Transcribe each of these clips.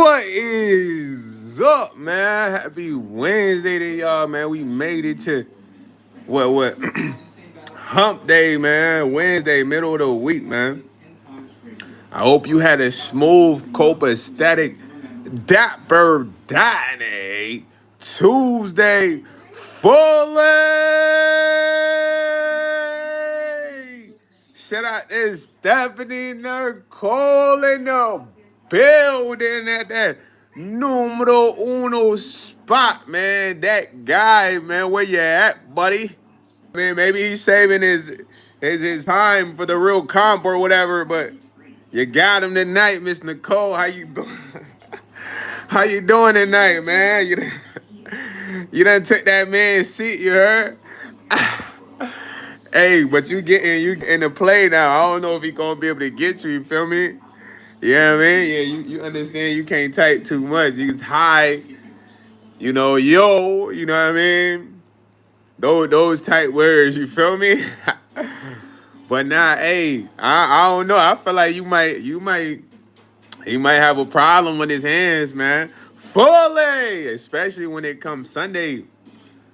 What is up, man? Happy Wednesday to y'all, man. We made it to what hump day, man. Wednesday, middle of the week, man. I hope you had a smooth, copacetic, dapper Danny Tuesday fully. Shout out to Stephanie Nicole in the building at that numero uno spot, man. That guy, man, where you at, buddy? Man, maybe he's saving his time for the real comp or whatever, but you got him tonight, Miss Nicole. How you doing? How you doing tonight, man? You done took that man's seat, you heard? Hey, but you in the play now. I don't know if he gonna be able to get you, you feel me? Yeah, man. Yeah, you understand you can't type too much. You high, yo, you know what I mean? Those type words, you feel me? But nah, hey, I don't know. I feel like he might have a problem with his hands, man. Fully, especially when it comes Sunday.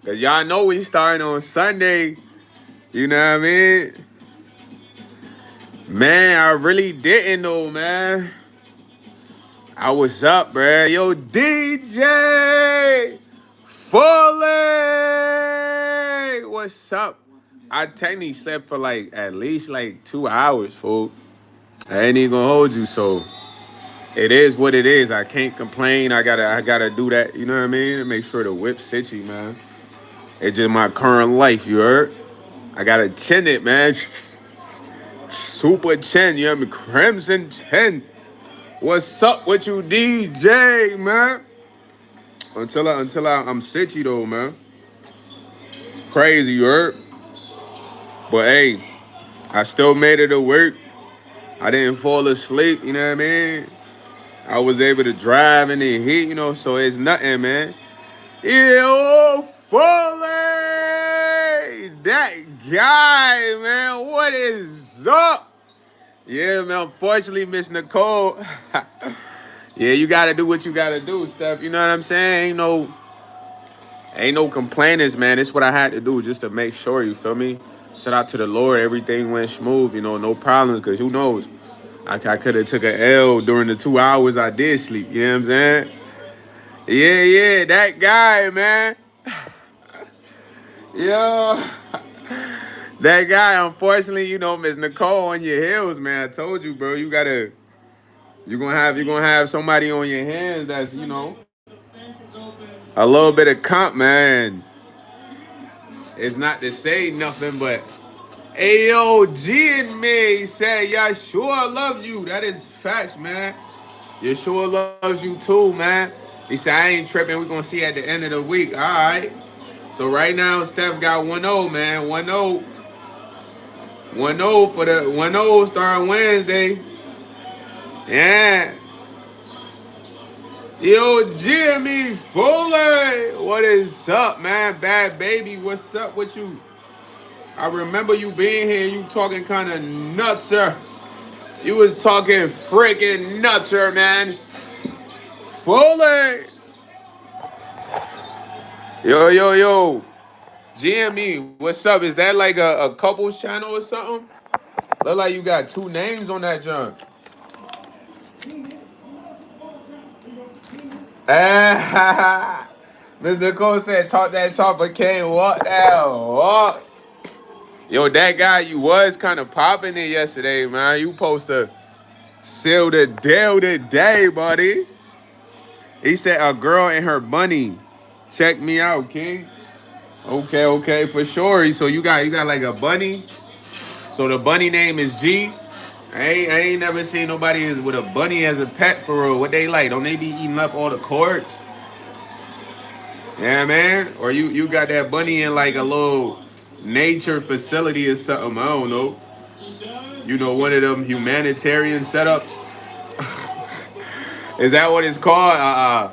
Cause y'all know we starting on Sunday. You know what I mean? Man, I really didn't know, man. I was up, bruh. Yo, DJ Fully, what's up? I technically slept for like at least like 2 hours, fool. I ain't even gonna hold you, so it is what it is. I can't complain. I gotta do that. You know what I mean? To make sure the whip sitchy, man. It's just my current life. You heard? I gotta chin it, man. Super chin. You know what I mean? Crimson chin. What's up with you, DJ, man? I'm sitchy though, man. Crazy, you heard? But hey, I still made it to work. I didn't fall asleep. You know what I mean? I was able to drive in the heat, so it's nothing, man. Yo, Foley! That guy, man, what is up? Yeah, man, unfortunately, Miss Nicole. Yeah, you gotta do what you gotta do, Steph. You know what I'm saying? Ain't no complainers, man. It's what I had to do just to make sure, you feel me? Shout out to the Lord, everything went smooth, no problems, because who knows? I could have took an L during the 2 hours I did sleep. You know what I'm saying? Yeah, that guy, man. Yo, that guy. Unfortunately, Miss Nicole on your heels, man. I told you, bro. You're gonna have somebody on your hands that's a little bit of comp, man. It's not to say nothing, but AOG and me said, "Yeah, sure love you." That is facts, man. You sure loves you too, man. He said, I ain't tripping. We're going to see at the end of the week. All right. So right now, Steph got 1-0, man. 1-0. 1-0 for the 1-0 starting Wednesday. Yeah. Yo, Jimmy Foley. What is up, man? Bad baby. What's up with you? I remember you being here. You talking kind of nutser. You was talking freaking nutser, man. Foley. Yo. GME, what's up? Is that like a couples channel or something? Look like you got two names on that junk. Miss Nicole said, talk that talk, but can't walk that walk. Yo, that guy, you was kind of popping it yesterday, man. You supposed to seal the deal today, buddy. He said, a girl and her bunny. Check me out, King. Okay, for sure. So you got like a bunny. So the bunny name is G. I ain't never seen nobody with a bunny as a pet for real. What they like? Don't they be eating up all the cords? Yeah, man. Or you got that bunny in like a little nature facility or something. I don't know. One of them humanitarian setups. Is that what it's called?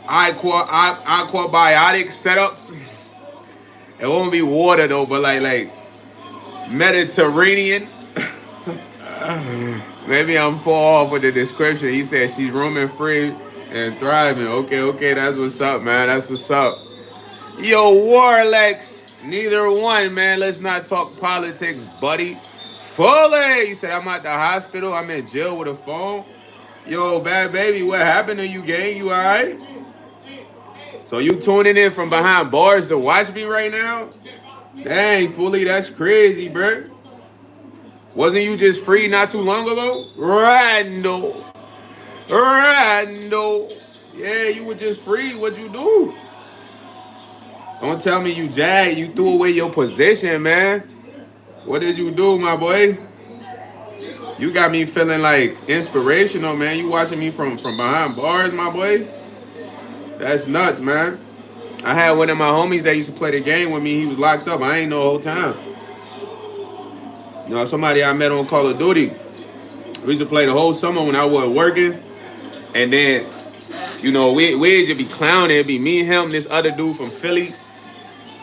Aquabiotic setups. It won't be water though, but like Mediterranean. Maybe I'm far off with the description. He said she's rooming free and thriving. Okay, that's what's up, man. That's what's up. Yo, Warlex. Neither one, man. Let's not talk politics, buddy. Fully. You said I'm at the hospital. I'm in jail with a phone. Yo, bad baby, what happened to you, gang? You alright? So you tuning in from behind bars to watch me right now? Dang, Fully, that's crazy, bro. Wasn't you just free not too long ago? Randall. Randall. Yeah, you were just free. What'd you do? Don't tell me you jagged. You threw away your position, man. What did you do, my boy? You got me feeling like inspirational, man. You watching me from behind bars, my boy? That's nuts, man. I had one of my homies that used to play the game with me. He was locked up. I ain't know the whole time. You know, somebody I met on Call of Duty. We used to play the whole summer when I wasn't working. And then, you know, we'd just be clowning. It'd be me and him, this other dude from Philly.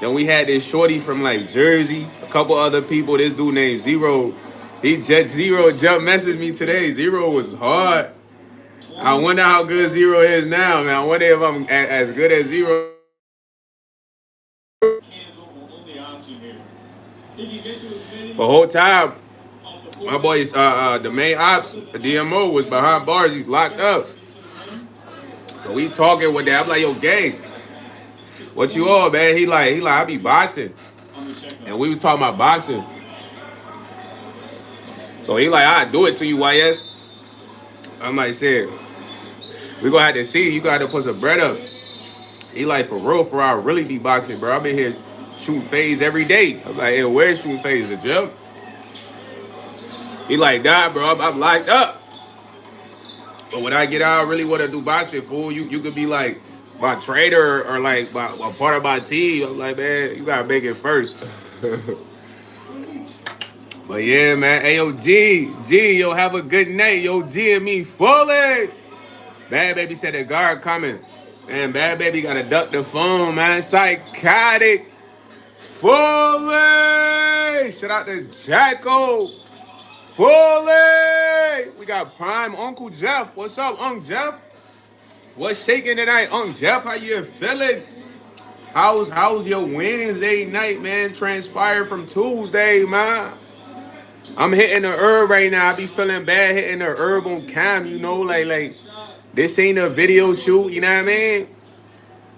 Then we had this shorty from like Jersey, a couple other people. This dude named Zero. Zero jump messaged me today. Zero was hard. I wonder how good Zero is now, man. I wonder if I'm as good as Zero. The whole time, my boys, the main ops, the DMO was behind bars. He's locked up. So we talking with that. I'm like, yo, gang, what you all, man? He like, I be boxing. And we was talking about boxing. So he like, I do it to you, YS. I'm like, shit, we gonna have to see. You gotta put some bread up. He like, for real, I really be boxing, bro. I've been here shooting phase every day. I'm like, hey, where's shooting phase? The gym? He like, nah, bro, I'm locked up. But when I get out, I really want to do boxing, fool. You could be like my trader or like a part of my team. I'm like, man, you gotta make it first. But yeah, man. Hey, yo, G, yo, have a good night. Yo, G and me fully. Bad Baby said the guard coming. Man, Bad Baby gotta duck the phone, man. Psychotic. Fully. Shout out to Jacko. Fully. We got Prime Uncle Jeff. What's up, Uncle Jeff? What's shaking tonight, Uncle Jeff? How you feeling? How's your Wednesday night, man? Transpired from Tuesday, man. I'm hitting the herb right now. I be feeling bad hitting the herb on cam, you know, like this ain't a video shoot, you know what I mean?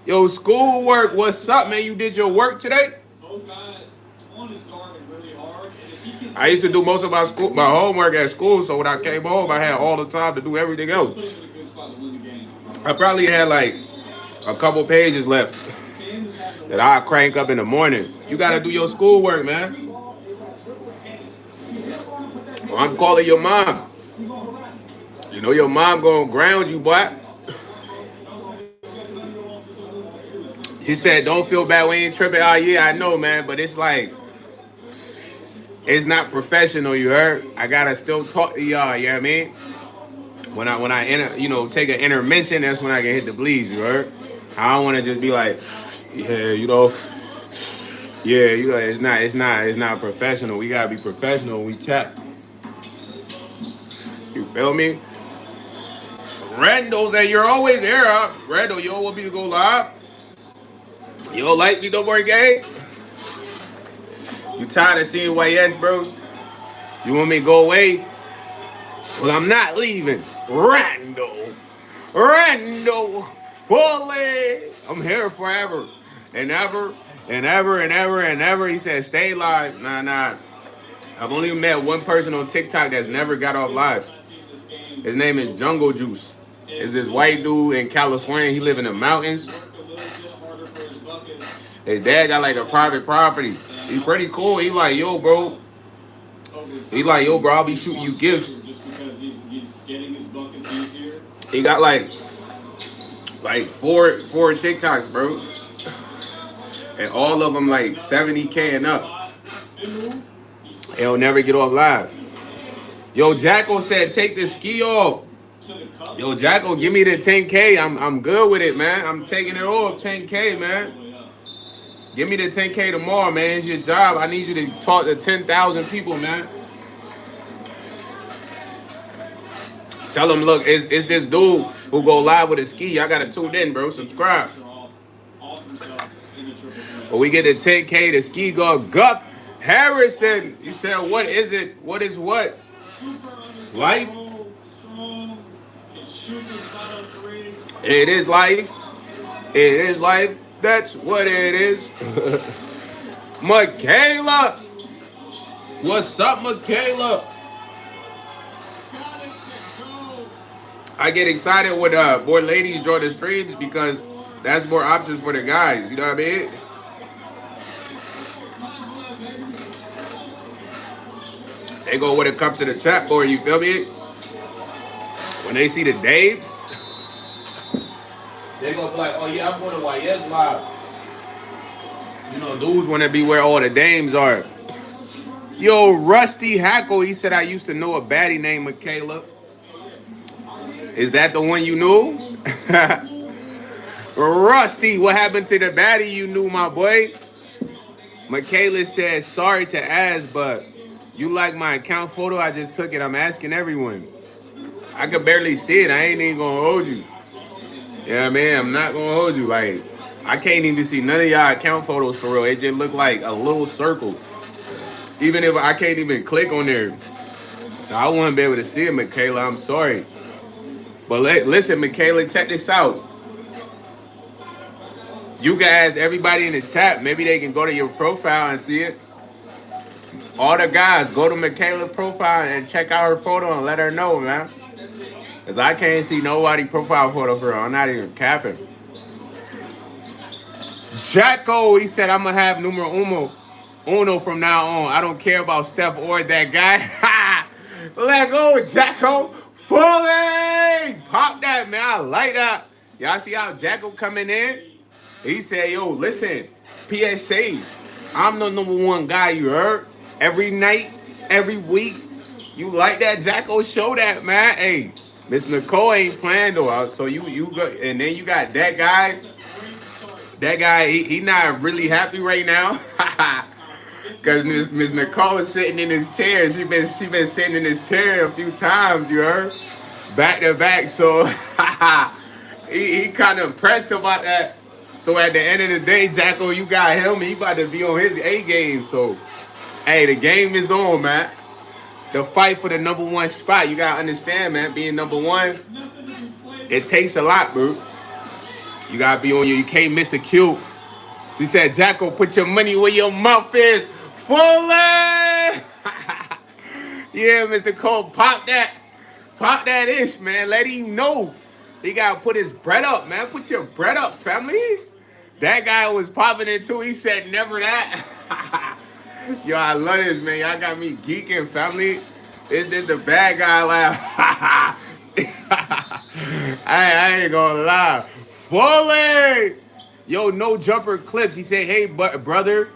Yo, schoolwork, what's up, man? You did your work today? I used to do most of my homework at school, so when I came home, I had all the time to do everything else. I probably had like a couple pages left that I crank up in the morning. You gotta do your schoolwork, man. I'm calling your mom. You know your mom gonna ground you, boy. She said, don't feel bad, we ain't tripping. Oh, yeah, I know, man, but it's like, it's not professional, you heard? I gotta still talk to y'all, you know what I mean? When I take an intervention, that's when I can hit the bleeds, you heard? I don't wanna just be like, yeah, it's not professional. We gotta be professional when we chat. You feel me? Randall said, you're always here, huh? Randall, you don't want me to go live? You don't like me no more, gang? You tired of seeing YS, bro? You want me to go away? Well, I'm not leaving. Randall, fully. I'm here forever and ever and ever and ever and ever. He said, stay live. Nah. I've only met one person on TikTok that's never got off live. His name is Jungle Juice. It's this white dude in California. He live in the mountains. His dad got like a private property. He's pretty cool. He like, yo, bro. I'll be shooting you gifts. He got like four TikToks, bro. And all of them like 70K and up. He'll never get off live. Yo, Jacko said, take the ski off. Yo, Jacko, give me the 10K. I'm good with it, man. I'm taking it off, 10K, man. Give me the 10K tomorrow, man. It's your job. I need you to talk to 10,000 people, man. Tell them, look, it's this dude who go live with a ski. I gotta tune in, bro. Subscribe. But we get to 10K, the ski god Guff Harrison. You said, what is it? What is what? Life? It is life. It is life. That's what it is. Michaela. What's up, Michaela? I get excited when more ladies join the streams because that's more options for the guys. You know what I mean? They go when it comes to the chat board. You feel me? When they see the Daves, they go be like, "Oh yeah, I'm going to YS live." You know, dudes want to be where all the dames are. Yo, Rusty Hackle, he said, I used to know a baddie named Michaela. Is that the one you knew? Rusty, what happened to the baddie you knew, my boy? Michaela said, sorry to ask, but you like my account photo? I just took it. I'm asking everyone. I could barely see it. I ain't even going to hold you. Yeah, man, I'm not going to hold you. Like, I can't even see none of y'all account photos for real. It just look like a little circle. Even if I can't even click on there. So I wouldn't be able to see it, Michaela. I'm sorry. But listen, Michaela, check this out. You guys, everybody in the chat, maybe they can go to your profile and see it. All the guys, go to Michaela's profile and check out her photo and let her know, man. Because I can't see nobody profile photo for her. I'm not even capping. Jacko, he said, I'm going to have numero uno from now on. I don't care about Steph or that guy. Let go, Jacko. Fully! Pop that, man. I like that. Y'all see how Jacko coming in? He said, yo, listen, PSA, I'm the #1 guy, you heard? Every night, every week. You like that, Jacko? Show that, man. Hey, Miss Nicole ain't playing, though. So you go, and then you got that guy. That guy, he not really happy right now. Because Miss Nicole is sitting in his chair. She been sitting in his chair a few times, you heard? Back to back. So he kind of impressed about that. So at the end of the day, Jacko, you got him. He about to be on his A game. So, hey, the game is on, man. The fight for the #1 spot. You got to understand, man. Being #1, it takes a lot, bro. You got to be on you. You can't miss a cue. She said, Jacko, put your money where your mouth is. Fully! Yeah, Mr. Cole, pop that. Pop that ish, man. Let him know. He got to put his bread up, man. Put your bread up, family. That guy was popping it, too. He said, never that. Yo, I love this, man. Y'all got me geeking, family. This the bad guy laugh. I ain't going to lie. Fully! Yo, no jumper clips. He said, hey, brother,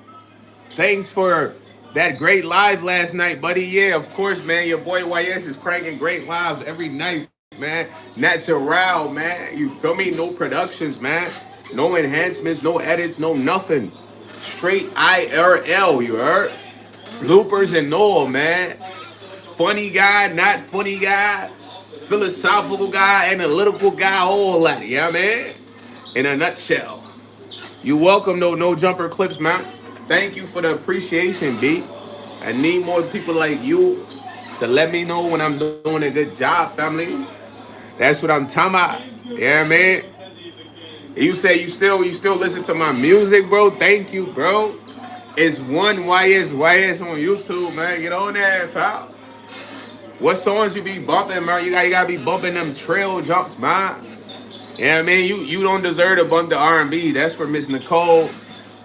thanks for that great live last night, buddy. Yeah, of course, man. Your boy YS is cranking great lives every night, man. Natural, man. You feel me? No productions, man. No enhancements, no edits, no nothing. Straight IRL, you heard? Bloopers and all, man. Funny guy, not funny guy. Philosophical guy, analytical guy, all that, yeah, man? In a nutshell. You welcome, no jumper clips, man. Thank you for the appreciation, B. I need more people like you to let me know when I'm doing a good job, family. That's what I'm talking about. Yeah, man. You say you still listen to my music, bro. Thank you, bro. It's one YS on YouTube, man. Get on there, pal. What songs you be bumping, man? You gotta be bumping them trail jumps, man. Yeah, I mean, you don't deserve to bump the R&B. That's for Miss Nicole,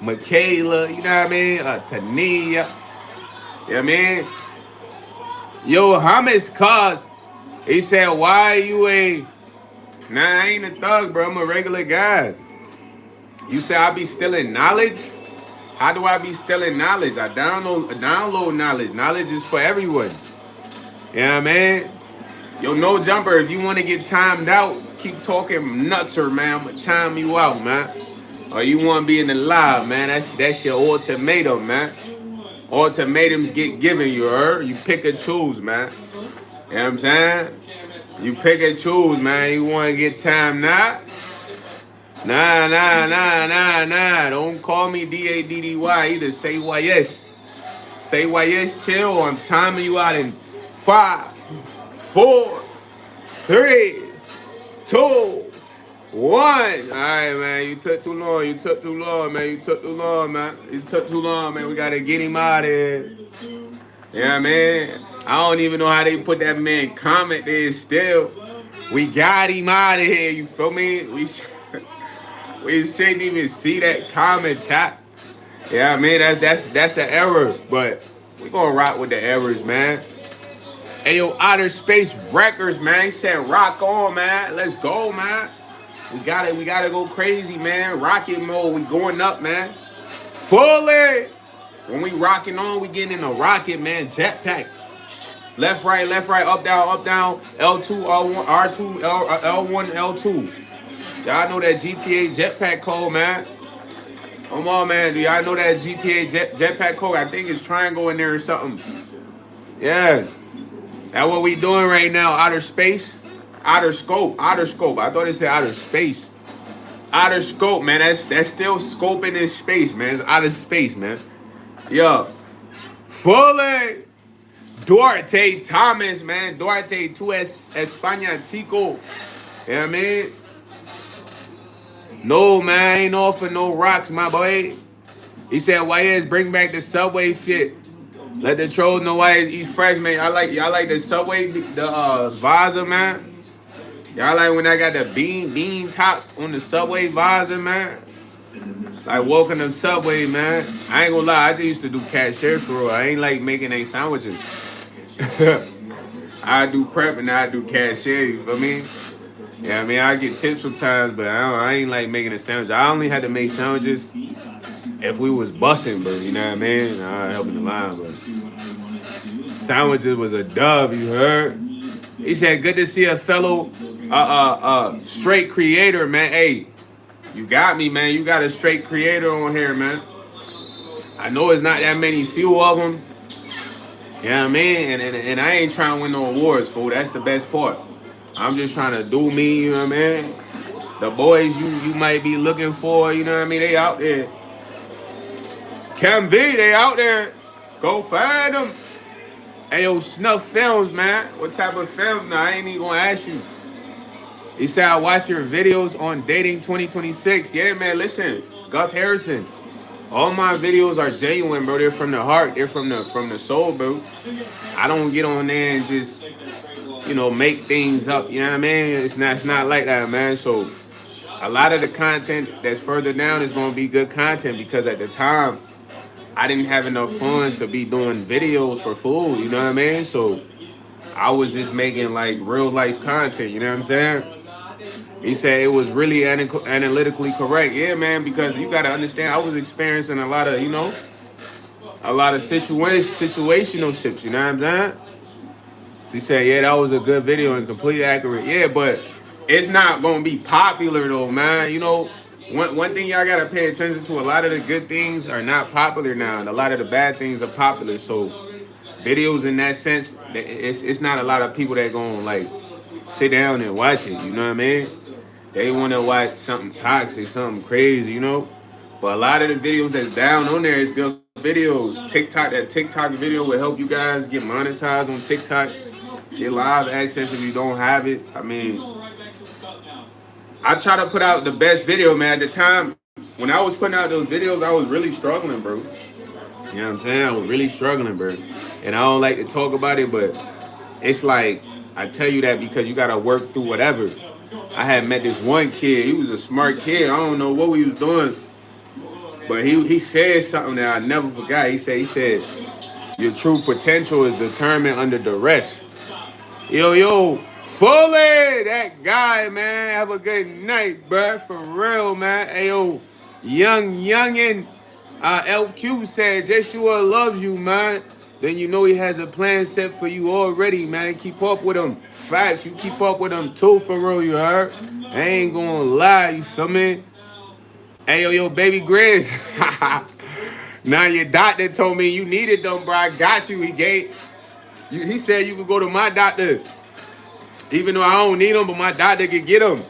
Michaela, you know what I mean? Tania. You know what I mean? Yo, Hamas Cuz, he said, why you a... Nah, I ain't a thug, bro. I'm a regular guy. You say I be stealing knowledge? How do I be stealing knowledge? I download knowledge. Knowledge is for everyone. You know what I mean? Yo, no jumper, if you want to get timed out, keep talking nutser, man. I'm going to time you out, man. Or you want to be in the live, man. That's your ultimatum, man. Ultimatums get given, you heard? You pick and choose, man. You know what I'm saying? You pick and choose, man. You want to get time, nah? Nah. Don't call me Daddy either. Say yes. Say yes, chill, or I'm timing you out in 5, 4, 3, 2, 1. All right, man. You took too long. Man. You took too long, man. We got to get him out of here. Yeah, man. I don't even know how they put that man comment there still. We got him out of here. You feel me? We shouldn't even see that comment, chat. Yeah, man. That's an error. But we going to rock with the errors, man. Hey, yo, Outer Space Records, man. He said, rock on, man. Let's go, man. We gotta go crazy, man. Rocket mode, we going up, man. Fully. When we rocking on, we getting in a rocket, man. Jetpack. Left, right, up, down. L2, R1, R2, L1, L2. Y'all know that GTA jetpack code, man. Come on, man. Do y'all know that GTA jetpack code? I think it's triangle in there or something. Yeah. That's what we doing right now. Outer space. Outer scope. I thought it said outer space. Outer scope, man. That's still scoping in space, man. It's outer space, man. Yo. Fully. Duarte Thomas, man. Duarte, tu es España, chico. You know what I mean? No, man. Ain't off for no rocks, my boy. He said, YS, bring back the Subway fit. Let the trolls know YS eat fresh, man. Y'all like the Subway, the visor, man. Y'all like when I got the bean top on the Subway visor, man. Like walking the Subway, man. I ain't gonna lie, I just used to do cashier for real. I ain't like making any sandwiches. I do prep and I do cashier, you feel me? Yeah, I mean, I get tips sometimes, but I ain't like making a sandwich. I only had to make sandwiches if we was bussing, bro, you know what I mean? Helping the line, but sandwiches was a dub, you heard? He said, good to see a fellow straight creator, man. Hey, you got me, man. You got a straight creator on here, man. I know it's not that few of them. You know what I mean? And I ain't trying to win no awards, fool. That's the best part. I'm just trying to do me, you know what I mean? The boys you might be looking for, you know what I mean? They out there. Cam V, they out there. Go find them. Hey, yo, Snuff Films, man. What type of film? Nah, I ain't even gonna ask you. He said, I watch your videos on Dating 2026. Yeah, man, listen. Guth Harrison. All my videos are genuine, bro. They're from the heart. They're from the soul, bro. I don't get on there and just, make things up. You know what I mean? It's not like that, man. So a lot of the content that's further down is going to be good content because at the time, I didn't have enough funds to be doing videos for food. You know what I mean? So I was just making like real life content. You know what I'm saying? He said it was really analytically correct. Yeah, man, because you got to understand, I was experiencing a lot of situational ships. You know what I'm saying? So he said, yeah, that was a good video and completely accurate. Yeah, but it's not going to be popular, though, man. One thing y'all got to pay attention to, a lot of the good things are not popular now, and a lot of the bad things are popular. So videos in that sense, it's not a lot of people that going to, like, sit down and watch it. You know what I mean? They want to watch something toxic, something crazy, But a lot of the videos that's down on there is good videos. That TikTok video will help you guys get monetized on TikTok, get live access if you don't have it. I mean, I try to put out the best video, man. At the time, when I was putting out those videos, I was really struggling, bro. You know what I'm saying? I was really struggling, bro. And I don't like to talk about it, but it's like, I tell you that because you got to work through whatever. I had met this one kid. He was a smart kid. I don't know what we was doing. But he said something that I never forgot. He said, your true potential is determined under duress. Yo, Fully, that guy, man. Have a good night, bruh. For real, man. Hey, yo, youngin', LQ said, Joshua loves you, man. Then you know he has a plan set for you already, man. Keep up with him. Facts, you keep up with him too, for real, you heard? I ain't gonna lie, you feel me? Hey, yo, baby Grizz. Now your doctor told me you needed them, bro. I got you. He said you could go to my doctor. Even though I don't need them, but my doctor can get them.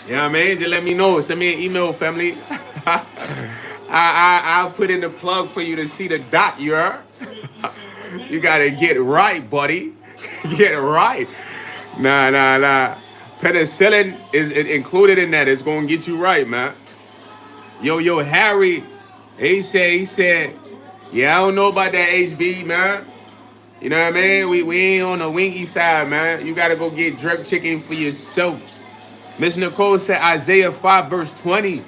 You know what I mean? Just let me know. Send me an email, family. I'll put in the plug for you to see the doc, you heard? You gotta get right, buddy. Get right. Nah. Penicillin is included in that. It's gonna get you right, man. Yo, Harry, he said, yeah, I don't know about that HB, man. You know what I mean? We ain't on the winky side, man. You gotta go get jerk chicken for yourself. Miss Nicole said Isaiah 5 verse 20.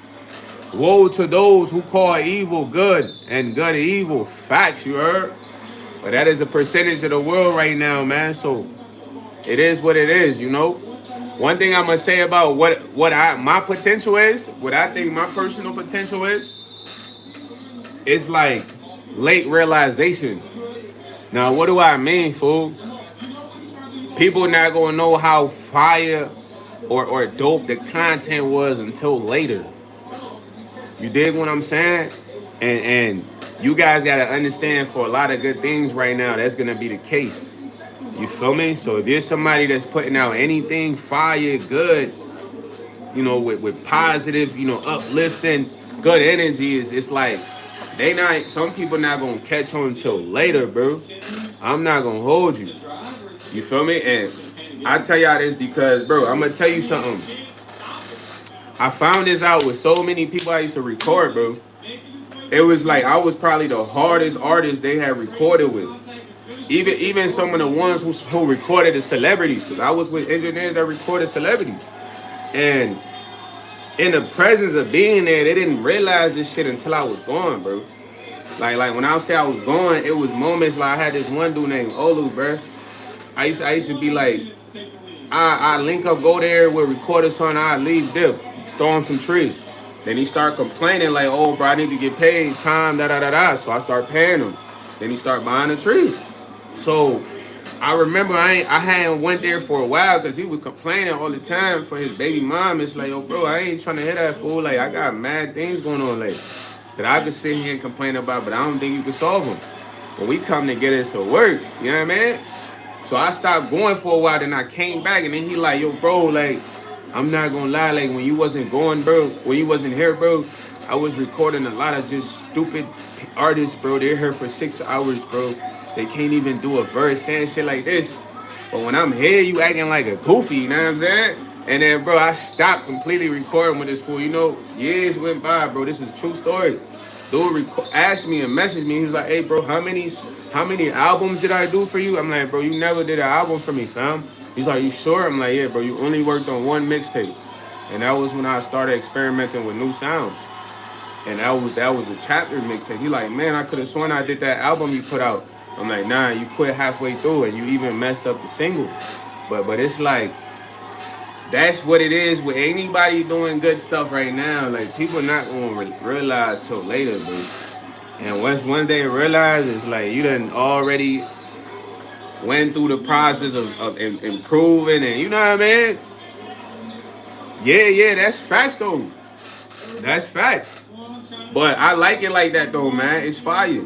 Woe to those who call evil good and good evil. Facts, you heard? But that is a percentage of the world right now, man. So it is what it is, you know. One thing I'm gonna say about what my potential is, what I think my personal potential is, it's like late realization. Now, what do I mean, fool? People not gonna know how fire or dope the content was until later. You dig what I'm saying? And you guys gotta understand, for a lot of good things right now, that's gonna be the case. You feel me? So if there's somebody that's putting out anything fire, good, you know, with positive, you know, uplifting, good energy, it's like some people not gonna catch on until later, bro. I'm not gonna hold you. You feel me? And I tell y'all this because, bro, I'm gonna tell you something. I found this out with so many people I used to record, bro. It was like I was probably the hardest artist they had recorded with. Even some of the ones who recorded the celebrities, because I was with engineers that recorded celebrities. And in the presence of being there, they didn't realize this shit until I was gone, bro. Like when I say I was gone, it was moments like I had this one dude named Olu, bro. I used to be like, I link up, go there, we'll record a song, I leave, dip, throw him some trees. Then he start complaining like, oh, bro, I need to get paid, time, da. So I start paying him. Then he start buying the tree. So I remember I hadn't went there for a while because he was complaining all the time for his baby mom. It's like, yo, bro, I ain't trying to hear that fool. Like, I got mad things going on, like, that I could sit here and complain about, but I don't think you can solve them. When we come together is to work, you know what I mean? So I stopped going for a while, then I came back, and then he like, yo, bro, like, I'm not gonna lie, like, when you wasn't going, bro, when you wasn't here, bro, I was recording a lot of just stupid artists, bro. They're here for 6 hours, bro. They can't even do a verse saying shit like this. But when I'm here, you acting like a goofy, you know what I'm saying? And then, bro, I stopped completely recording with this fool. You know, years went by, bro. This is a true story. Dude asked me and messaged me. He was like, hey, bro, how many albums did I do for you? I'm like, bro, you never did an album for me, fam. He's like, you sure? I'm like, yeah, bro, you only worked on one mixtape. And that was when I started experimenting with new sounds. And that was a chapter mixtape. He like, man, I could have sworn I did that album you put out. I'm like, nah, you quit halfway through and you even messed up the single. But it's like, that's what it is with anybody doing good stuff right now. Like, people not gonna realize till later, bro. And once they realize, it's like you done already went through the process of improving, and you know what I mean? Yeah, that's facts though. That's facts. But I like it like that though, man. It's fire.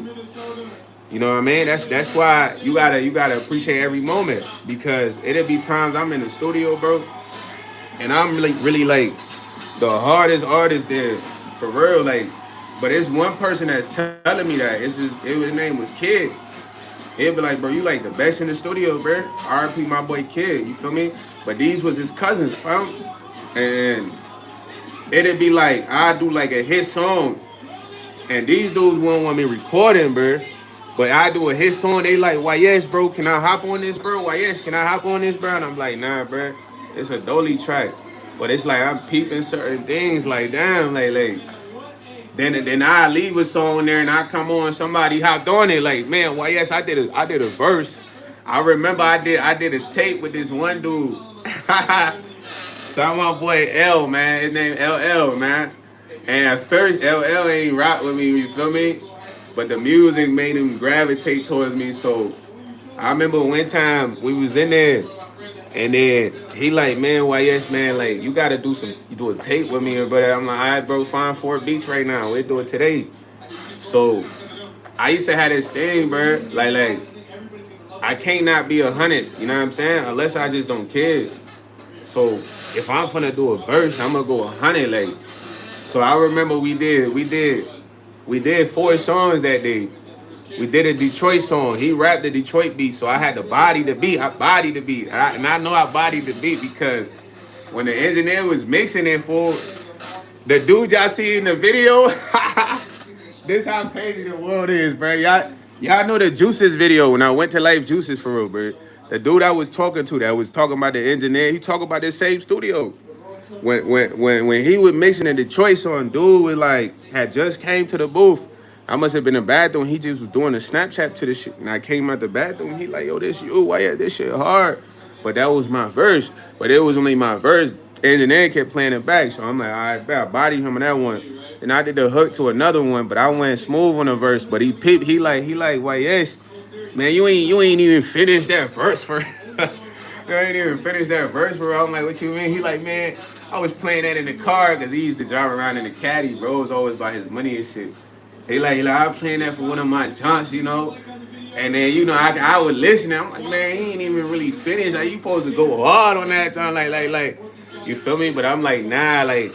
You know what I mean? That's why you gotta appreciate every moment, because it'll be times I'm in the studio, bro, and I'm really like the hardest artist there, for real. Like, but it's one person that's telling me that. His name was Kid. He'd be like, bro, you like the best in the studio, bro. R.I.P. my boy Kid. You feel me? But these was his cousins, fam. And it'd be like, I do like a hit song, and these dudes won't want me recording, bro. But I do a hit song, they like, why yes, bro, can I hop on this, bro? Why yes, can I hop on this, bro? And I'm like, nah, bro, it's a dolly track. But it's like I'm peeping certain things, like, damn, like then I leave a song there and I come on, somebody hopped on it, like, man, why yes, I did a verse. I remember I did a tape with this one dude. So my boy L, man, his name LL, man. And at first LL ain't rock with me, you feel me? But the music made him gravitate towards me. So I remember one time we was in there, and then he like, man, why yes, man, like, you gotta do a tape with me, but I'm like, all right, bro, find 4 beats right now. We'll do it today. So I used to have this thing, bro, like I can't not be 100. You know what I'm saying? Unless I just don't care. So if I'm finna do a verse, I'm gonna go 100. Like, so I remember we did 4 songs that day. We did a Detroit song. He rapped the Detroit beat, so I had to body the beat. I bodied the beat, and I know I bodied the beat because when the engineer was mixing it for the dude y'all see in the video, this how crazy the world is, bro. Y'all know the Juices video when I went to Life Juices for real, bro. The dude I was talking to that was talking about the engineer, he talking about the same studio. When he was mixing the Detroit song, dude was like had just came to the booth. I must have been in the bathroom. He just was doing a Snapchat to the shit. And I came out the bathroom. He like, yo, this you, why yeah, this shit hard? But that was my verse. But it was only my verse. Engineer kept playing it back. So I'm like, all right, I bodied him on that one. And I did the hook to another one, but I went smooth on the verse. But he peeped, he like, why yes, man, you ain't even finished that verse for you ain't even finished that verse for I'm like, what you mean? He like, man, I was playing that in the car because he used to drive around in the caddy, bro. It was always about his money and shit. He like, I was playing that for one of my junks, you know. And then, you know, I would listen. I'm like, man, he ain't even really finished. Like, you supposed to go hard on that time, like, you feel me? But I'm like, nah, like,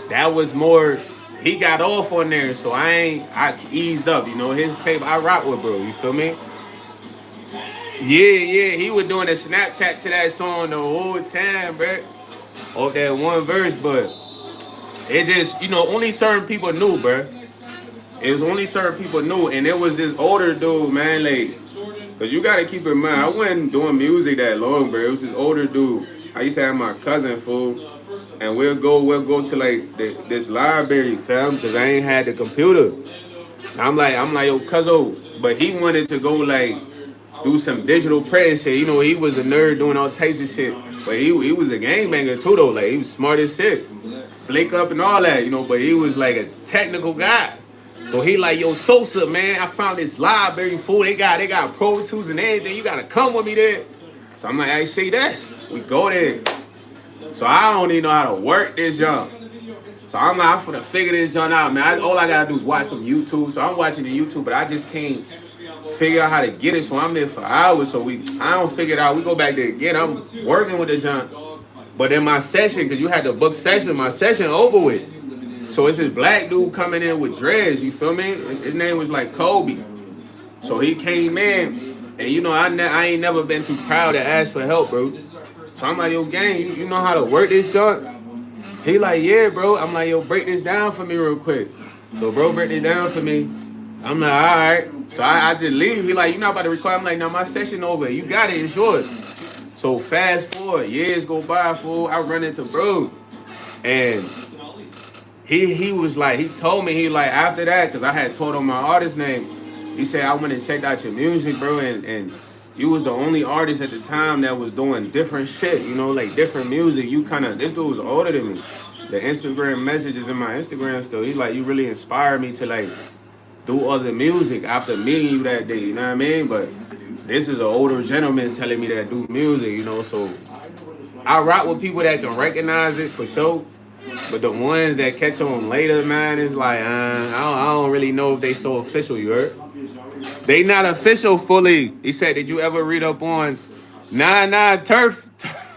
that was more. He got off on there, so I eased up, you know. His tape, I rock with, bro. You feel me? Yeah, he was doing a Snapchat to that song the whole time, bro. Off that one verse, but it just, you know, only certain people knew, bro. It was only certain people knew, and it was this older dude, man. Like, cause you gotta keep in mind, I wasn't doing music that long, bro. It was this older dude. I used to have my cousin, fool, and we'll go to like this library, fam, cause I ain't had the computer. I'm like, yo, cuzzo, but he wanted to go like do some digital print shit. You know, he was a nerd doing all types of shit, but he was a gangbanger too, though. Like, he was smart as shit, Blake up and all that, you know. But he was like a technical guy. So he like, yo, Sosa, man, I found this library, fool. They got Pro Tools and everything. You gotta come with me there. So I'm like, I say that. We go there. So I don't even know how to work this junk. So I'm like, I'm finna figure this junk out, man. All I gotta do is watch some YouTube. So I'm watching the YouTube, but I just can't figure out how to get it. So I'm there for hours. So I don't figure it out. We go back there again. I'm working with the junk. But in my session, because you had to book session, my session over with. So it's this black dude coming in with dreads, you feel me? His name was like Kobe. So he came in, and you know, I ain't never been too proud to ask for help, bro. So I'm like, yo, gang, you know how to work this junk? He like, yeah, bro. I'm like, yo, break this down for me real quick. So bro, break it down for me. I'm like, all right. So I just leave. He like, you not about to record? I'm like, no, my session over. You got it. It's yours. So fast forward, years go by, fool. I run into bro, and he was like, he told me, he like, after that, because I had told him my artist name. He said, I went and checked out your music, bro, and you was the only artist at the time that was doing different shit, you know, like different music. You kind of, this dude was older than me. The Instagram messages in my Instagram still. He's like, you really inspired me to like do other music after meeting you that day, you know what I mean? But this is an older gentleman telling me that do music, you know, so I rock with people that can recognize it for sure. But the ones that catch on later, man, is like, I don't really know if they so official, you heard? They not official fully. He said, did you ever read up on, nah, turf?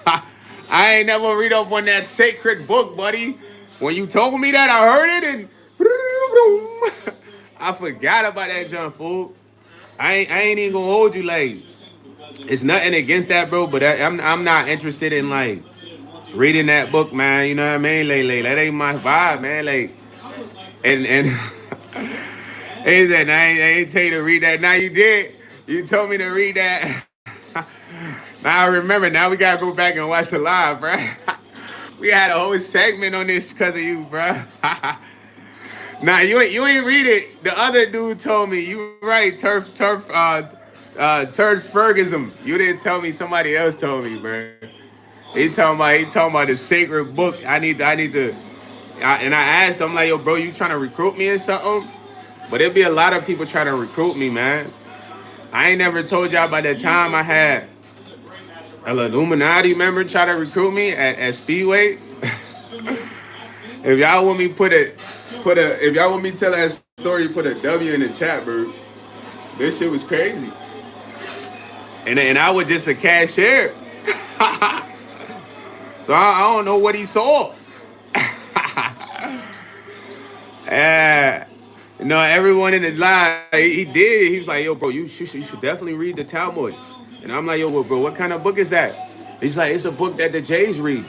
I ain't never read up on that sacred book, buddy. When you told me that, I heard it and I forgot about that junk, fool. I ain't even gonna hold you, like, it's nothing against that, bro, but I'm not interested in like reading that book, man. You know what I mean? Like that ain't my vibe, man. Like, and he said, I ain't tell you to read that. Now you did. You told me to read that. Now I remember. Now we gotta go back and watch the live, bro. We had a whole segment on this because of you, bro. Nah, you ain't read it. The other dude told me. You right, Turf Ferguson. You didn't tell me. Somebody else told me, bro. He talking about the sacred book. And I asked him like, yo, bro, you trying to recruit me or something? But there'd be a lot of people trying to recruit me, man. I ain't never told y'all about that time I had an Illuminati member try to recruit me at Speedway. If y'all want me if y'all want me to tell that story, put a W in the chat, bro. This shit was crazy. And I was just a cashier. So I don't know what he saw. uh, everyone in the line, he did. He was like, yo, bro, you should definitely read the Talmud. And I'm like, yo, well, bro, what kind of book is that? He's like, it's a book that the Jays read.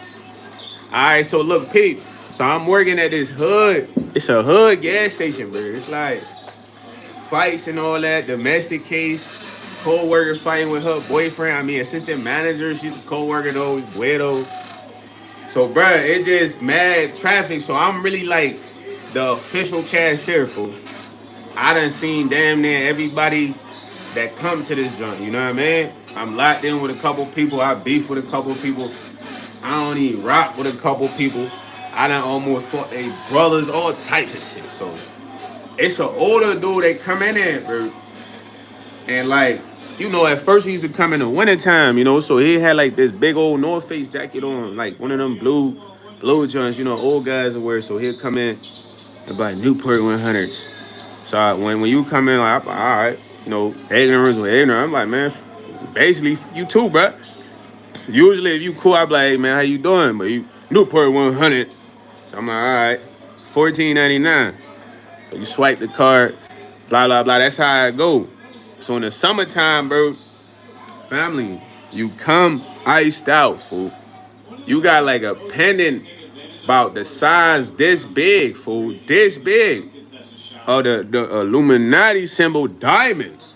All right, so look, peep. So I'm working at this hood. It's a hood gas station, bro. It's like fights and all that, domestic case, co-worker fighting with her boyfriend. I mean, assistant manager. She's a co-worker though, weirdo. So, bro, it just mad traffic. So I'm really like the official cashier, fool. I done seen damn near everybody that come to this joint. You know what I mean? I'm locked in with a couple people. I beef with a couple people. I don't even rock with a couple people. I done almost fought they brothers, all types of shit. So it's an older dude that come in there, bro. And like, at first he used to come in the wintertime, so he had like this big old North Face jacket on, like one of them blue joints, old guys wear. So he'll come in and buy Newport 100s. So when you come in, like, all right, ignorance with ignorant. I'm like, man, basically you too, bro. Usually if you cool, I be like, hey, man, how you doing? But you Newport 100. So I'm like, all right, $14.99. So you swipe the card, blah, blah, blah. That's how I go. So in the summertime, bro, family, you come iced out, fool. You got like a pendant about the size this big, fool. This big. Of the Illuminati symbol diamonds.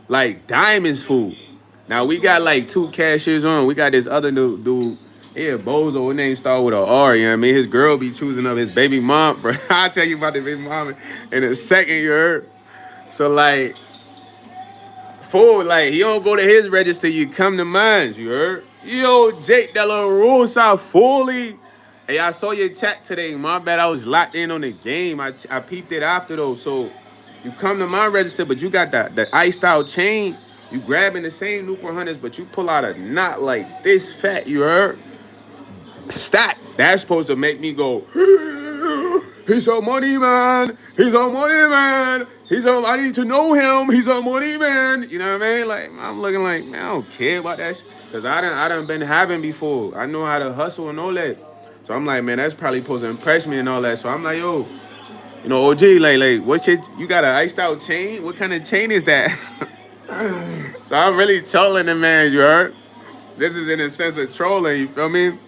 Like diamonds, fool. Now we got like two cashiers on. We got this other dude. Yeah, Bozo. His name start with an R. You know what I mean? His girl be choosing up his baby mom, bro. I'll tell you about the baby mom in a second. You heard? So like, fool, like he don't go to his register. You come to mine. You heard? Yo, Jake De La Rosa, fully. Hey, I saw your chat today. My bad, I was locked in on the game. I peeped it after though. So you come to my register, but you got the iced out chain. You grabbing the same Newport Hunters, but you pull out a knot like this fat. You heard? Stack. That's supposed to make me go. He's a money man. He's a money man. I need to know him. He's a money man. You know what I mean? Like I'm looking like, man, I don't care about that shit. Cause I done been having before. I know how to hustle and all that. So I'm like, man, that's probably supposed to impress me and all that. So I'm like, yo, OG, like, what you got an iced out chain? What kind of chain is that? So I'm really trolling the man, you heard? This is in a sense of trolling, you feel me?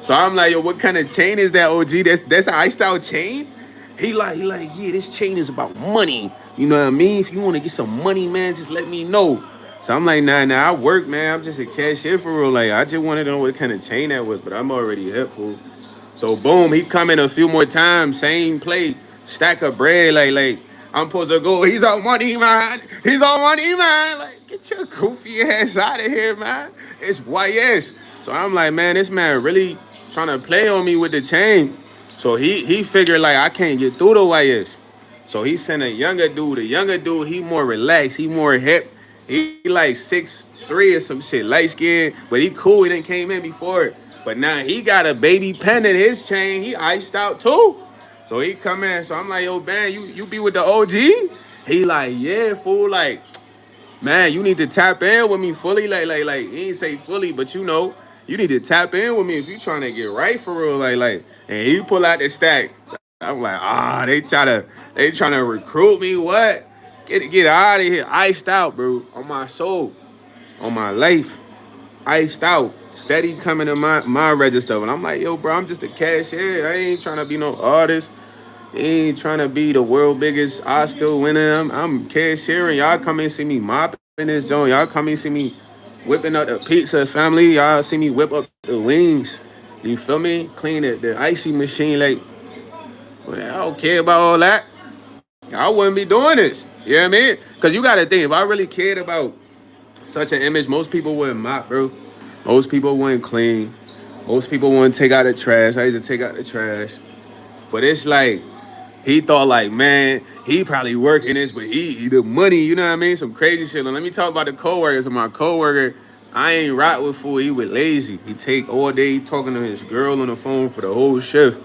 So I'm like, yo, what kind of chain is that, OG? That's an iced out chain? He like, yeah, this chain is about money. You know what I mean? If you want to get some money, man, just let me know. So I'm like, nah, I work, man. I'm just a cashier for real. Like, I just wanted to know what kind of chain that was, but I'm already hip, fool. So boom, he come in a few more times, same plate, stack of bread, like I'm supposed to go. He's on money, man. He's on money, man. Like, get your goofy ass out of here, man. It's YS. So I'm like, man, this man really trying to play on me with the chain. So he figured like I can't get through the YS. So he sent a younger dude. The younger dude, he more relaxed, he more hip. He like 6'3" or some shit, light skin, but he cool. He didn't came in before it. But now he got a baby pen in his chain. He iced out too. So he come in. So I'm like, yo, man, you be with the OG? He like, yeah, fool. Like, man, you need to tap in with me fully. Like, he ain't say fully, but you need to tap in with me if you trying to get right for real. Like, and he pull out the stack. I'm like, they trying to recruit me. What? Get out of here. Iced out, bro. On my soul. On my life. Iced out. Steady coming to my register. And I'm like, yo, bro, I'm just a cashier. I ain't trying to be no artist. I ain't trying to be the world biggest Oscar winner. I'm cashiering. Y'all come and see me mopping this joint. Y'all come and see me whipping up the pizza family. Y'all see me whip up the wings. You feel me? Clean the icy machine. Like, well, I don't care about all that. I wouldn't be doing this. You know what I mean? Because you got to think, if I really cared about such an image, most people wouldn't mop, bro. Most people wouldn't clean. Most people wouldn't take out the trash. I used to take out the trash. But it's like, he thought like, man, he probably working this, but he the money, you know what I mean? Some crazy shit. And let me talk about the coworkers. So my coworker, I ain't rock with fool. He was lazy. He take all day talking to his girl on the phone for the whole shift.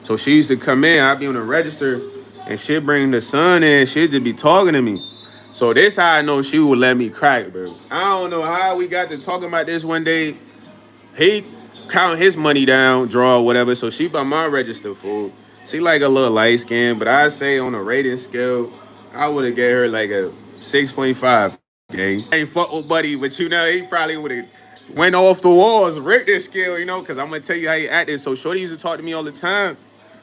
So she used to come in. I'd be on the register, and she'd bring the son in. She'd just be talking to me. So this how I know she would let me crack, bro. I don't know how we got to talking about this one day. He count his money down, draw whatever. So she bought my register food. She like a little light skin, but I say on a rating scale, I would have gave her like a 6.5. Gang, I ain't fuck with Buddy, but you know he probably would have went off the walls, ripped this scale, you know, because I'm gonna tell you how he acted. So Shorty used to talk to me all the time.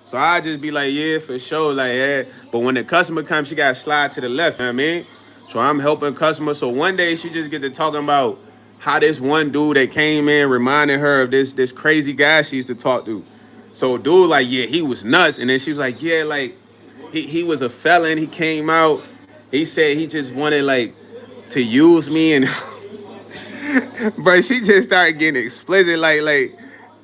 So I just be like, yeah, for sure, like yeah. But when the customer comes, she gotta slide to the left. You know what I mean? So I'm helping customers. So one day she just get to talking about how this one dude that came in reminded her of this crazy guy she used to talk to. So dude, like, yeah, he was nuts. And then she was like, yeah, like he was a felon. He came out. He said he just wanted like to use me and but she just started getting explicit,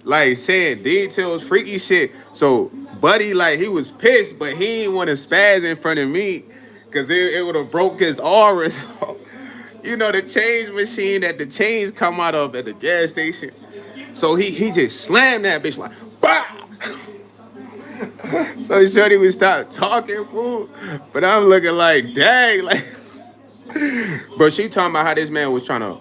like saying details, freaky shit. So Buddy, like he was pissed, but he didn't want to spaz in front of me because it would have broke his aura. So, you know the change machine that the chains come out of at the gas station. So he just slammed that bitch like, bah! So Shorty would stop talking, fool. But I'm looking like, dang, like. But she talking about how this man was trying to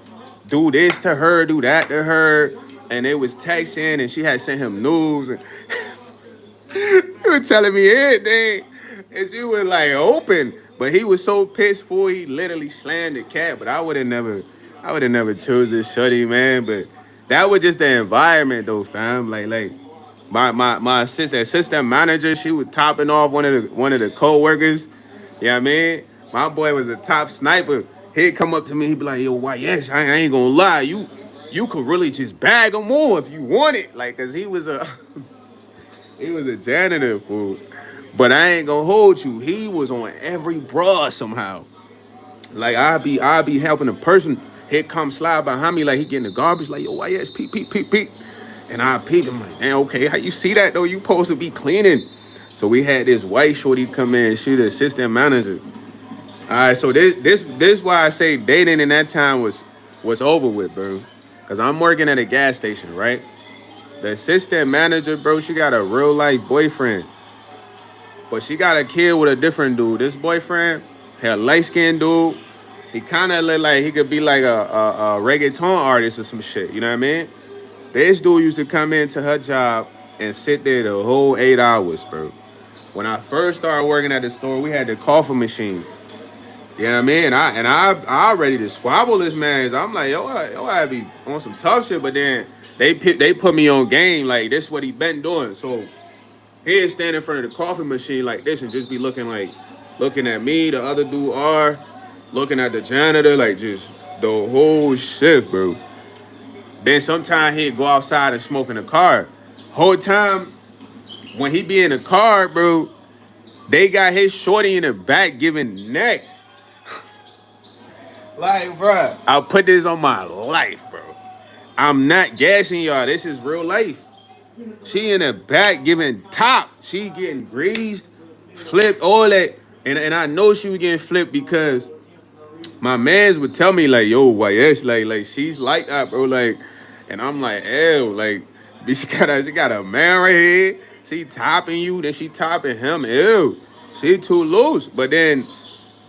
do this to her, do that to her, and they was texting, and she had sent him news, and she was telling me everything, and she was like open. But he was so pissed for he literally slammed the cat. But I would have never chose this shorty, man. But that was just the environment, though, fam. Like my assistant manager, she was topping off one of the co-workers. You know what I mean? My boy was a top sniper. He'd come up to me, he'd be like, yo, why yes, I ain't gonna lie. You could really just bag him more if you want it. Like, cause he was a he was a janitor, fool. But I ain't gonna hold you. He was on every bra somehow. Like I be helping a person. He'd come slide behind me like he getting the garbage. Like, yo, why yes, peep, peep, peep, peep. And I peep him like, damn, okay, how you see that though? You supposed to be cleaning. So we had this white shorty come in. She the assistant manager. All right, so this why I say dating in that time was over with, bro. Cause I'm working at a gas station, right? The assistant manager, bro, she got a real life boyfriend, but she got a kid with a different dude. This boyfriend, had a light skinned dude. He kind of look like he could be like a reggaeton artist or some shit. You know what I mean? This dude used to come into her job and sit there the whole 8 hours, bro. When I first started working at the store, we had the coffee machine. You know what I mean? And I ready to squabble this man. I'm like, I be on some tough shit, but then they put me on game. Like, this what he been doing. So he'd stand in front of the coffee machine like this and just be looking at me, the other dude are, looking at the janitor, like just the whole shift, bro. Then sometimes he'd go outside and smoke in the car. Whole time when he be in the car, bro, they got his shorty in the back giving neck. Like, bro, I'll put this on my life, bro. I'm not gassing y'all. This is real life. She in the back giving top. She getting greased, flipped, all that. And I know she was getting flipped because my mans would tell me like, yo, why yes, like she's like that, bro. Like, and I'm like, ew, like, she got a man right here. She topping you, then she topping him. Ew. She too loose. But then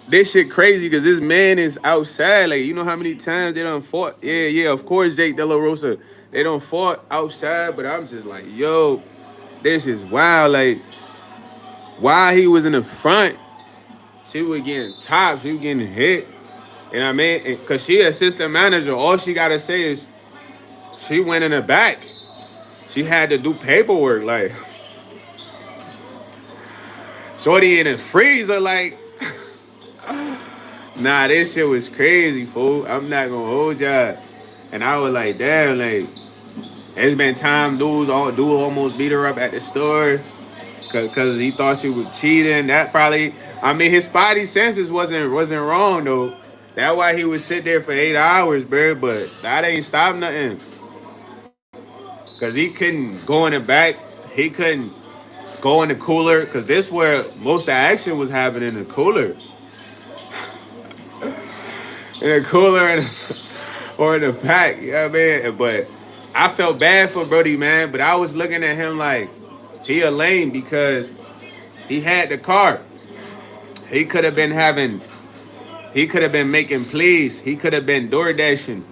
this shit crazy because this man is outside. Like, you know how many times they done fought? Yeah, of course, Jake De La Rosa. They done fought outside, but I'm just like, yo, this is wild. Like, while he was in the front, she was getting topped, she was getting hit. And I mean, because she assistant manager, all she got to say is she went in the back. She had to do paperwork. Like, shorty in the freezer, like, nah, this shit was crazy, fool. I'm not gonna hold y'all. And I was like, damn, like, it's been time dude almost beat her up at the store because he thought she was cheating. That probably, I mean, his spidey senses wasn't wrong though. That's why he would sit there for 8 hours, bro. But that ain't stop nothing. Cause he couldn't go in the back. He couldn't go in the cooler. Cause this where most of the action was happening in the cooler. In the cooler or in the pack. You know what I mean? But I felt bad for Brody, man. But I was looking at him like he a lame because he had the car. He could have been having He could have been making plays. He could have been door dashing.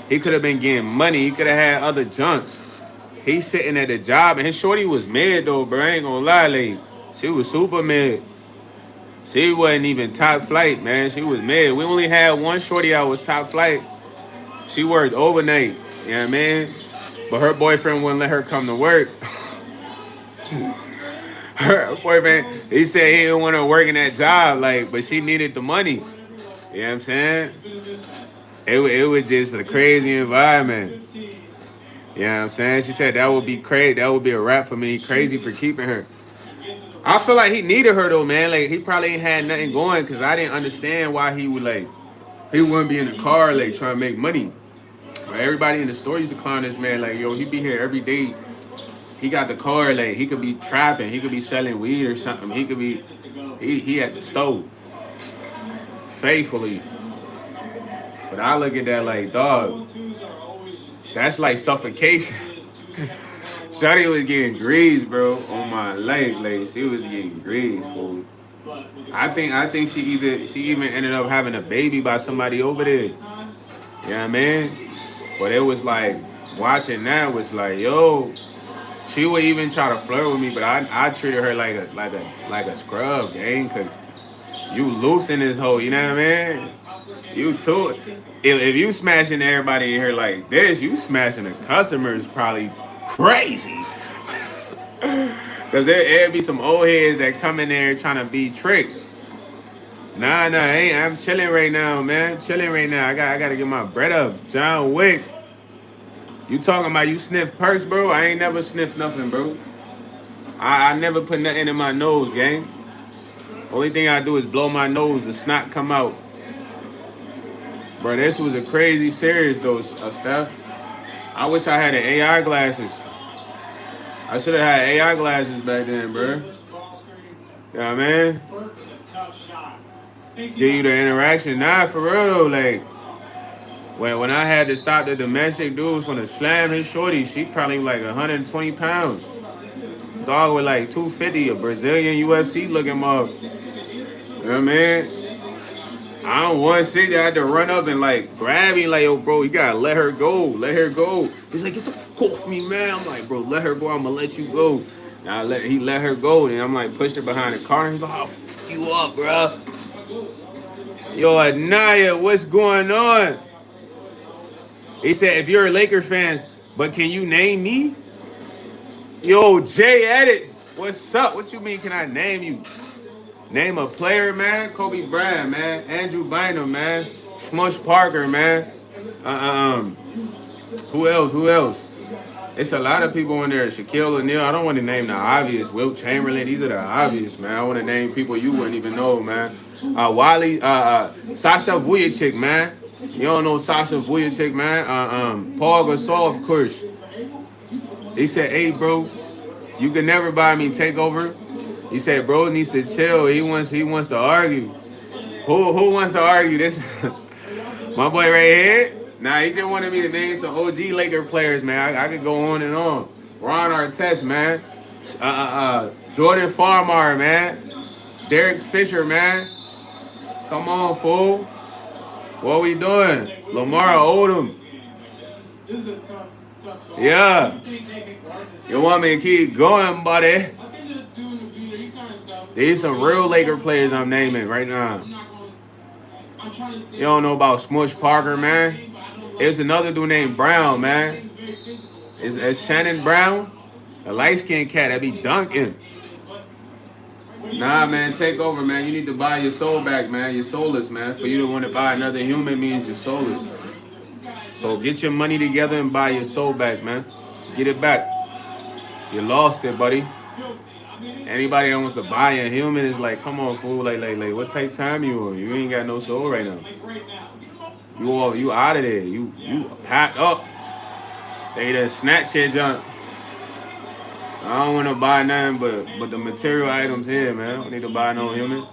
He could have been getting money. He could have had other junks. He's sitting at the job, and his shorty was mid though, bro. I ain't gonna lie, like she was super mid. She wasn't even top flight, man. She was mid. We only had one shorty that was top flight. She worked overnight, you know what I mean? But her boyfriend wouldn't let her come to work. Her boyfriend, he said he didn't want her working that job, like, but she needed the money. You know what I'm saying? It was just a crazy environment. You know what I'm saying? She said that would be crazy. That would be a wrap for me. Crazy for keeping her. I feel like he needed her though, man. Like he probably ain't had nothing going because I didn't understand why he would like he wouldn't be in the car like trying to make money. But everybody in the store used to clown this man like, yo, he be here every day. He got the car, like he could be trapping, he could be selling weed or something. He could be he at the stove. Faithfully. But I look at that like, dog, that's like suffocation. Shawty was getting greased, bro, on my life. Like she was getting greased, fool. I think she even ended up having a baby by somebody over there. You know what I mean? But it was like watching that was like, yo, she would even try to flirt with me, but I treated her like a scrub, gang, cause you loose in this hole, you know what I mean? You too. If you smashing everybody in here like this, you smashing the customers probably crazy. Cause there'd be some old heads that come in there trying to be tricks. Nah, hey, I'm chilling right now, man. Chilling right now. I gotta get my bread up. John Wick. You talking about you sniff perks, bro? I ain't never sniffed nothing, bro. I never put nothing in my nose, gang. Only thing I do is blow my nose, the snot come out. Bro, this was a crazy series though, Steph. I wish I had an AI glasses. I should have had AI glasses back then, bro. You know what I mean? Give you the interaction. Nah, for real though, like when I had to stop the domestic dudes from the slam his shorty, she probably like 120 pounds. Dog with like 250, a Brazilian UFC looking mug. You know what I mean? I don't want to see that. I had to run up and like grab him, like, yo, bro, you gotta let her go. Let her go. He's like, get the fuck off me, man. I'm like, bro, let her go. I'm gonna let you go. And he let her go. And I'm like, pushed her behind the car. And he's like, I'll fuck you up, bro. Yo, Anaya, what's going on? He said, if you're a Lakers fans, but can you name me? Yo, Jay Edits, what's up? What you mean, can I name you? Name a player, man. Kobe Bryant, man. Andrew Bynum, man. Smush Parker, man. Who else? It's a lot of people in there. Shaquille O'Neal. I don't want to name the obvious. Wilt Chamberlain. These are the obvious, man. I want to name people you wouldn't even know, man. Sasha Vujicic, man. You don't know Sasha Vujicic, man. Paul Gasol, of course. He said, hey, bro, you can never buy me takeover. He said, bro needs to chill. He wants to argue. Who wants to argue this? My boy right here? Nah, he just wanted me to name some OG Laker players, man. I could go on and on. Ron Artest, man. Jordan Farmar, man. Derek Fisher, man. Come on, fool. What we doing? Lamar Odom. Yeah. You want me to keep going, buddy? These some real Laker players I'm naming right now. You don't know about Smush Parker, man? There's another dude named Brown, man. It's Shannon Brown, a light-skinned cat that be dunking. Nah, man, take over, man. You need to buy your soul back, man. You're soulless, man. For you to want to buy another human means you're soulless. So get your money together and buy your soul back, man. Get it back. You lost it, buddy. Anybody that wants to buy a human is like, come on, fool. Like, what type time you on? You ain't got no soul right now. You out of there. You packed up. They done snatch your junk. I don't want to buy nothing but the material items here, man. I don't need to buy no human.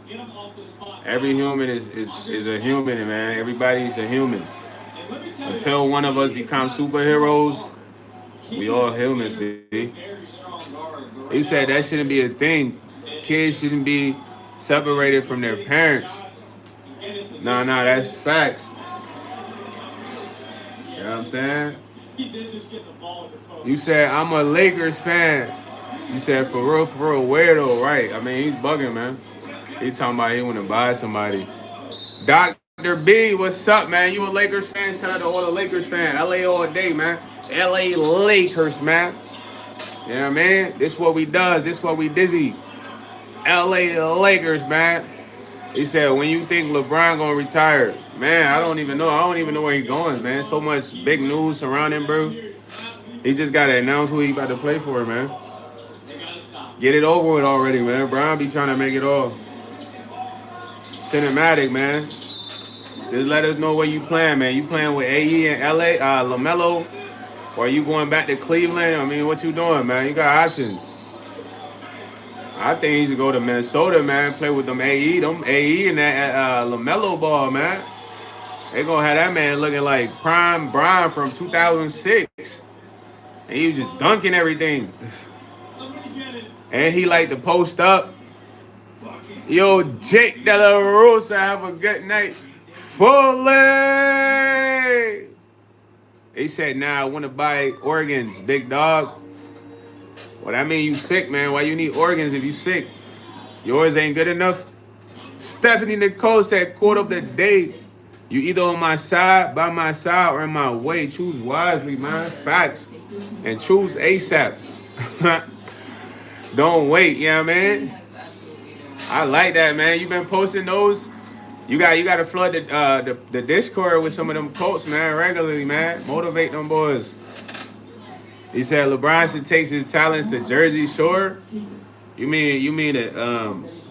Every human is a human, man. Everybody's a human. Until one of us becomes superheroes, we all humans, baby. He said that shouldn't be a thing. Kids shouldn't be separated from their parents. Nah, that's facts. You know what I'm saying? You said I'm a Lakers fan. You said for real, where though? Right? I mean, he's bugging, man. He talking about he want to buy somebody. Dr. B, what's up, man? You a Lakers fan? Shout out to all the Lakers fans. LA all day, man. LA Lakers, man. You know what I mean? This what we does. This what we dizzy. LA Lakers, man. He said, when you think LeBron gonna retire, man, I don't even know. I don't even know where he going, man. So much big news surrounding, bro. He just gotta announce who he about to play for, man. Get it over with already, man. Brian be trying to make it all cinematic, man. Just let us know where you playing, man. You playing with AE and LA, LaMelo, or you going back to Cleveland? I mean, what you doing, man? You got options. I think he should go to Minnesota, man. Play with them AE and that LaMelo ball, man. They gonna have that man looking like prime Brian from 2006, and he was just dunking everything. And he like to post up. Yo, Jake De La Rosa, have a good night. Fully. He said, nah, I want to buy organs, big dog. Well, that mean you sick, man. Why you need organs if you sick? Yours ain't good enough. Stephanie Nicole said, quote of the day. You either on my side, by my side, or in my way. Choose wisely, man. Facts. And choose ASAP. Don't wait, you know what I mean? I like that, man. You been posting those? You got to flood the Discord with some of them quotes, man, regularly, man. Motivate them boys. He said LeBron should take his talents to Jersey Shore. You mean that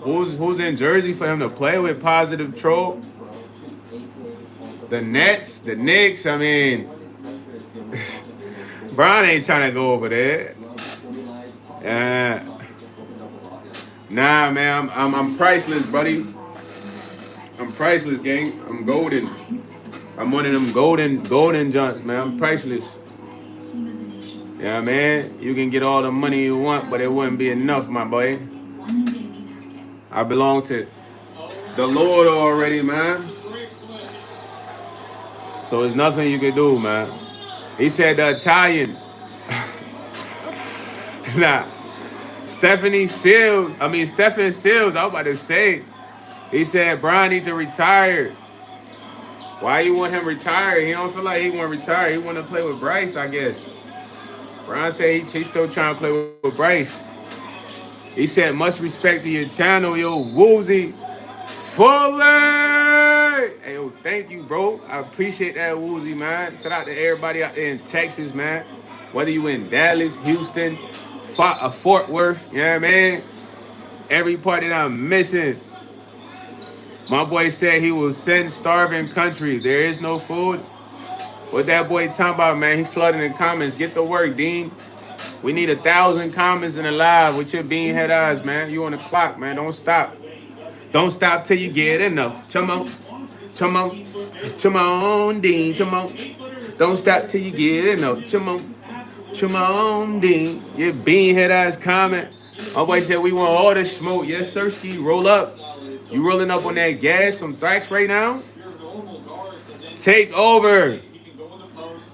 who's in Jersey for him to play with? Positive troll. The Nets, the Knicks. I mean, Bron ain't trying to go over there. Nah, man, I'm priceless, buddy. I'm priceless, gang. I'm golden. I'm one of them golden junks, man. I'm priceless. Yeah, man. You can get all the money you want, but it wouldn't be enough, my boy. I belong to the Lord already, man. So there's nothing you can do, man. He said the Italians. Nah. Stephen Seals, I was about to say. He said Brian need to retire. Why you want him retired? He don't feel like he want to retire. He want to play with Bryce, I guess. Brian said he's still trying to play with Bryce. He said, much respect to your channel, yo, Woozy. Fully! Hey, yo, thank you, bro. I appreciate that, Woozy, man. Shout out to everybody out there in Texas, man. Whether you in Dallas, Houston, Fort Worth, you know what I mean? Every part that I'm missing. My boy said he will send starving country. There is no food. What that boy talking about, man? He flooding the comments. Get to work, Dean. We need 1,000 comments in the live with your bean head eyes, man. You on the clock, man. Don't stop. Don't stop till you get enough. Come on. Come on. Come on, Dean. Come on. Don't stop till you get enough. Come on. Come on, Dean. Your bean head eyes comment. My boy said we want all the smoke. Yes, sir, Ski. Roll up. You rolling up on that gas, some Thrax right now? Take over.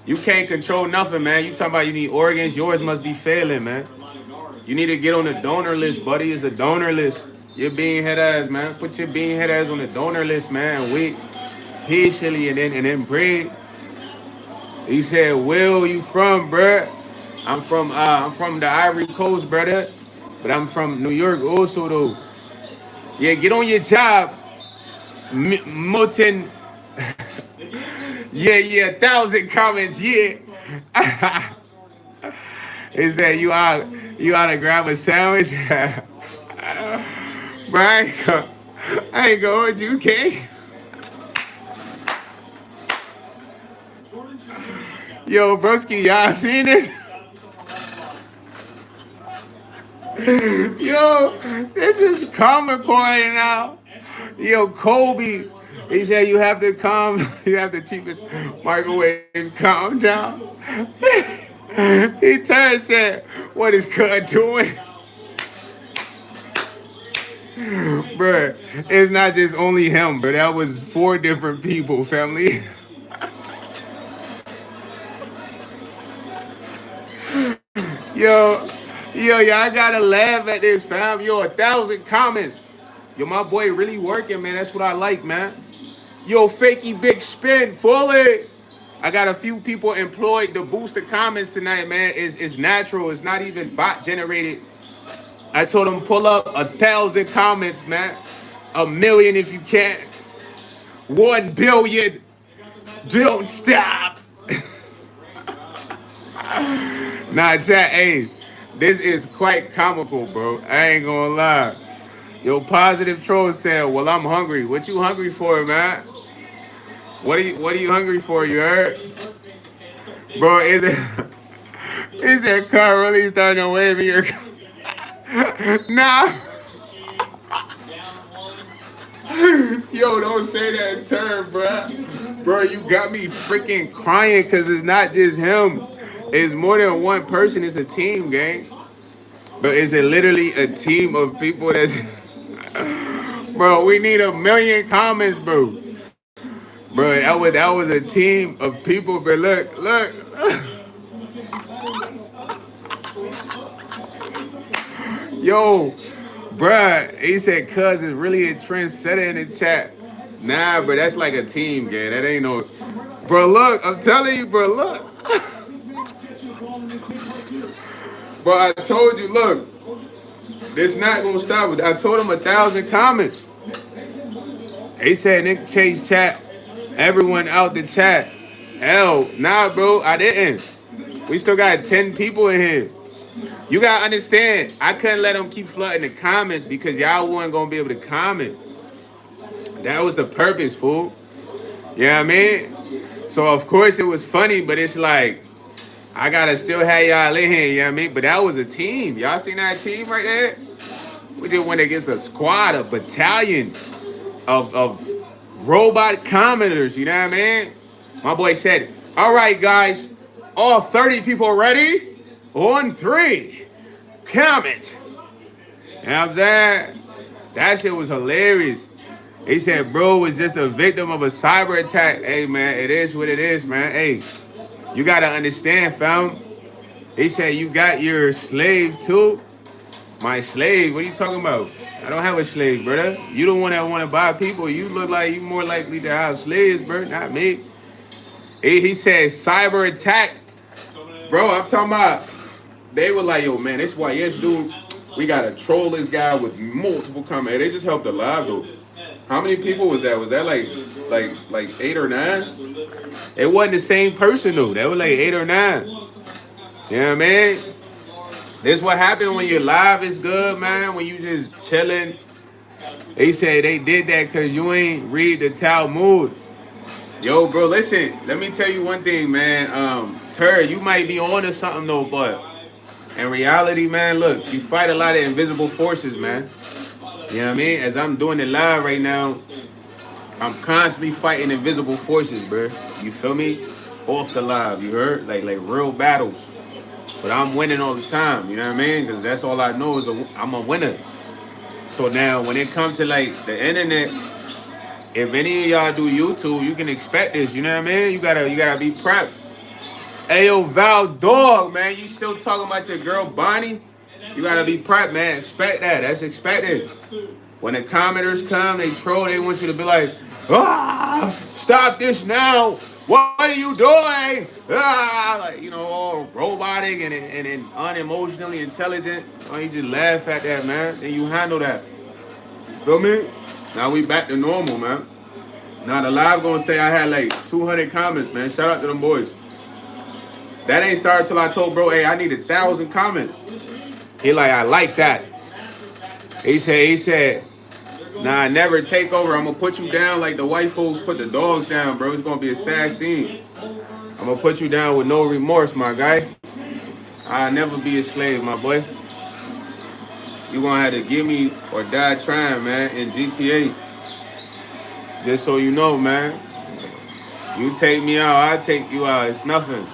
You can't control nothing, man. You talking about you need organs. Yours must be failing, man. You need to get on the donor list, buddy. It's a donor list. Your bean head ass, man. Put your bean head ass on the donor list, man. Wait patiently and then breathe. He said, "Where you from, bruh?" I'm from the Ivory Coast, brother. But I'm from New York also, though. Yeah, get on your job, Moten. Yeah, 1,000 comments, yeah. Is that you out to grab a sandwich? Brian, I ain't going with you, okay? Yo, broski, y'all seen this? Yo, this is comical right now. Yo, Kobe, he said you have to the cheapest microwave, calm down. He turned and said, what is Cud doing? Bruh, it's not just only him, bro. That was 4 different people, family. Yo, y'all gotta laugh at this, fam. Yo, 1,000 comments. Yo, my boy really working, man. That's what I like, man. Yo, fakey big spin, fully. I got a few people employed to boost the comments tonight, man. It's natural. It's not even bot generated. I told them pull up 1,000 comments, man. 1,000,000 if you can. 1 billion. Don't stop. Nah, chat. Hey, this is quite comical, bro. I ain't gonna lie. Yo, positive troll said, "Well, I'm hungry. What you hungry for, man? What are you hungry for? You heard, bro? Is that car really starting to wave in your car? Nah, yo, don't say that term, bro. Bro, you got me freaking crying because it's not just him. It's more than one person. It's a team, gang. But it's literally a team of people that's bro, we need 1,000,000 comments, bro. Bro, that was a team of people, bro. Look. Yo, bruh, he said cuz is really a trendsetter in the chat. Nah, bro, that's like a team, gang. That ain't no. Bro, look, I'm telling you, bro, look. Bro, I told you, look, this not gonna stop. I told him 1,000 comments. He said, Nick, change chat. Everyone out the chat. Hell, nah, bro, I didn't. We still got 10 people in here. You gotta understand, I couldn't let them keep flooding the comments because y'all wasn't gonna be able to comment. That was the purpose, fool. You know what I mean? So of course it was funny, but it's like I gotta still have y'all in here, you know what I mean? But that was a team. Y'all seen that team right there? We just went against a squad, a battalion of robot commenters, you know what I mean? My boy said, all right, guys, all 30 people ready? On 3. Comment. You know what I'm saying? That shit was hilarious. He said, bro was just a victim of a cyber attack. Hey, man, it is what it is, man. Hey, you got to understand, fam. He said, you got your slave, too? My slave? What are you talking about? I don't have a slave, brother. You the one that want to buy people. You look like you more likely to have slaves, bro, not me. He said, cyber attack. Bro, I'm talking about, they were like, yo, man, this YS dude, we got to troll this guy with multiple comments. They just helped a live, though. How many people was that? Was that like 8 or 9? It wasn't the same person though. That was like 8 or 9. You know what I mean? This what happened when your live is good, man. When you just chilling. They say they did that because you ain't read the Talmud. Yo, bro, listen. Let me tell you one thing, man. Tur, you might be on to something though, but in reality, man, look, you fight a lot of invisible forces, man. You know what I mean? As I'm doing it live right now, I'm constantly fighting invisible forces, bro. You feel me? Off the live, you heard? Like real battles. But I'm winning all the time, you know what I mean? Because that's all I know is I'm a winner. So now when it comes to like the internet, if any of y'all do YouTube, you can expect this, you know what I mean? You gotta be prepped. Hey yo, Val Dog, man, you still talking about your girl Bonnie? You gotta be prepped, man. Expect that. That's expected. When the commenters come, they troll, they want you to be like, stop this now. What are you doing? Like, you know, all robotic and unemotionally intelligent. Oh, you just laugh at that, man. Then you handle that. You feel me? Now we back to normal, man. Now the live gonna say I had like 200 comments, man. Shout out to them boys. That ain't started till I told bro, hey, I need 1,000 comments. He like, I like that. He said, nah, never take over. I'm gonna put you down like the white folks put the dogs down, bro. It's gonna be a sad scene. I'm gonna put you down with no remorse, my guy. I'll never be a slave, my boy. You gonna have to give me or die trying, man, in GTA. Just so you know, man. You take me out, I take you out. It's nothing.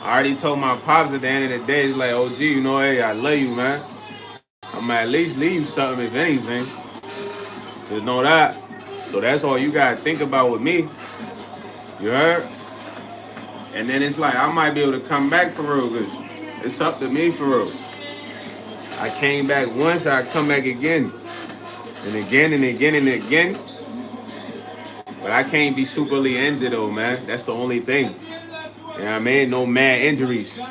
I already told my pops at the end of the day, it's like, OG, you know, hey, I love you, man. I'm gonna at least leave something, if anything. Just know that. So that's all you gotta think about with me. You heard? And then it's like I might be able to come back for real, cause it's up to me for real. I came back once, I come back again, and again and again and again. But I can't be superly injured though, man. That's the only thing. You know what I mean? No mad injuries.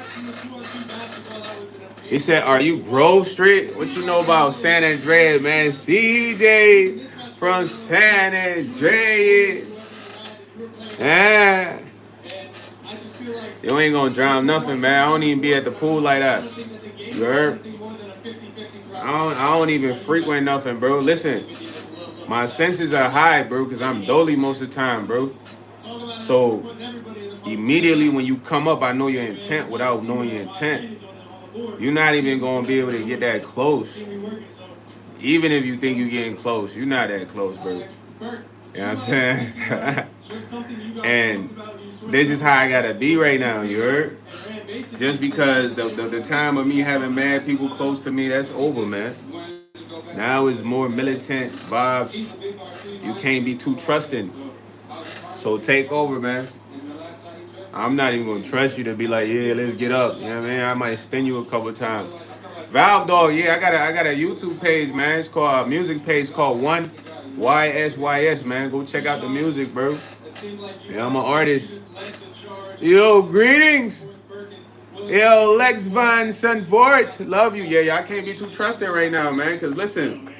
He said, "Are you Grove Street? What you know about San Andreas, man? CJ from San Andreas. Yeah. You ain't gonna drown nothing, man. I don't even be at the pool like that. You heard? I don't even frequent nothing, bro. Listen, my senses are high, bro, because I'm dolly most of the time, bro. So immediately when you come up, I know your intent without knowing your intent. You're not even gonna be able to get that close. Even if you think you're getting close, you're not that close, bro. You know what I'm saying? And this is how I gotta be right now, you heard? Just because the time of me having mad people close to me, that's over, man. Now it's more militant vibes. You can't be too trusting. So take over, man. I'm not even gonna trust you to be like, yeah, let's get up. You know what I mean? I might spin you a couple times. Valve Dog, yeah, I got a YouTube page, man. It's called a music page called YsYS, man. Go check out the music, bro. Yeah, I'm an artist. Yo, greetings. Yo, Lex Van Sunfort. Love you. Yeah, I can't be too trusting right now, man. Cause listen,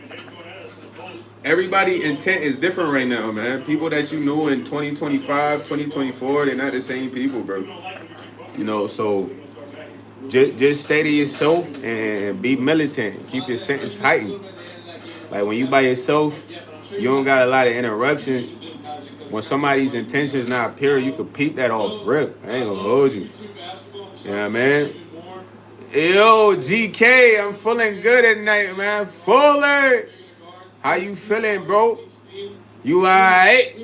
everybody intent is different right now, man. People that you knew in 2025, 2024, they're not the same people, bro. You know, so just stay to yourself and be militant. Keep your sentence heightened. Like when you by yourself, you don't got a lot of interruptions. When somebody's intentions not pure, you can peep that off rip. I ain't gonna hold you. You know what I mean? Yo, GK, I'm feeling good at night, man. Fuller, how you feeling, bro? You alright?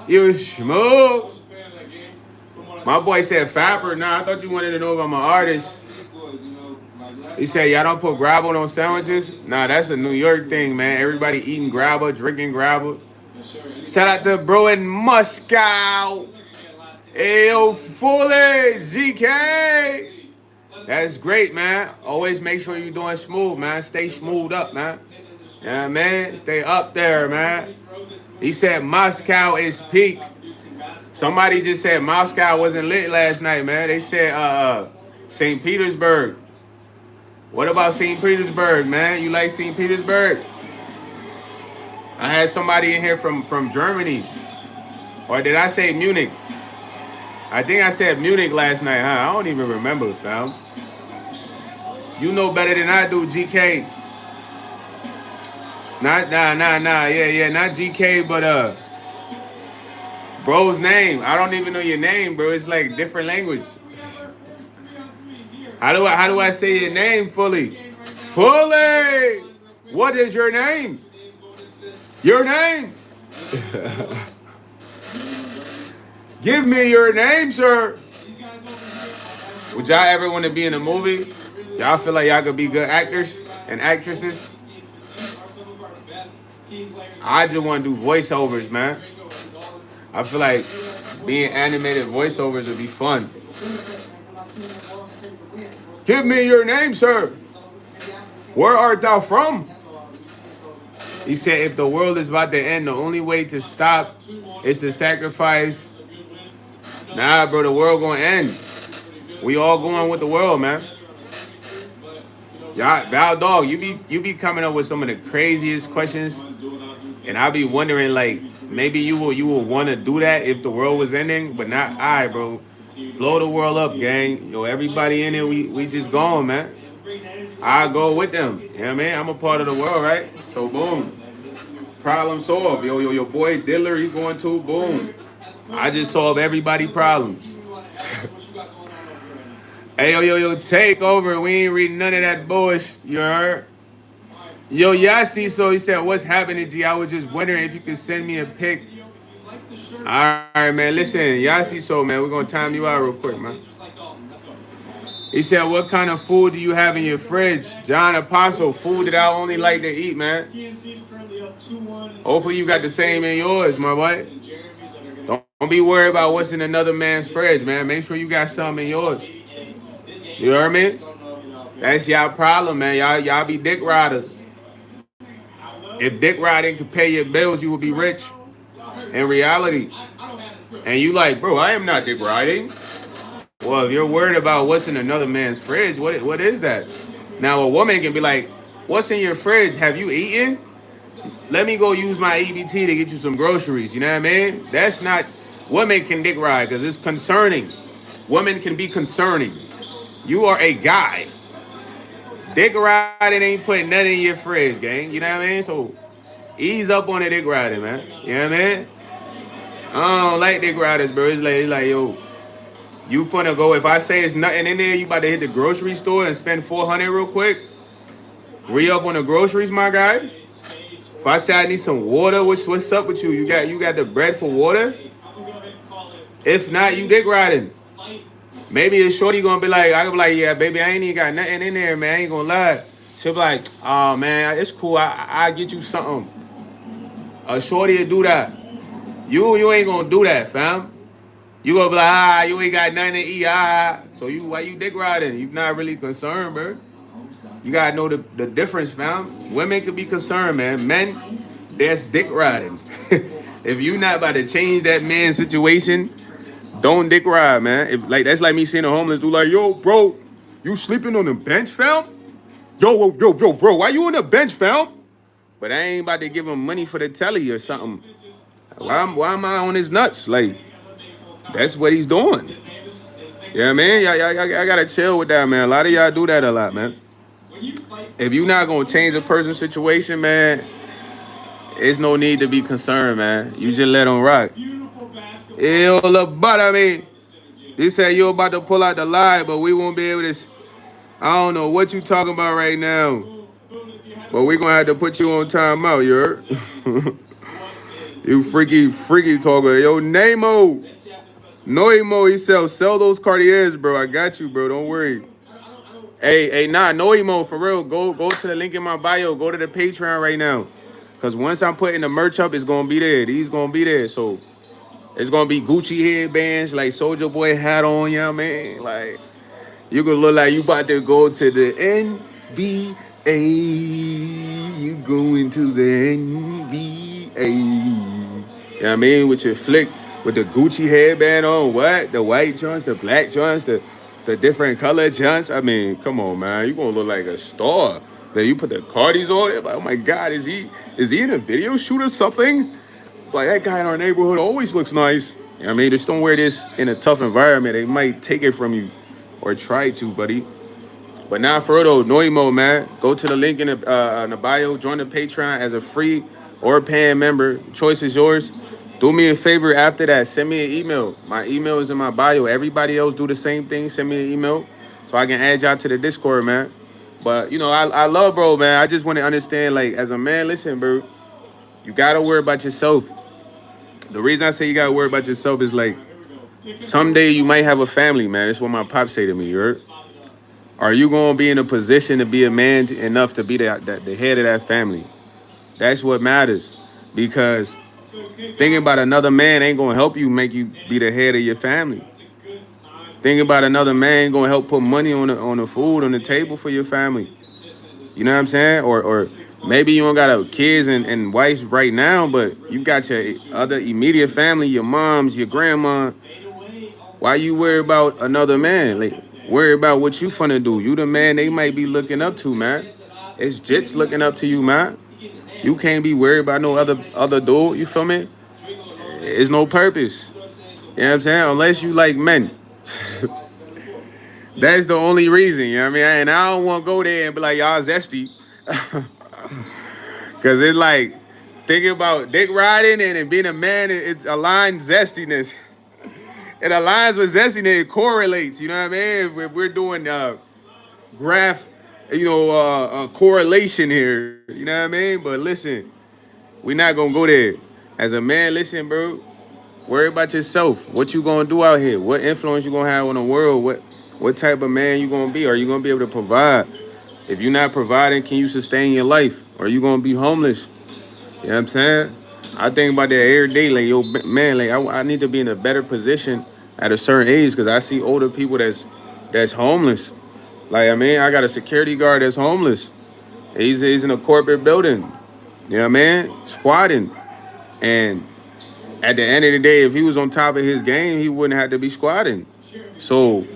You smooth? My boy said Fapper. Nah, I thought you wanted to know if I'm an artist. He said, y'all don't put grabber on sandwiches? Nah, that's a New York thing, man. Everybody eating grabber, drinking grabber. Shout out to bro in Moscow. Ayo, Fuller, GK. That's great, man. Always make sure you're doing smooth, man. Stay smooth up, man. Yeah, man. Stay up there, man. He said Moscow is peak. Somebody just said Moscow wasn't lit last night, man. They said St. Petersburg. What about St. Petersburg, man? You like St. Petersburg? I had somebody in here from Germany. Or did I say Munich? I think I said Munich last night, huh? I don't even remember, fam. You know better than I do, GK. Nah. Yeah, not GK, but bro's name. I don't even know your name, bro. It's like different language. How do I say your name fully? Fully. What is your name? Your name? Give me your name, sir. Would y'all ever want to be in a movie? Y'all feel like y'all could be good actors and actresses? I just want to do voiceovers, man. I feel like being animated voiceovers would be fun. Give me your name, sir. Where art thou from? He said, if the world is about to end, the only way to stop is to sacrifice. Nah, bro, the world gonna end. We all going with the world, man. Y'all, Val Dog, you be coming up with some of the craziest questions, and I be wondering like maybe you will want to do that if the world was ending, but not I, bro. Blow the world up, gang. Yo, everybody in it, we just going, man. I go with them. You know what I mean? I'm a part of the world, right? So boom. Problem solved. Yo, your boy Diller, he going too, boom. I just solve everybody's problems. Hey, yo, take over. We ain't reading none of that bullshit. You heard? Yo, Yassi, so he said, what's happening, G? I was just wondering if you could send me a pic. All right, man. Listen, Yassi, so, man, we're going to time you out real quick, man. He said, what kind of food do you have in your fridge? John Apostle, food that I only like to eat, man. Hopefully you got the same in yours, my boy. Don't be worried about what's in another man's fridge, man. Make sure you got something in yours. You heard me? That's y'all problem, man. Y'all be dick riders. If dick riding could pay your bills, you would be rich. In reality. And you like, bro, I am not dick riding. Well, if you're worried about what's in another man's fridge, what is that? Now a woman can be like, what's in your fridge? Have you eaten? Let me go use my EBT to get you some groceries. You know what I mean? That's not women can dick ride because it's concerning. Women can be concerning. You are a guy. Dick riding ain't putting nothing in your fridge, gang. You know what I mean? So ease up on the dick riding, man. You know what I mean? I don't like dick riders, bro. It's like, yo, you finna go. If I say it's nothing in there, you about to hit the grocery store and spend 400 real quick. Re up on the groceries, my guy. If I say I need some water, what's up with you? You got the bread for water? If not, you dick riding. Maybe a shorty gonna be like, I can be like, yeah, baby, I ain't even got nothing in there, man. I ain't gonna lie. She'll be like, oh man, it's cool. I get you something. A shorty will do that. You ain't gonna do that, fam. You gonna be like, you ain't got nothing to eat, So why you dick riding? You not really concerned, bro. You gotta know the difference, fam. Women could be concerned, man. Men, that's dick riding. If you not about to change that man's situation, don't dick ride, man. If like that's like me seeing a homeless dude like, yo, bro, you sleeping on the bench, fam? Yo, bro, why you on the bench, fam? But I ain't about to give him money for the telly or something. Why am I on his nuts? Like, that's what he's doing. Yeah, man. I gotta chill with that, man. A lot of y'all do that a lot, man. If you're not gonna change a person's situation, man, it's no need to be concerned, man. You just let them rock. Yo, look, but I mean, you said you're about to pull out the lie, but we won't be able to. I don't know what you talking about right now, but we gonna have to put you on timeout, you heard? You freaky talker. Yo, Nemo. Noemo, he sell those Cartiers, bro. I got you, bro. Don't worry. Hey, nah, Noemo, for real. Go to the link in my bio. Go to the Patreon right now. Cause once I'm putting the merch up, it's gonna be there. These gonna be there. So it's gonna be Gucci headbands, like Soldier Boy hat on, yeah, man. Like you gonna look like you about to go to the NBA. You going to the NBA. You know what I mean? With your flick, with the Gucci headband on, what? The white joints, the black joints, the different color joints. I mean, come on, man. You gonna look like a star. Then you put the Cardis on it. Like, oh my God, is he in a video shoot or something? Like that guy in our neighborhood always looks nice. You know what I mean? Just don't wear this in a tough environment. They might take it from you or try to, buddy. But now, for real though, Noimo, man, go to the link in the bio, join the Patreon as a free or paying member. Choice is yours. Do me a favor after that, send me an email. My email is in my bio. Everybody else do the same thing. Send me an email so I can add y'all to the Discord, man. But, you know, I love bro, man. I just want to understand, like, as a man, listen, bro, you got to worry about yourself. The reason I say you got to worry about yourself is, like, someday you might have a family, man. That's what my pops say to me, you heard? Are you going to be in a position to be a man enough to be the head of that family? That's what matters. Because thinking about another man ain't going to help you make you be the head of your family. Thinking about another man ain't going to help put money on the food on the table for your family. You know what I'm saying? Or maybe you don't got a kids and wives right now, but you got your other immediate family, your moms, your grandma. Why you worry about another man? Like, worry about what you finna do. You the man they might be looking up to, man. It's jits looking up to you, man. You can't be worried about no other dude. You feel me? It's no purpose. You know what I'm saying? Unless you like men. That's the only reason, you know what I mean? And I don't want to go there and be like, y'all zesty. Because it's like, thinking about dick riding and being a man, it aligns zestiness. It aligns with zestiness. It correlates, you know what I mean? If we're doing graph, correlation here, you know what I mean? But listen, we're not going to go there. As a man, listen, bro, worry about yourself. What you going to do out here? What influence you going to have on the world? What type of man you gonna be? Are you gonna be able to provide? If you're not providing, can you sustain your life? Or are you gonna be homeless? You know what I'm saying? I think about that every day. Like, yo, man, like I need to be in a better position at a certain age because I see older people that's homeless. Like, I mean, I got a security guard that's homeless. He's in a corporate building. You know what I mean? Squatting. And at the end of the day, if he was on top of his game, he wouldn't have to be squatting. So,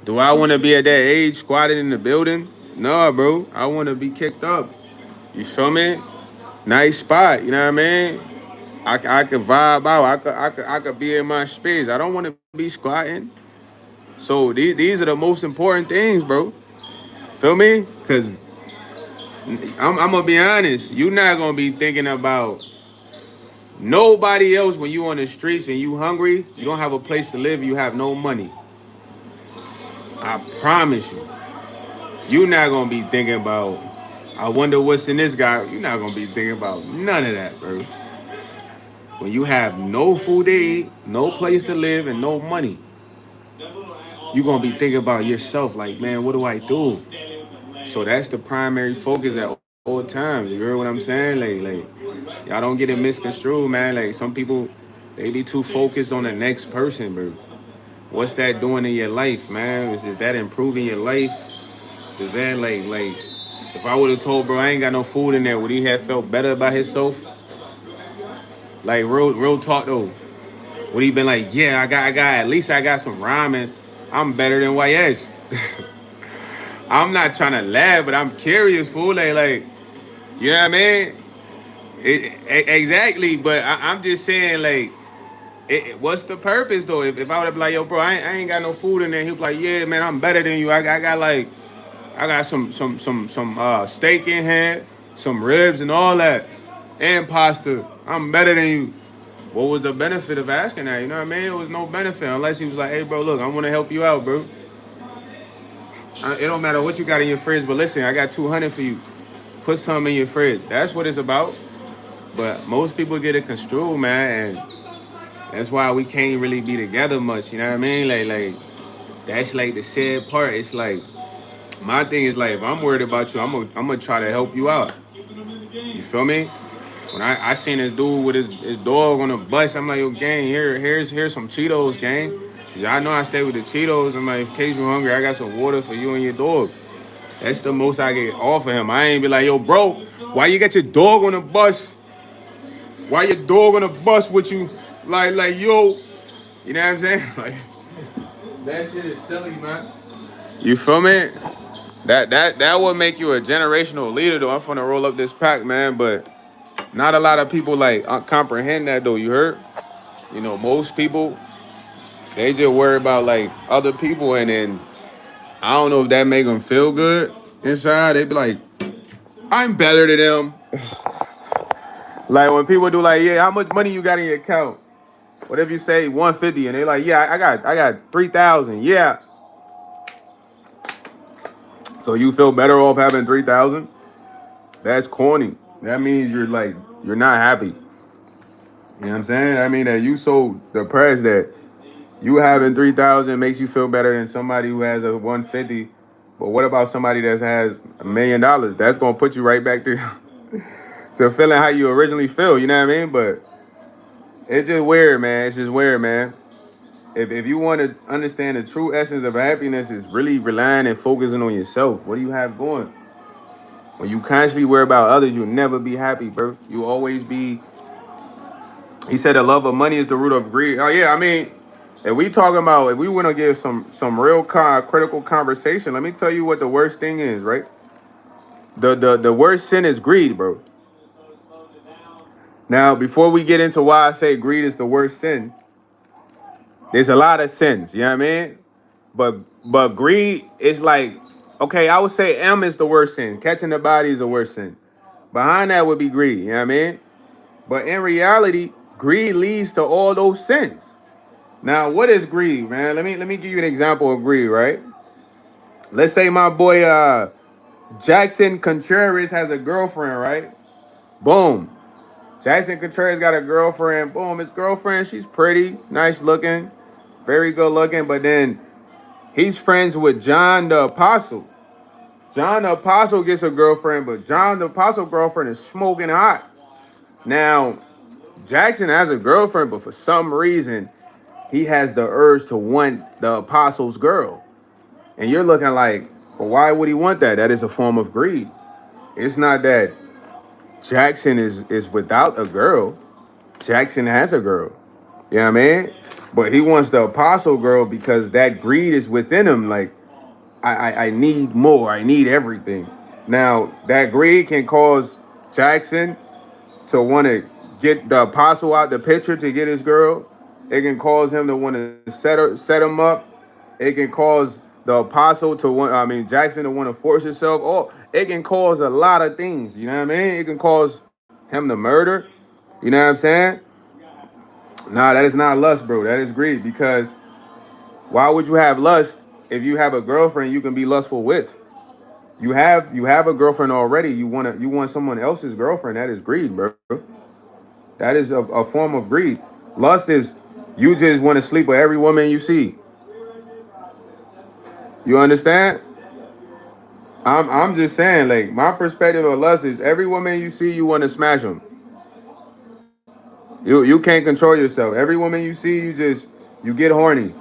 do I want to be at that age squatting in the building? No, bro. I want to be kicked up. You feel me? Nice spot. You know what I mean? I could vibe out. I could be in my space. I don't want to be squatting. So these are the most important things, bro. Feel me? Cause I'm gonna be honest. You're not gonna be thinking about nobody else when you on the streets and you hungry. You don't have a place to live. You have no money. I promise you. You're not gonna be thinking about. I wonder what's in this guy. You're not gonna be thinking about none of that, bro. When you have no food to eat, no place to live, and no money, you're gonna be thinking about yourself. Like, man, what do I do? So that's the primary focus at all times. You heard what I'm saying? Y'all don't get it misconstrued, man. Like some people, they be too focused on the next person, bro. What's that doing in your life, man? Is that improving your life? Is that like if I would have told bro I ain't got no food in there, would he have felt better about himself? Like real talk though. Would he been like, yeah, I got at least I got some ramen. I'm better than YS. I'm not trying to laugh, but I'm curious, fool. Like, you know what I mean? Exactly, but I'm just saying, like, what's the purpose though? If I would have been like, yo, bro, I ain't got no food in there, he'd be like, yeah, man, I'm better than you. I got like, I got some steak in here, some ribs and all that, and pasta. I'm better than you. What was the benefit of asking that? You know what I mean? It was no benefit unless he was like, hey, bro, look, I want to help you out, bro. It don't matter what you got in your fridge, but listen, I got 200 for you. Put some in your fridge. That's what it's about. But most people get it construed, man, and that's why we can't really be together much. You know what I mean? Like that's like the sad part. It's like my thing is like if I'm worried about you, I'm gonna try to help you out. You feel me? When I seen this dude with his dog on the bus, I'm like, yo, gang, here's some Cheetos, gang. Y'all know I stay with the Cheetos. I'm like, in case you're hungry, I got some water for you and your dog. That's the most I get off of him. I ain't be like, yo, bro, why you got your dog on the bus? Why your dog on the bus with you? Like, yo, you know what I'm saying? Like, that shit is silly, man. You feel me? That would make you a generational leader, though. I'm finna roll up this pack, man, but not a lot of people like comprehend that, though. You heard? You know, most people they just worry about like other people, and then I don't know if that make them feel good inside. They be like, I'm better than them. Like when people do like, yeah, how much money you got in your account? What if you say 150 and they like, yeah, I got 3,000. Yeah. So you feel better off having 3,000? That's corny. That means you're not happy. You know what I'm saying? I mean that you so depressed that you having 3,000 makes you feel better than somebody who has a 150. But what about somebody that has $1 million? That's gonna put you right back to to feeling how you originally feel. You know what I mean? But it's just weird, man. It's just weird, man. If you want to understand the true essence of happiness is really relying and focusing on yourself. What do you have going? When you constantly worry about others, you'll never be happy, bro. You always be. He said the love of money is the root of greed. Oh yeah, I mean, if we want to give some real critical conversation, let me tell you what the worst thing is, right? The worst sin is greed, bro. Now, before we get into why I say greed is the worst sin, there's a lot of sins. You know what I mean? But but greed is like, okay, I would say M is the worst sin. Catching the body is the worst sin. Behind that would be greed. You know what I mean? But in reality, greed leads to all those sins. Now, what is greed, man? Let me give you an example of greed, right? Let's say my boy Jackson Contreras has a girlfriend, right? Boom. Jackson Contreras got a girlfriend. Boom. His girlfriend, she's pretty, nice looking, very good looking. But then He's friends with John the Apostle. John the Apostle gets a girlfriend, but John the Apostle girlfriend is smoking hot. Now, Jackson has a girlfriend, but for some reason, he has the urge to want the Apostle's girl. And you're looking like, but why would he want that? That is a form of greed. It's not that Jackson is without a girl. Jackson has a girl. You know what I mean? But he wants the Apostle girl because that greed is within him. Like, I need more. I need everything. Now, that greed can cause Jackson to want to get the Apostle out the picture to get his girl. It can cause him to want to set him up. It can cause the Apostle to want, I mean, Jackson to want to force himself. Or it can cause a lot of things. You know what I mean? It can cause him to murder. You know what I'm saying? Nah, that is not lust, bro. That is greed. Because why would you have lust if you have a girlfriend you can be lustful with? You have a girlfriend already. You want someone else's girlfriend. That is greed, bro. That is a form of greed. Lust is you just want to sleep with every woman you see. You understand? I'm just saying, like, my perspective of lust is every woman you see, you want to smash them. You can't control yourself. Every woman you see, you get horny.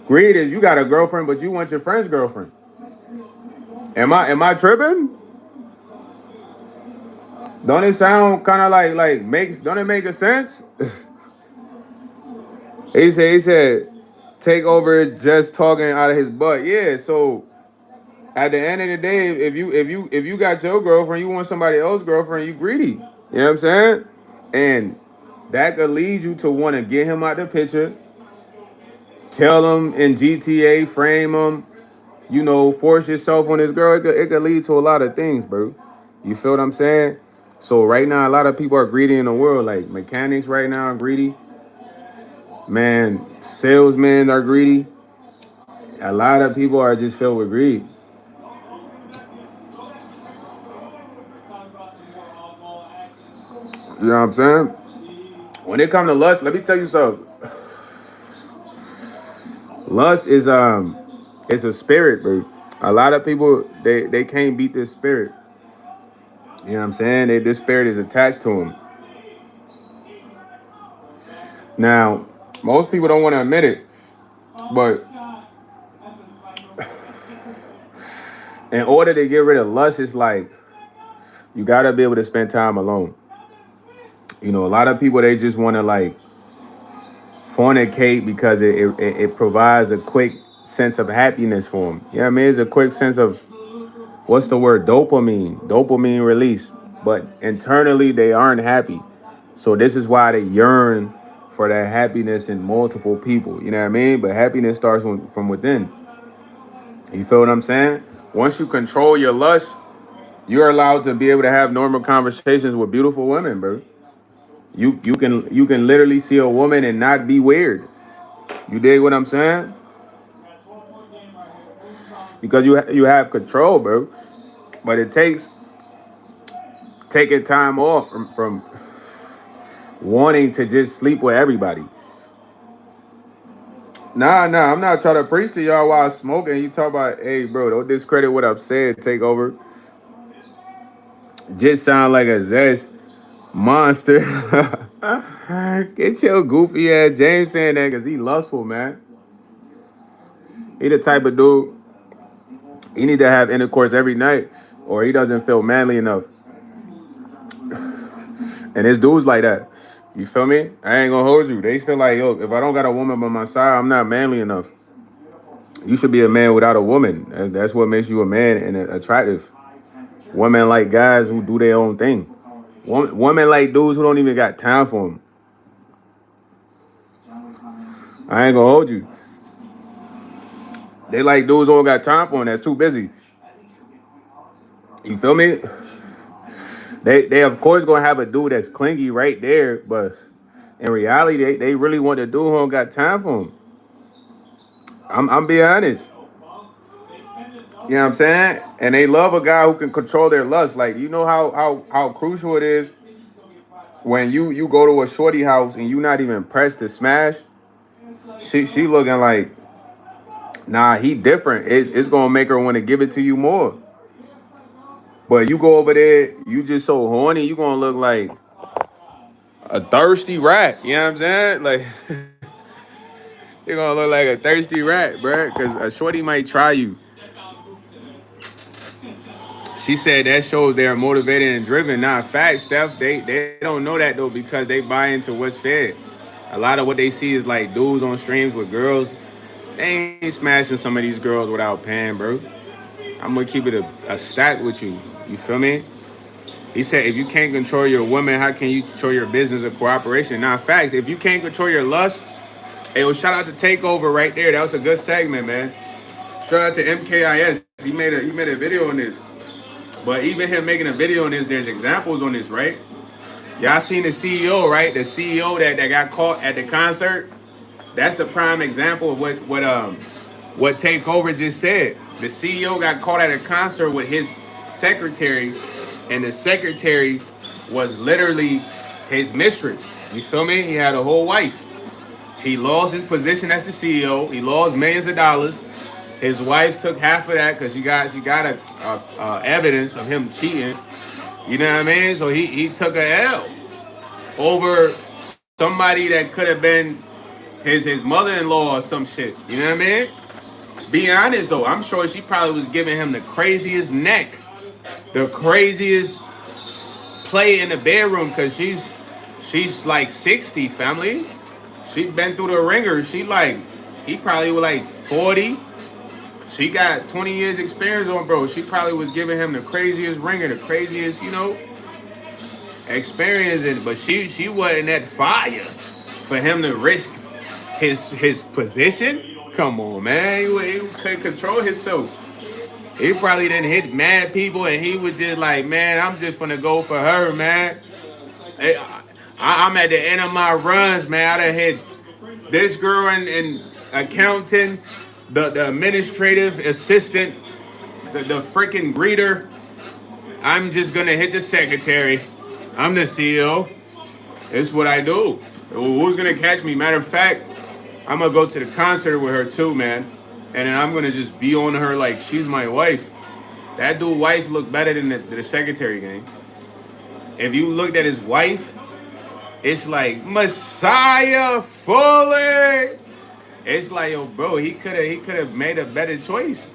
Greed is you got a girlfriend, but you want your friend's girlfriend. Am I tripping? Don't it sound kind of like makes? Don't it make a sense? He said take over just talking out of his butt. Yeah. So at the end of the day, if you got your girlfriend, you want somebody else's girlfriend, you greedy. You know what I'm saying? And that could lead you to want to get him out the picture, kill him in GTA, frame him, force yourself on this girl. It could lead to a lot of things, bro. You feel what I'm saying? So right now, a lot of people are greedy in the world. Like mechanics right now are greedy. Man, salesmen are greedy. A lot of people are just filled with greed. You know what I'm saying? When it comes to lust, let me tell you something. Lust is a spirit, bro. A lot of people they can't beat this spirit. You know what I'm saying? This spirit is attached to them. Now, most people don't want to admit it, but in order to get rid of lust, it's like you gotta be able to spend time alone. A lot of people they just want to like fornicate because it provides a quick sense of happiness for them. You know what I mean? It's a quick sense of what's the word? Dopamine release. But internally they aren't happy. So this is why they yearn for that happiness in multiple people. You know what I mean? But happiness starts from within. You feel what I'm saying? Once you control your lust, you're allowed to be able to have normal conversations with beautiful women, bro. You can literally see a woman and not be weird. You dig what I'm saying? Because you have control, bro. But it takes taking time off from wanting to just sleep with everybody. Nah, I'm not trying to preach to y'all while smoking. You talk about, hey, bro, don't discredit what I've said. Take over. Just sound like a zest monster. Get your goofy ass James saying that because he lustful, man. He the type of dude he need to have intercourse every night, or he doesn't feel manly enough. And his dudes like that. You feel me? I ain't gonna hold you. They feel like, yo, if I don't got a woman by my side, I'm not manly enough. You should be a man without a woman. That's what makes you a man and attractive. Women like guys who do their own thing. Women like dudes who don't even got time for them. I ain't gonna hold you. They like dudes who don't got time for them. That's too busy. You feel me? They of course gonna have a dude that's clingy right there, but in reality, they really want the dude who don't got time for them. I'm being honest. You know what I'm saying? And they love a guy who can control their lust. Like, you know how crucial it is when you go to a shorty house and you not even pressed to smash. She looking like Nah, he different. It's gonna make her want to give it to you more. But you go over there, you just so horny, you gonna look like a thirsty rat. You know what I'm saying? Like you're gonna look like a thirsty rat, bruh. Cause a shorty might try you. She said that shows they are motivated and driven. Nah, facts, Steph. They don't know that though because they buy into what's fed. A lot of what they see is like dudes on streams with girls. They ain't smashing some of these girls without paying, bro. I'm gonna keep it a stack with you. You feel me? He said, if you can't control your woman, how can you control your business or cooperation? Now, facts, if you can't control your lust, hey, well, shout out to Takeover right there. That was a good segment, man. Shout out to MKIS. He made a video on this. But even him making a video on this, there's examples on this, right? Y'all seen the CEO, right? The CEO that got caught at the concert. That's a prime example of what Takeover just said. The CEO got caught at a concert with his secretary, and the secretary was literally his mistress. You feel me? He had a whole wife. He lost his position as the CEO. He lost millions of dollars. His wife took half of that because she got a evidence of him cheating. You know what I mean? So he took a L over somebody that could have been his mother-in-law or some shit. You know what I mean? Be honest though, I'm sure she probably was giving him the craziest neck, the craziest play in the bedroom because she's like 60, family. She been through the ringer. He probably was like 40. She got 20 years experience on bro. She probably was giving him the craziest ringer, the craziest, experience in it. But she wasn't that fire for him to risk his position. Come on, man. He couldn't control himself. He probably didn't hit mad people and he was just like, man, I'm just gonna go for her, man. I'm at the end of my runs, man. I done hit this girl and accountant, the administrative assistant, the freaking greeter. I'm just gonna hit the secretary. I'm the CEO. It's what I do. Who's gonna catch me? Matter of fact, I'm gonna go to the concert with her too, man. And then I'm gonna just be on her like she's my wife. That dude wife look better than the secretary gang. If you looked at his wife, it's like Messiah fully. It's like, yo, bro, he could have made a better choice.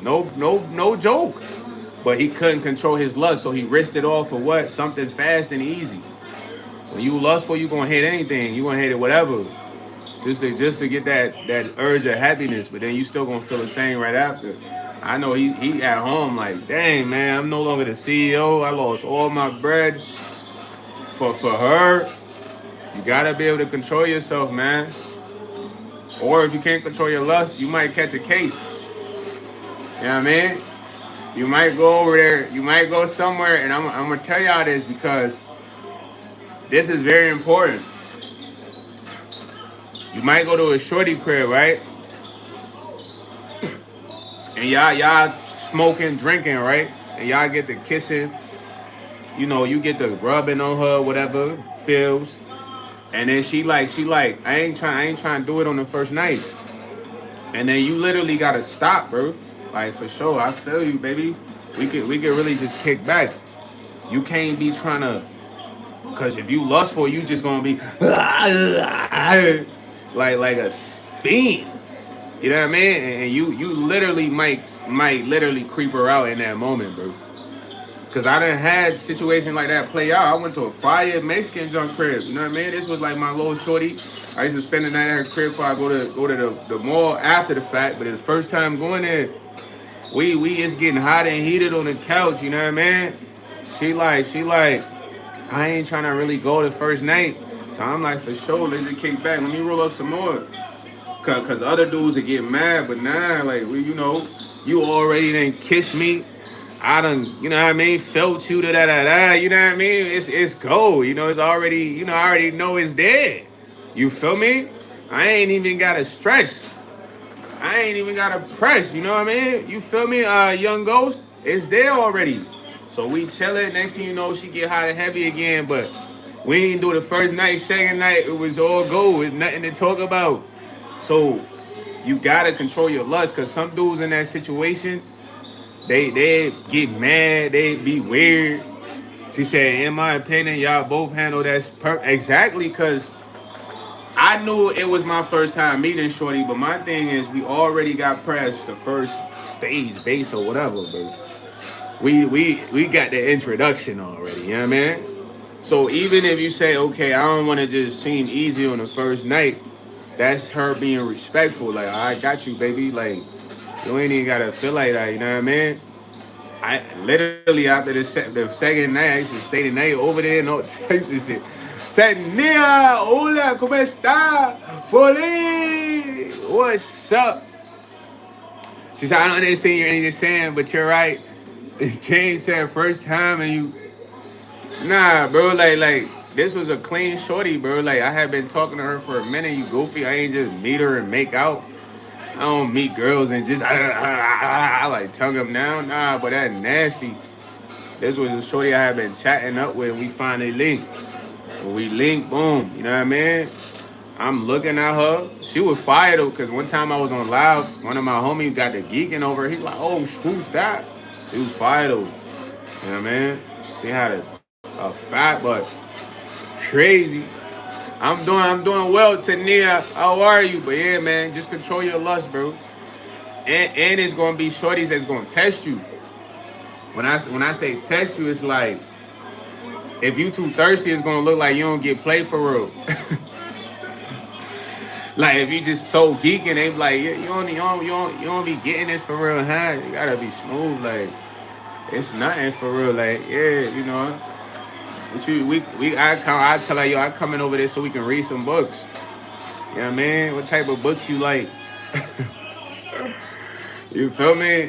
No joke. But he couldn't control his lust, so he risked it all for what? Something fast and easy. When you lustful, you gonna hit anything. You gonna hit it whatever. Just to get that urge of happiness, but then you still gonna feel the same right after. I know he at home like, dang man, I'm no longer the CEO. I lost all my bread for her. You gotta be able to control yourself, man. Or if you can't control your lust, you might catch a case. You know what I mean? You might go over there, you might go somewhere, and I'm gonna tell y'all this because this is very important. You might go to a shorty crib, right? And y'all smoking, drinking, right? And y'all get the kissing. You get the rubbing on her, whatever feels. And then she like, I ain't trying to do it on the first night. And then you literally gotta stop, bro. Like for sure, I feel you, baby. We could really just kick back. You can't be trying to, cause if you lustful, you just gonna be like a fiend. You know what I mean? And you literally might literally creep her out in that moment, bro. Cause I done had situations like that play out. I went to a fire Mexican junk crib. You know what I mean? This was like my little shorty. I used to spend the night at her crib before I go to the mall after the fact. But the first time going there, we is getting hot and heated on the couch. You know what I mean? She like, I ain't trying to really go the first night. So I'm like, for sure, let's just kick back. Let me roll up some more. Cause other dudes would get mad, but nah, like you already done kissed me. I done, you know what I mean, felt you, da da da da. You know what I mean? It's cold. It's already, I already know it's there. You feel me? I ain't even gotta stress. I ain't even gotta press. You know what I mean? You feel me, young ghost? It's there already. So we chillin'. Next thing you know, she get hot and heavy again. But we ain't do the first night, second night. It was all go. It's nothing to talk about. So You gotta control your lust, cause some dudes in that situation, they get mad, they be weird. She said, in my opinion, y'all both handle that exactly, cause I knew it was my first time meeting Shorty, but my thing is we already got past the first stage base or whatever, but we got the introduction already, you know what I mean? So even if you say, okay, I don't want to just seem easy on the first night, that's her being respectful. Like, I got you, baby. Like, you ain't even gotta feel like that. You know what I mean? I literally after the second night, I used to stay the night over there and all types of shit. Tania, hola, ¿cómo está? Foley, what's up? She said, I don't understand anything you're saying, but you're right. James said first time and you, nah, bro, like this was a clean shorty, bro. Like I had been talking to her for a minute. You goofy. I ain't just meet her and make out. I don't meet girls and just I like tongue them down. Nah, but that nasty. This was a shorty I had been chatting up with, and we finally linked. When we linked, boom. You know what I mean? I'm looking at her. She was fired though, cause one time I was on live. One of my homies got the geeking over. He like, oh, who's that? He was fired though. You know what I mean? She had a fat but crazy. I'm doing well, Tania. How are you? But yeah, man, just control your lust, bro. And it's gonna be shorties that's gonna test you. When I say test you, it's like if you too thirsty, it's gonna look like you don't get played for real. Like if you just so geeking, they be like, you don't be getting this for real, huh? You gotta be smooth, like it's nothing for real, like yeah, you know. But I tell her, yo, I coming over there so we can read some books. You know what I mean? What type of books you like? You feel me?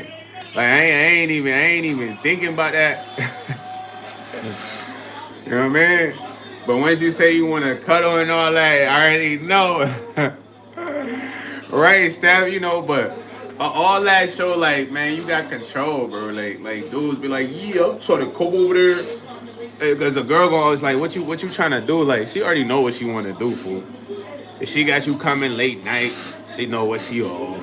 Like I ain't even thinking about that. You know what I mean? But once you say you want to cuddle and all that, I already know. Right, Steph? You know, but all that show, like, man, you got control, bro. Like dudes be like, yeah, I'm trying to come over there. Because a girl always like, what you trying to do? Like, she already know what she want to do, fool. If she got you coming late night, she know what she on.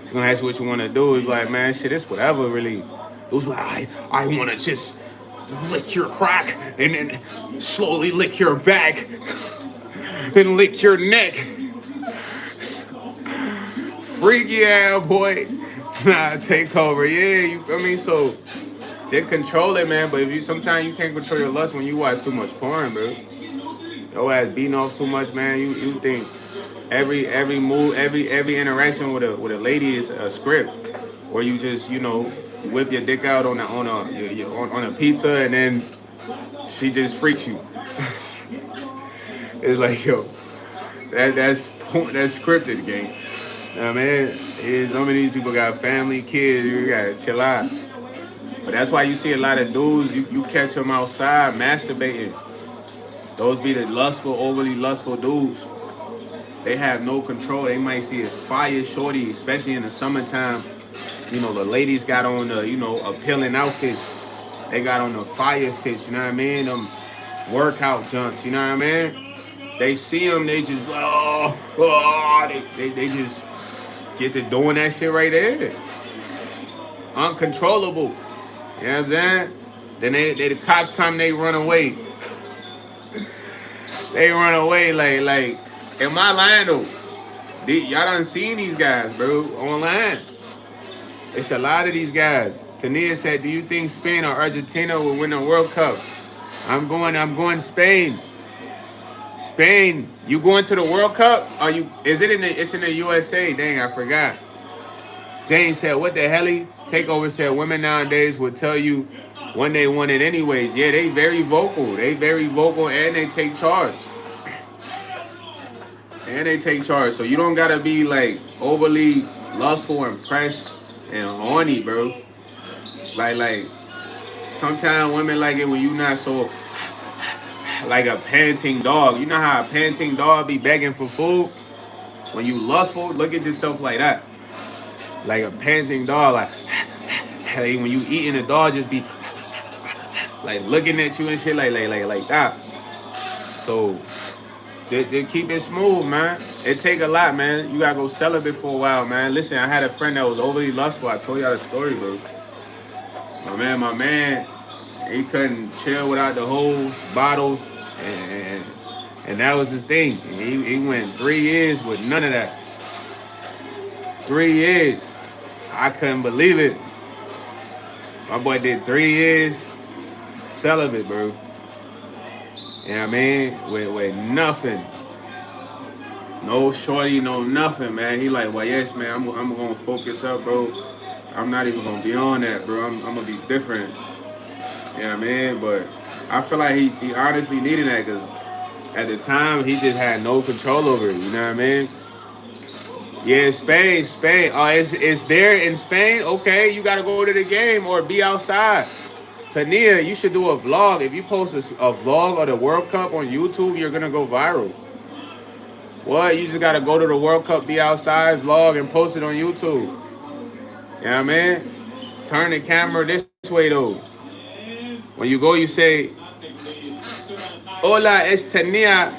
She's gonna ask you what you want to do. It's like, man, shit, it's whatever, really. It was like, I want to just lick your crack and then slowly lick your back and lick your neck. Freaky ass boy. Nah, take over. Yeah, you feel me? So just control it, man. But if you sometimes you can't control your lust when you watch too much porn, bro. Your ass beating off too much, man. You think every move, every interaction with a lady is a script, or you just whip your dick out on a pizza and then she just freaks you. It's like yo, that's scripted, gang. You know what I mean? So many people got family, kids. You gotta chill out. But that's why you see a lot of dudes. You catch them outside masturbating. Those be the overly lustful dudes. They have no control. They might see a fire shorty, especially in the summertime. The ladies got on the, appealing outfits. They got on the fire fits, you know what I mean? Them workout junks, you know what I mean? They see them, they just, they just get to doing that shit right there. Uncontrollable. You know what I'm saying? Then the cops come, they run away. They run away like, am I lying though? Y'all done seen these guys, bro, online. It's a lot of these guys. Tania said, do you think Spain or Argentina will win the World Cup? I'm going Spain. Spain, you going to the World Cup? It's in the USA? Dang, I forgot. James said, what the hell? Takeover said, women nowadays will tell you when they want it anyways. Yeah, they very vocal. And they take charge. So you don't gotta be like overly lustful and pressed and horny, bro. Like sometimes women like it when you not so like a panting dog. You know how a panting dog be begging for food? When you lustful, look at yourself like that. Like a panting dog, like when you eating, a dog just be like looking at you and shit like that. So Just keep it smooth, man. It take a lot, man. You gotta go celibate for a while, man. Listen, I had a friend that was overly lustful. I told y'all the story, bro. My man, he couldn't chill without the hoes, bottles, and and that was his thing. He went 3 years with none of that. 3 years. I couldn't believe it. My boy did 3 years celibate, bro. You know what I mean? With nothing. No shorty, no nothing, man. He like, well, yes, man, I'm gonna focus up, bro. I'm not even gonna be on that, bro. I'm gonna be different. You know what I mean? But I feel like he honestly needed that because at the time he just had no control over it. You know what I mean? Yeah, Spain. Oh, it's there in Spain. Okay, you gotta go to the game or be outside. Tania, you should do a vlog. If you post a vlog of the World Cup on YouTube, you're gonna go viral. What? You just gotta go to the World Cup, be outside, vlog, and post it on YouTube. You know what I mean? Turn the camera this way though. When you go, you say, "Hola, es Tania.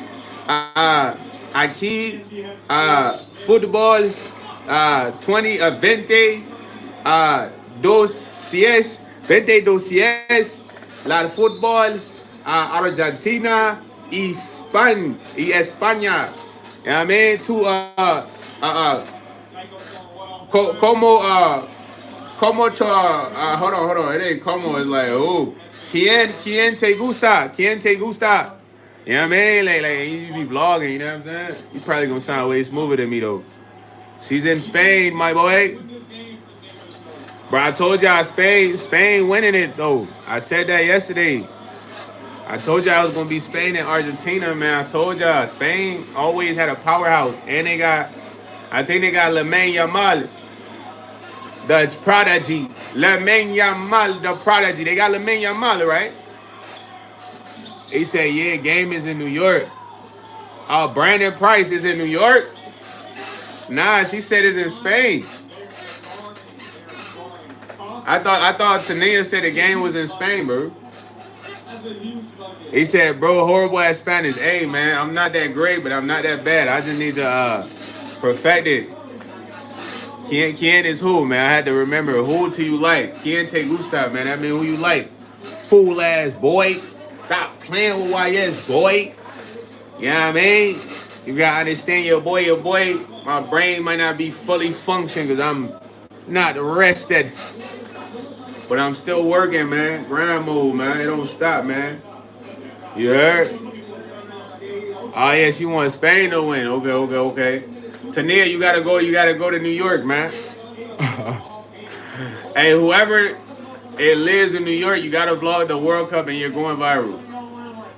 Aquí, fútbol, 20, 20, dos, sies, 22 sies, la fútbol, Argentina y España. You know what I mean? Como to, hold on. It ain't como. It's like, oh, ¿Quién te gusta? ¿Quién te gusta? You know what I mean? Like you be vlogging, you know what I'm saying? You probably gonna sound way smoother than me though. She's in Spain, my boy. Bro, I told y'all Spain winning it though. I said that yesterday. I told y'all it was gonna be Spain and Argentina, man. I told y'all Spain always had a powerhouse, and I think they got Lamine Yamal, the prodigy. Lamine Yamal, the prodigy. They got Lamine Yamal, right? He said, yeah, game is in New York. Oh, Brandon Price is in New York? Nah, she said it's in Spain. I thought Tania said the game was in Spain, bro. He said, bro, horrible at Spanish. Hey, man, I'm not that great, but I'm not that bad. I just need to perfect it. Quien is who, man? I had to remember who do you like. Quien te gusta, man. That means who you like. Fool ass boy. Stop playing with YS, boy. You know what I mean? You gotta understand your boy. My brain might not be fully functioning because I'm not rested. But I'm still working, man. Grind mode, man. It don't stop, man. You heard? Oh, yes, you want Spain to win. Okay. Tania, you gotta go to New York, man. Hey, whoever it lives in New York, you gotta vlog the World Cup and you're going viral.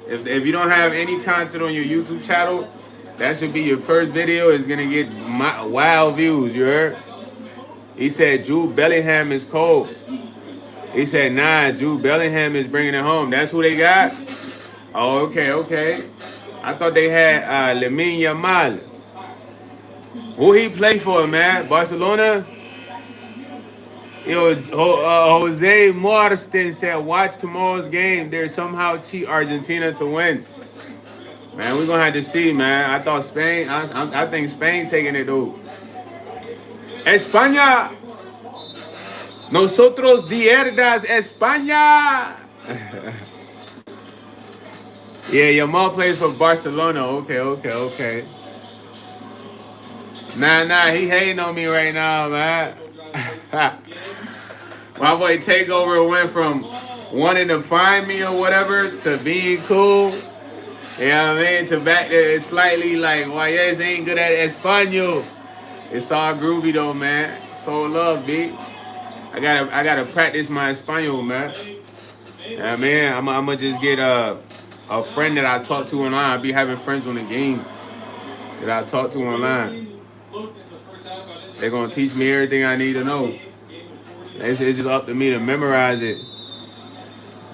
If you don't have any content on your YouTube channel, that should be your first video. It's gonna get wild views, you heard? He said Jude Bellingham is cold. He said, nah, Jude Bellingham is bringing it home. That's who they got? Oh, okay. I thought they had Lamine Yamal. Who he play for, man? Barcelona? Yo, Jose Marston said, watch tomorrow's game. They're somehow cheat Argentina to win. Man, we're going to have to see, man. I thought Spain, I think Spain taking it, though. España. Nosotros dierdas España. Yeah, your mom plays for Barcelona. Okay. Nah, he hating on me right now, man. My boy Takeover went from wanting to find me or whatever to being cool. You know what I mean? To back there slightly like, why yes, ain't good at Espanol. It's all groovy though, man. So love, B. I gotta practice my Espanol, man. You know what I mean? I'm gonna just get a friend that I talk to online. I'll be having friends on the game that I talk to online. They're gonna teach me everything I need to know. It's just up to me to memorize it.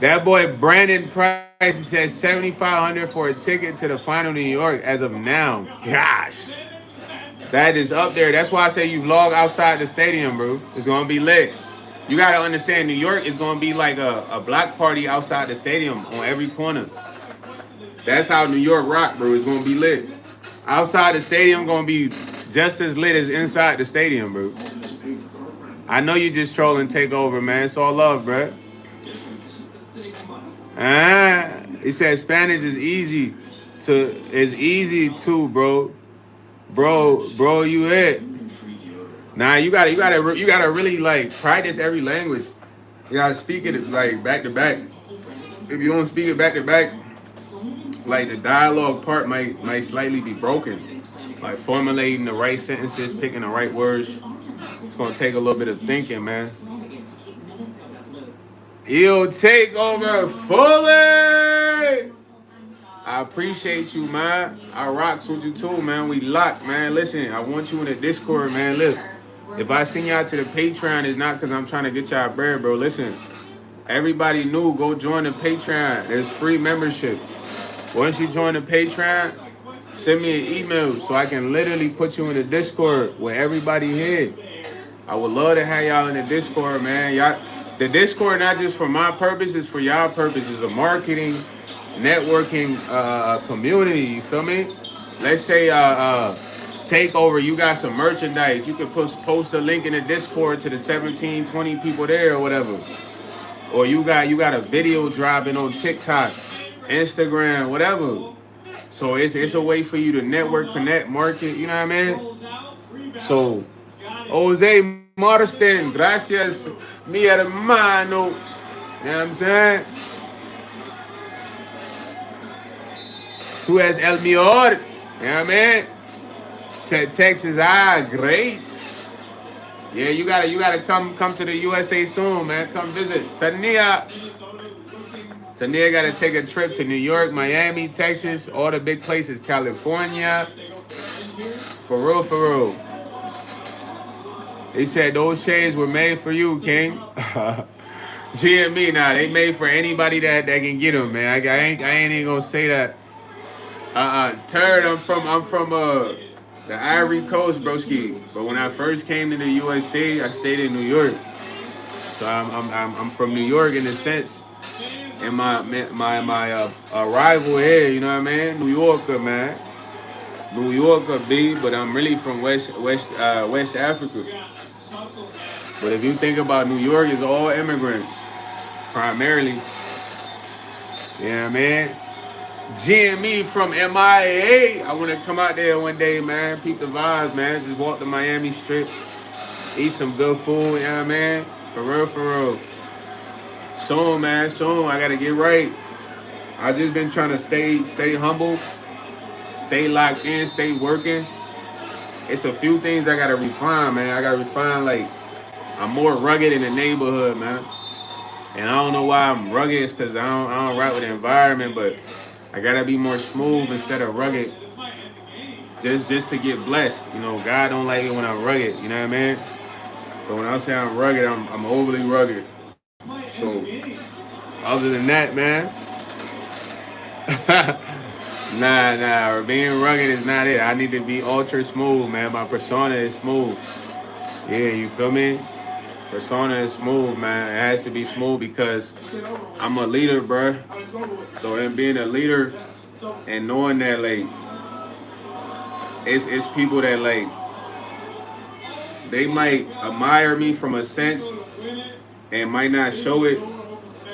That boy Brandon Price, he said $7,500 for a ticket to the final New York as of now. Gosh, that is up there. That's why I say you vlog outside the stadium, bro. It's gonna be lit. You gotta understand, New York is gonna be like a block party outside the stadium on every corner. That's how New York rock, bro. It's gonna be lit. Outside the stadium, gonna be just as lit as inside the stadium, bro. I know you just trolling take over, man. It's all love, bro. He said Spanish is easy too, bro. Bro, you it. Nah, you gotta really like practice every language. You gotta speak it like back to back. If you don't speak it back to back, like the dialogue part might slightly be broken. Like formulating the right sentences, picking the right words. It's gonna take a little bit of thinking, man. He'll take over fully. I appreciate you, man. I rocks with you too, man. We locked, man. Listen, I want you in the Discord, man. Look, if I send y'all to the Patreon, it's not because I'm trying to get y'all bread, bro. Listen, everybody new, go join the Patreon. There's free membership. Once you join the Patreon, send me an email so I can literally put you in the Discord with everybody here. I would love to have y'all in the Discord, man. Y'all, the Discord not just for my purpose, it's for y'all purpose. It's a marketing, networking community. You feel me? Let's say takeover. You got some merchandise. You could post a link in the Discord to the 17, 20 people there or whatever. Or you got a video dropping on TikTok, Instagram, whatever. So it's a way for you to network, connect, market. You know what I mean? So Jose Marston, gracias, mi hermano. You know what I'm saying? Tú es el mejor. You know what I mean? Said Texas, great. Yeah, you gotta come to the USA soon, man. Come visit. Tania gotta take a trip to New York, Miami, Texas, all the big places, California. For real. They said those shades were made for you, King. GME, now they made for anybody that can get them, man. I ain't even gonna say that. Turd, I'm from the Ivory Coast, broski. But when I first came to the USA, I stayed in New York. So I'm from New York in a sense. And my rival here, you know what I mean? New Yorker, man. New Yorker, B, but I'm really from West Africa. But if you think about New York, it's all immigrants, primarily. Yeah, man. GME from MIA. I want to come out there one day, man. Peep the vibes, man. Just walk the Miami Strip, eat some good food, you know what I mean? For real. Soon, man. Soon. I gotta get right. I just been trying to stay humble, stay locked in, stay working. It's a few things I gotta refine, man. I gotta refine, like, I'm more rugged in the neighborhood, man. And I don't know why I'm rugged. It's because I don't rock with the environment, but I gotta be more smooth instead of rugged. Just to get blessed. You know, God don't like it when I'm rugged, you know what I mean? So when I say I'm rugged, I'm overly rugged. So other than that, man, nah, being rugged is not it. I need to be ultra smooth, man. My persona is smooth. Yeah, you feel me? Persona is smooth, man. It has to be smooth because I'm a leader, bruh. So in being a leader and knowing that, like, it's people that, like, they might admire me from a sense and might not show it.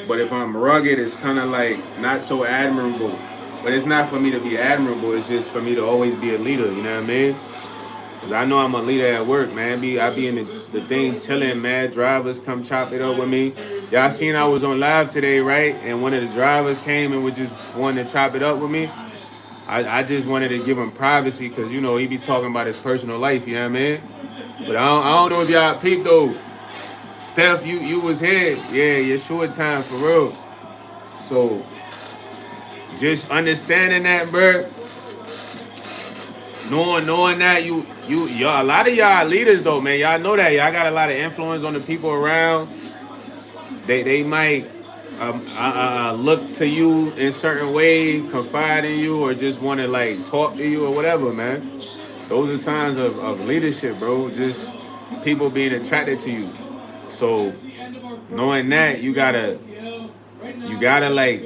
But if I'm rugged, it's kind of like not so admirable. But it's not for me to be admirable. It's just for me to always be a leader. You know what I mean? Because I know I'm a leader at work, man. I be in the thing chilling, man. Drivers come chop it up with me. Y'all seen I was on live today, right? And one of the drivers came and was just wanting to chop it up with me. I just wanted to give him privacy because, you know, he be talking about his personal life, you know what I mean? But I don't know if y'all peeped, though. Steph, you was here. Yeah, your short time, for real. So, just understanding that, bro. Knowing that y'all, a lot of y'all leaders, though, man. Y'all know that. Y'all got a lot of influence on the people around. They might look to you in certain way, confide in you, or just want to, like, talk to you or whatever, man. Those are signs of leadership, bro. Just people being attracted to you. So knowing that, you gotta like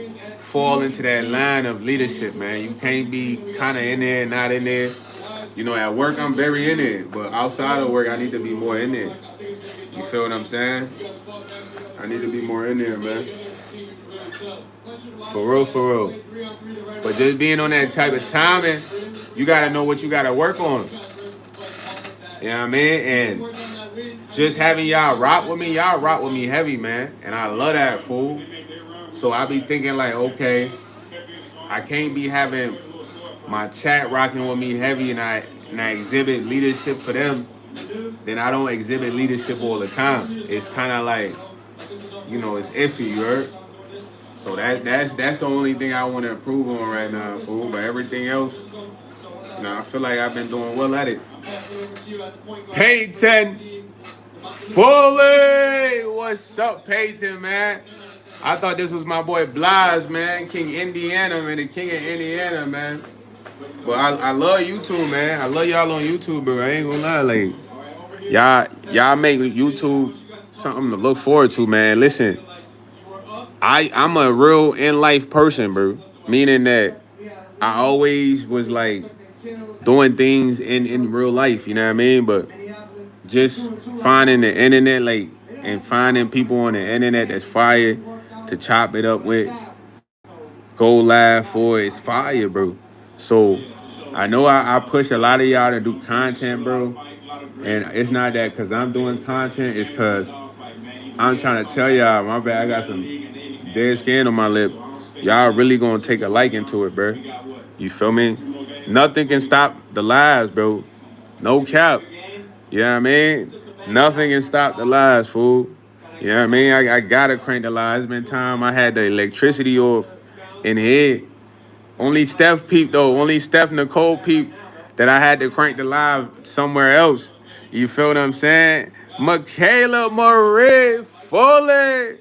fall into that line of leadership, man. You can't be kind of in there, not in there. You know, at work I'm very in it, but outside of work I need to be more in there. You feel what I'm saying? I need to be more in there, man. For real, for real. But just being on that type of timing, you gotta know what you gotta work on. You know what I mean? And just having y'all rock with me heavy, man. And I love that, fool. So I be thinking like, okay, I can't be having my chat rocking with me heavy and I exhibit leadership for them, then I don't exhibit leadership all the time. It's kind of like, you know, it's iffy, you heard? So that's the only thing I want to improve on right now, fool. But everything else, you know, I feel like I've been doing well at it. Peyton Foley, what's up, Peyton, man? I thought this was my boy Blas, man, King Indiana, man, the king of Indiana, man. But I love YouTube, man. I love y'all on YouTube, bro. I ain't gonna lie, like y'all make YouTube something to look forward to, man. Listen, I'm a real in life person, bro. Meaning that I always was like doing things in real life, you know what I mean? But just finding the internet, like, and finding people on the internet that's fire to chop it up with, go live for, it's fire, bro. So I know I push a lot of y'all to do content, bro. And it's not that because I'm doing content, it's because I'm trying to tell y'all, my bad, I got some dead skin on my lip. Y'all really gonna take a liking to it, bro. You feel me? Nothing can stop the lives, bro. No cap. You know what I mean? Nothing can stop the lives, fool. You know what I mean? I gotta crank the lives. It's been time I had the electricity off in here. Only Steph peep though. Only Steph Nicole peep that I had to crank the live somewhere else. You feel what I'm saying? Michaela Marie Foley.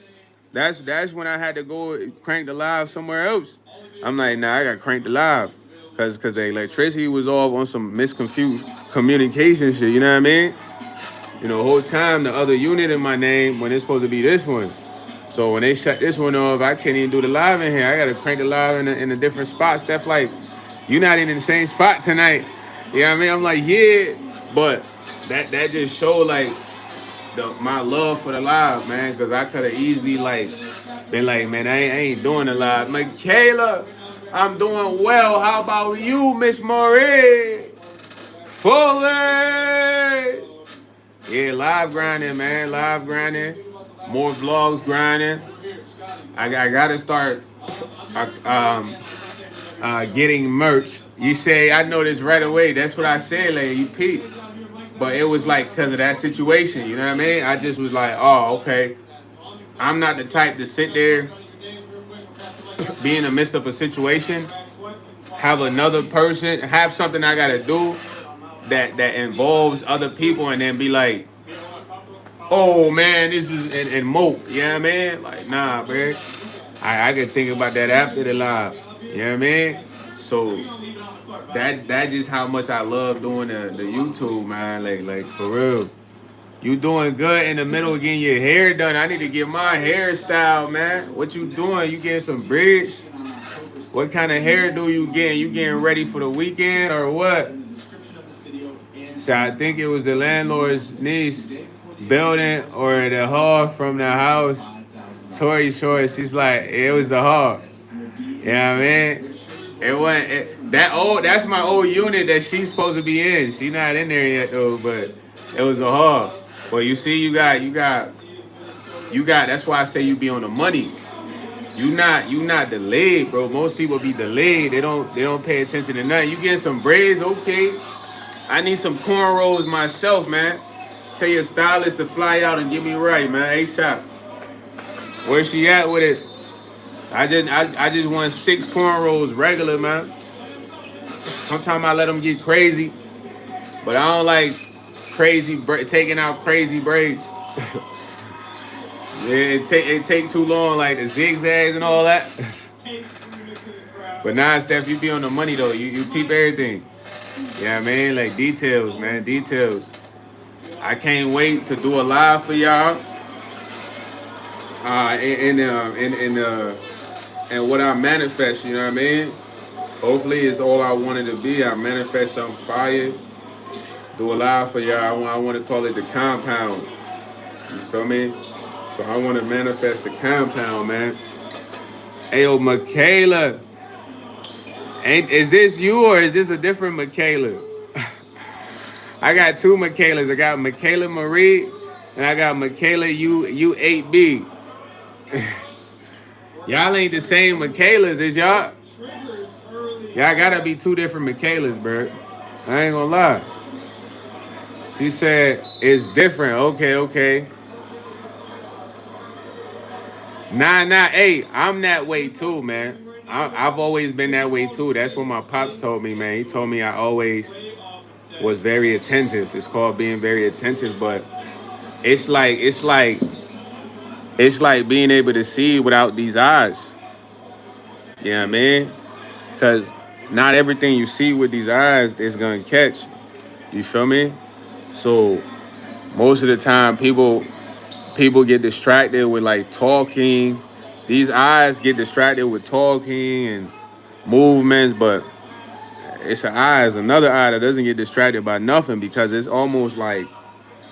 That's when I had to go crank the live somewhere else. I'm like, nah, I got to crank the live. Cause the electricity was off on some misconfused communication shit, you know what I mean? You know, the whole time the other unit in my name when it's supposed to be this one. So when they shut this one off, I can't even do the live in here. I gotta crank the live in a different spot. Steph like, you not in the same spot tonight. You know what I mean? I'm like, yeah. But that just showed like my love for the live, man. Cause I could have easily like been like, man, I ain't doing the live. Michaela, I'm doing well. How about you, Miss Marie? Foley. Yeah, live grinding, man. Live grinding. More vlogs grinding. I gotta start getting merch. You say, I know this right away. That's what I said, like, you peep. But it was like because of that situation, you know what I mean? I just was like, oh, okay. I'm not the type to sit there, be in the midst of a situation, have another person, have something I gotta do that involves other people, and then be like, oh man, this is and mope. You know what I mean? Like, nah, man. I can think about that after the live. You know what I mean? So that just how much I love doing the YouTube, man. Like for real. You doing good in the middle of getting your hair done. I need to get my hairstyle, man. What you doing? You getting some braids? What kind of hair do you getting? You getting ready for the weekend or what? So I think it was the landlord's niece building or the hall from the house. Tori Short, she's like, it was the hall. You know what I mean? It wasn't that's my old unit that she's supposed to be in. She's not in there yet though, but it was a hall. Well, you see, you got that's why I say you be on the money. You not delayed, bro. Most people be delayed. They don't pay attention to nothing. You getting some braids, okay. I need some cornrows myself, man. Tell your stylist to fly out and get me right, man. ASAP. Where she at with it? I just want 6 cornrows regular, man. Sometimes I let them get crazy, but I don't like taking out crazy braids. Yeah, it take too long, like the zigzags and all that. But nah, Steph, you be on the money though. You peep everything. Yeah, man, like details, man, details. I can't wait to do a live for y'all. In and what I manifest. You know what I mean? Hopefully, it's all I wanted to be. I manifest something fire. Do a lot for y'all. I want to call it the compound. You feel me? So I want to manifest the compound, man. Hey, yo, Michaela. Is this you or is this a different Michaela? I got two Michaelas. I got Michaela Marie and I got Michaela U8B. Y'all ain't the same Michaelas, is y'all? Y'all gotta be two different Michaelas, bro. I ain't gonna lie. She said it's different. Okay, okay. Nah. Hey, I'm that way too, man. I've always been that way too. That's what my pops told me, man. He told me I always was very attentive. It's called being very attentive, but it's like being able to see without these eyes. You know what I mean? Because not everything you see with these eyes is gonna catch. You feel me? So most of the time, people get distracted with like talking. These eyes get distracted with talking and movements, but it's an eye, it's another eye that doesn't get distracted by nothing because it's almost like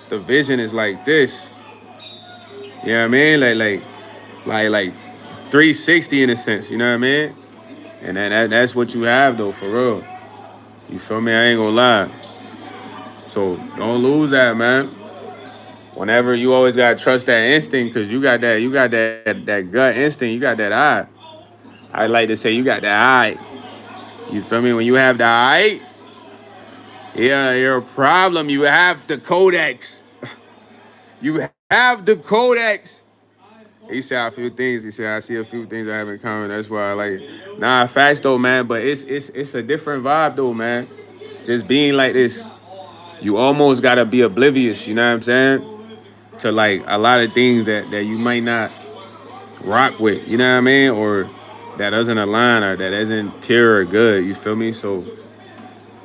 the vision is like this. You know what I mean? Like 360 in a sense. You know what I mean? And that's what you have though, for real. You feel me? I ain't gonna lie. So don't lose that, man. Whenever you always gotta trust that instinct, cause you got that gut instinct, you got that eye. I like to say you got that eye. You feel me? When you have the eye, yeah, you're a problem. You have the codex. You have the codex. He said a few things. He said I see a few things I have in common. That's why I like it. Nah, facts though, man. But it's a different vibe though, man. Just being like this, you almost gotta be oblivious. You know what I'm saying? To like a lot of things that you might not rock with. You know what I mean? Or that doesn't align or that isn't pure or good. You feel me? So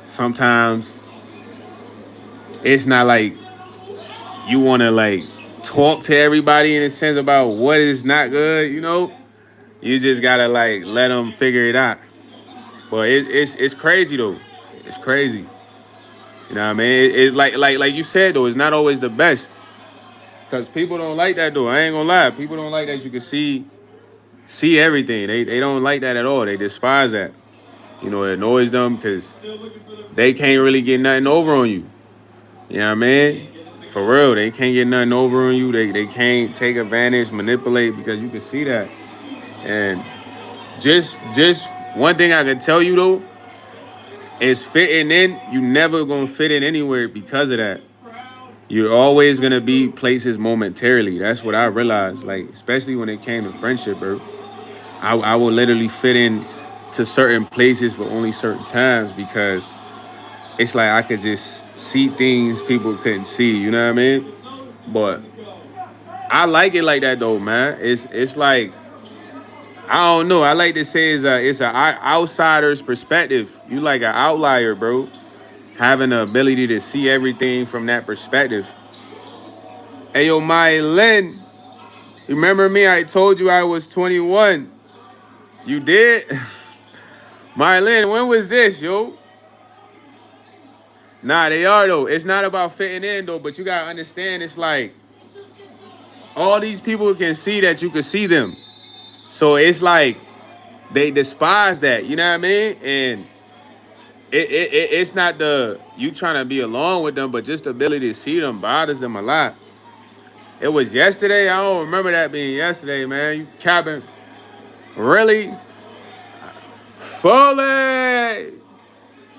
sometimes it's not like you want to like talk to everybody in a sense about what is not good. You know, you just gotta like let them figure it out. But it's crazy though. It's crazy. You know what I mean? It like you said though. It's not always the best because people don't like that though. I ain't gonna lie. People don't like that you can see everything. They don't like that at all. They despise that. You know, it annoys them because they can't really get nothing over on you. You know what I mean? For real, they can't get nothing over on you. They can't take advantage, manipulate because you can see that. And just one thing I can tell you though is fitting in. You never gonna fit in anywhere because of that. You're always gonna be places momentarily. That's what I realized. Like especially when it came to friendship, bro. I will literally fit in to certain places for only certain times because it's like I could just see things people couldn't see. You know what I mean? But I like it like that though, man. It's like I don't know. I like to say it's a outsider's perspective. You like an outlier, bro. Having the ability to see everything from that perspective. Hey yo, my Lynn, remember me? I told you I was 21. You did? My Lynn, when was this, yo? Nah, they are though. It's not about fitting in though, but you gotta understand it's like all these people can see that you can see them. So it's like they despise that, you know what I mean? And it's not the you trying to be alone with them, but just the ability to see them bothers them a lot. It was yesterday. I don't remember that being yesterday, man. You capping. Really? Fully.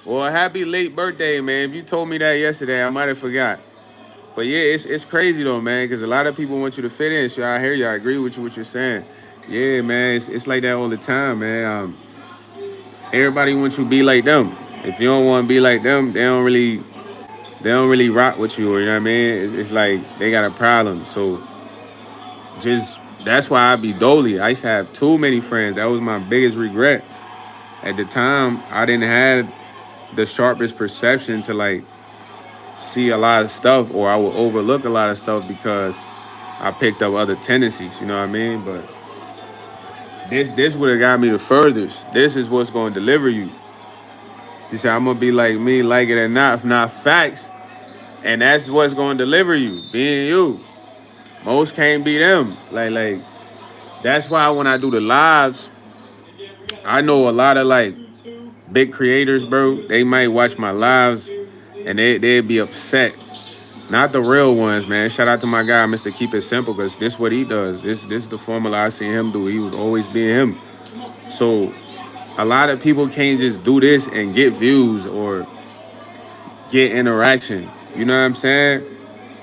Well, happy late birthday, man. If you told me that yesterday, I might have forgot. But yeah, it's crazy though, man, because a lot of people want you to fit in. So I hear you. I agree with you what you're saying. Yeah, man, it's like that all the time, man. Everybody wants you to be like them. If you don't want to be like them, they don't really rock with you, or you know what I mean? It's like they got a problem. So just that's why I be dolly. I used to have too many friends. That was my biggest regret. At the time, I didn't have the sharpest perception to like see a lot of stuff, or I would overlook a lot of stuff because I picked up other tendencies. You know what I mean? But This would have got me the furthest. This is what's gonna deliver you. He said, I'm gonna be like me, like it or not, if not facts. And that's what's gonna deliver you, being you. Most can't be them. Like that's why when I do the lives, I know a lot of like big creators, bro. They might watch my lives and they'd be upset. Not the real ones, man. Shout out to my guy, Mr. Keep It Simple, because this what he does. This is the formula I see him do. He was always being him. So a lot of people can't just do this and get views or get interaction. You know what I'm saying?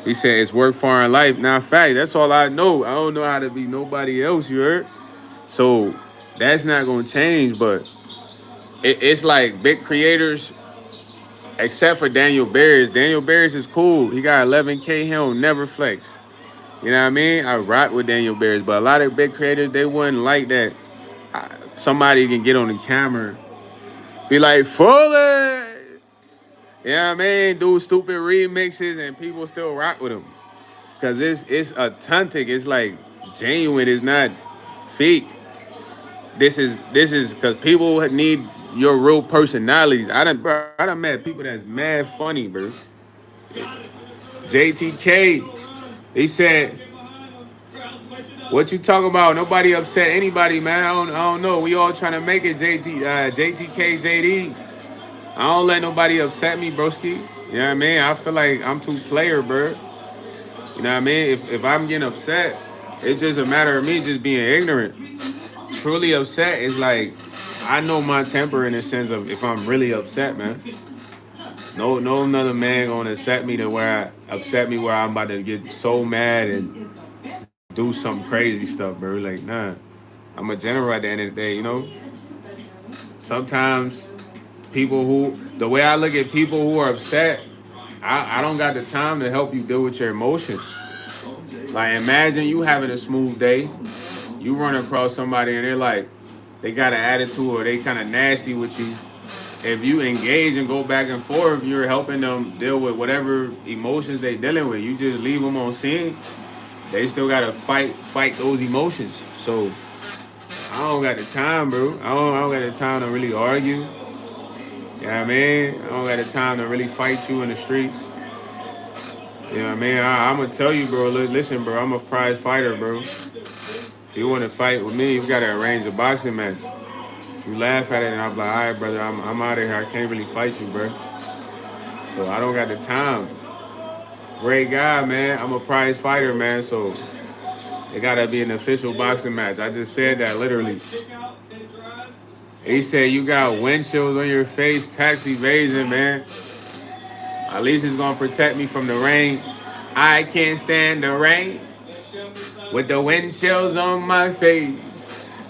He said it's work far in life. Now, fact, that's all I know. I don't know how to be nobody else, you heard? So that's not gonna change, but it's like big creators, except for Daniel Bears. Daniel Bears is cool. He got 11K. He don't never flex. You know what I mean? I rock with Daniel Bears, but a lot of big creators, they wouldn't like that. Somebody can get on the camera, be like, Fully! You know what I mean? Do stupid remixes and people still rock with them. Because it's authentic. It's like genuine. It's not fake. This is because people need your real personalities. I done met people that's mad funny, bro. JTK, he said, what you talking about? Nobody upset anybody, man. I don't know. We all trying to make it, JTK, JD. I don't let nobody upset me, broski. You know what I mean? I feel like I'm too player, bro. You know what I mean? If I'm getting upset, it's just a matter of me just being ignorant. Truly upset is like I know my temper in the sense of if I'm really upset, man. No another man gonna upset me where I'm about to get so mad and do some crazy stuff, bro. Like, nah. I'm a general at the end of the day, you know? Sometimes people who the way I look at people who are upset, I don't got the time to help you deal with your emotions. Like imagine you having a smooth day, you run across somebody and they're like, they got an attitude or they kind of nasty with you. If you engage and go back and forth, you're helping them deal with whatever emotions they dealing with. You just leave them on scene. They still gotta fight those emotions. So I don't got the time, bro. I don't got the time to really argue. You know what I mean? I don't got the time to really fight you in the streets. You know what I mean? I'm gonna tell you, bro. Listen, bro. I'm a prize fighter, bro. If you want to fight with me, you gotta arrange a boxing match. If you laugh at it, and I'm like, all right, brother, I'm out of here. I can't really fight you, bro. So I don't got the time. Great guy, man. I'm a prize fighter, man. So it gotta be an official boxing match. I just said that literally. He said you got windshields on your face, tax evasion, man. At least it's gonna protect me from the rain. I can't stand the rain with the windshields on my face.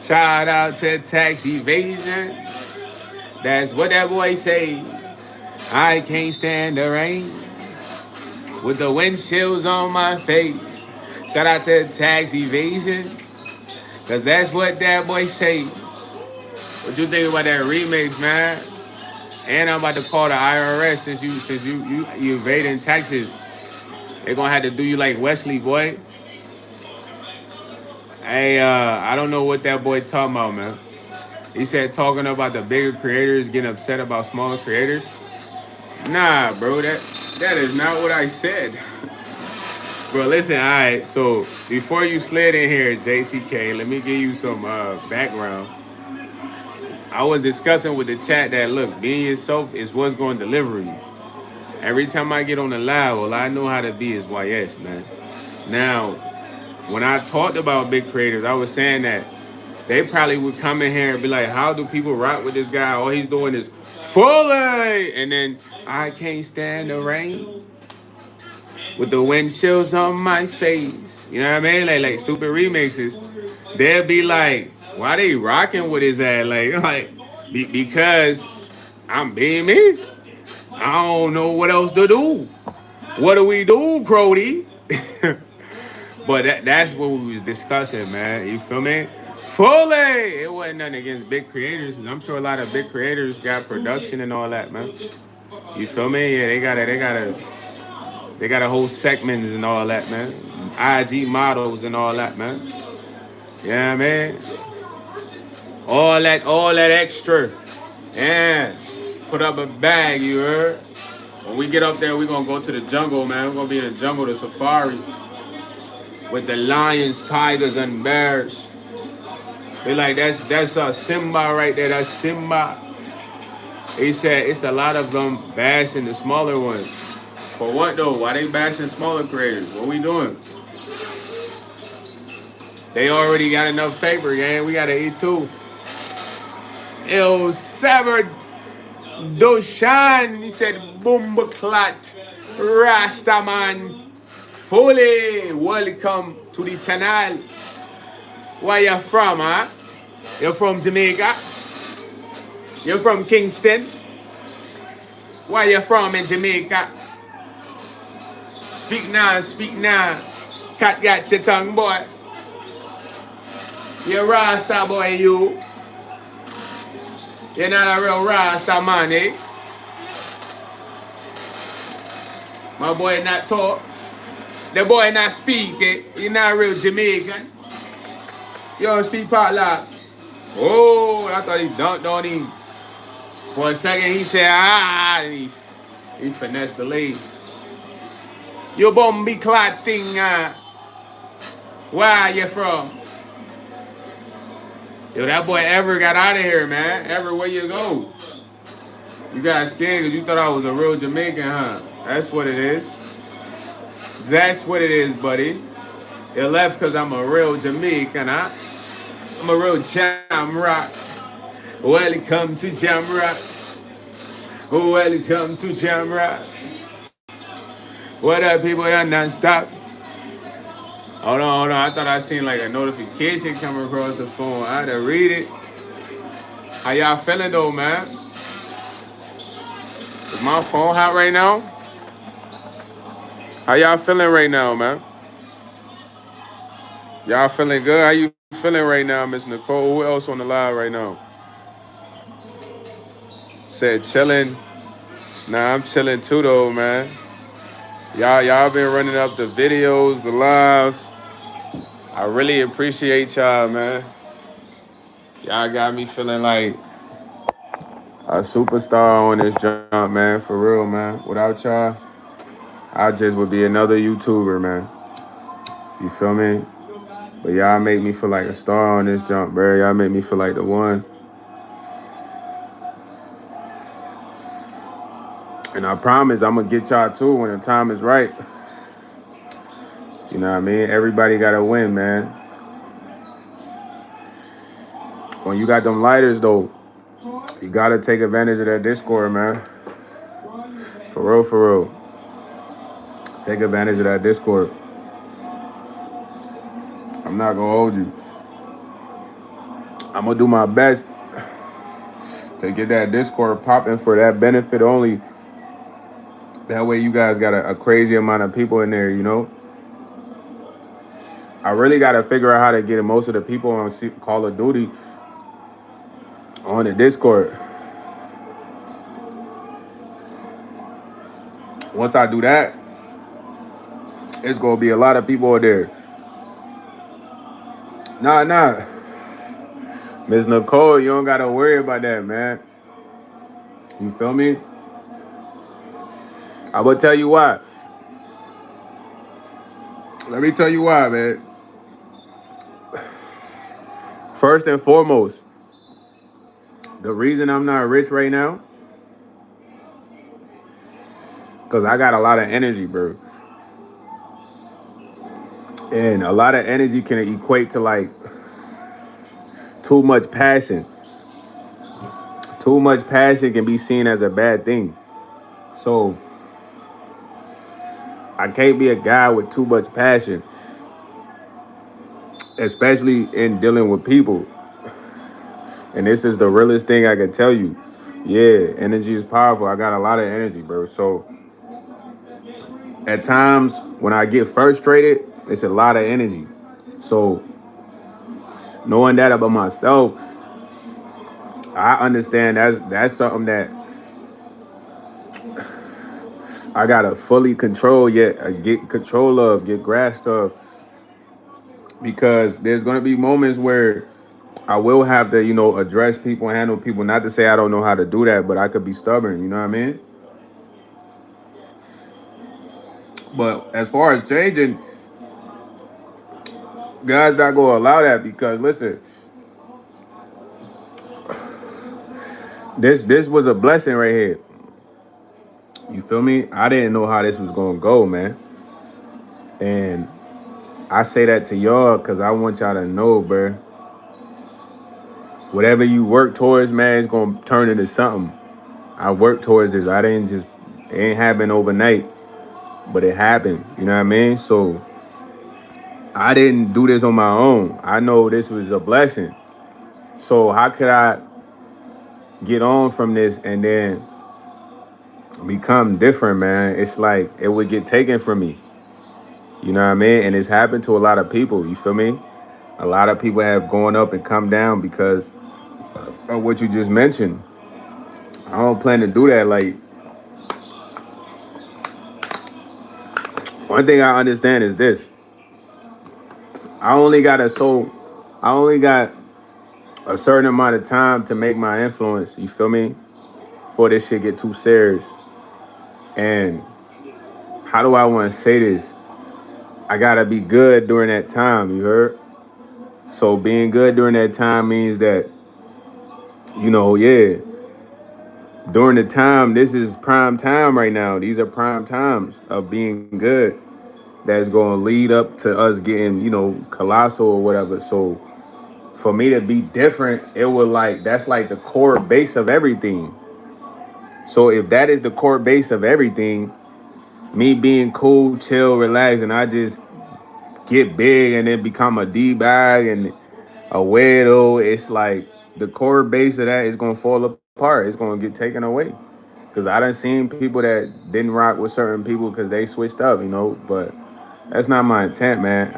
Shout out to tax evasion. That's what that boy say. I can't stand the rain with the windshields on my face. Shout out to tax evasion. Cause that's what that boy say. What you think about that remix, man? And I'm about to call the IRS since you evading taxes. They gonna have to do you like Wesley, boy. Hey, I don't know what that boy talking about, man. He said talking about the bigger creators getting upset about smaller creators. Nah, bro, that is not what I said. Bro, listen, all right. So before you slid in here, JTK, let me give you some background. I was discussing with the chat that look, being yourself is what's going to deliver you. Every time I get on the live, all I know how to be is YS, man. Now, when I talked about big creators, I was saying that they probably would come in here and be like, how do people rock with this guy? All he's doing is fully, and then I can't stand the rain with the wind chills on my face. You know what I mean? Like stupid remixes. They'll be like, why they rocking with his ass? Because I'm being me. I don't know what else to do. What do we do, Crody? But that's what we was discussing, man. You feel me? Fully. It wasn't nothing against big creators. I'm sure a lot of big creators got production and all that, man. You feel me? Yeah, they got a whole segments and all that, man. IG models and all that, man. Yeah, man. All that extra. Yeah. Put up a bag, you heard? When we get up there, we're gonna go to the jungle, man. We're gonna be in the jungle, the safari, with the lions, tigers, and bears. They like that's Simba right there. That's Simba. He said it's a lot of them bashing the smaller ones. For what though? Why they bashing smaller creators? What we doing? They already got enough paper, gang. We gotta eat too. El Saber Doshan, he said, Bumbaclat, Rastaman, fully welcome to the channel. Where you from, huh? You're from Jamaica? You're from Kingston? Where you from in Jamaica? Speak now, speak now. Cat got your tongue, boy. You're Rasta boy, you. You're not a real Rasta man, eh? My boy not talk. The boy not speak, eh? You're not real Jamaican. You don't speak part like. Oh, I thought he dunked on him. For a second, he said, and he finessed the lead. You bombi clad thing, where are you from? Yo, that boy Ever got out of here, man. Ever, where you go? You got scared because you thought I was a real Jamaican, huh? That's what it is. That's what it is, buddy. You left because I'm a real Jamaican, huh? I'm a real Jamrock. Welcome to Jamrock. Welcome to Jamrock. What up, people? Y'all non-stop. Hold on. I thought I seen like a notification come across the phone. I had to read it. How y'all feeling though, man? Is my phone hot right now? How y'all feeling right now, man? Y'all feeling good? How you feeling right now, Miss Nicole? Who else on the live right now? Said chilling. Nah, I'm chilling too though, man. Y'all been running up the videos, the lives. I really appreciate y'all, man. Y'all got me feeling like a superstar on this jump, man. For real, man. Without y'all, I just would be another YouTuber, man. You feel me? But y'all make me feel like a star on this jump, bro. Y'all make me feel like the one. And I promise I'm going to get y'all too when the time is right. You know what I mean? Everybody got to win, man. When you got them lighters, though, you got to take advantage of that Discord, man. For real, for real. Take advantage of that Discord. I'm not going to hold you. I'm going to do my best to get that Discord popping for that benefit only. That way you guys got a crazy amount of people in there, you know? I really got to figure out how to get most of the people on Call of Duty on the Discord. Once I do that, it's going to be a lot of people there. Nah. Miss Nicole, you don't got to worry about that, man. You feel me? I'm going to tell you why. Let me tell you why, man. First and foremost, the reason I'm not rich right now, because I got a lot of energy, bro. And a lot of energy can equate to like too much passion. Too much passion can be seen as a bad thing. So I can't be a guy with too much passion, especially in dealing with people. And this is the realest thing I can tell you. Yeah, energy is powerful. I got a lot of energy, bro. So at times when I get frustrated, it's a lot of energy. So knowing that about myself, I understand that's something that I gotta fully control yet, get control of, get grasp of. Because there's gonna be moments where I will have to, address people, handle people. Not to say I don't know how to do that, but I could be stubborn. You know what I mean? But as far as changing, God's not gonna allow that because listen, this was a blessing right here. You feel me? I didn't know how this was gonna go, man. And I say that to y'all because I want y'all to know, bro. Whatever you work towards, man, it's gonna turn into something. I worked towards this. I didn't just it ain't happen overnight, but it happened. You know what I mean? So I didn't do this on my own. I know this was a blessing. So how could I get on from this and then become different, man? It's like it would get taken from me. You know what I mean? And it's happened to a lot of people. You feel me? A lot of people have gone up and come down because of what you just mentioned. I don't plan to do that. Like, one thing I understand is this. I only got a so I only got a certain amount of time to make my influence. You feel me? Before this shit get too serious. And how do I want to say this? I gotta be good during that time. You heard? So being good during that time means that yeah, during the time, this is prime time right now. These are prime times of being good. That's going to lead up to us getting, colossal or whatever. So for me to be different, it would that's like the core base of everything. So if that is the core base of everything, me being cool, chill, relax, and I just get big and then become a D bag and a weirdo, it's like the core base of that is gonna fall apart. It's gonna get taken away. Cause I done seen people that didn't rock with certain people because they switched up, But that's not my intent, man.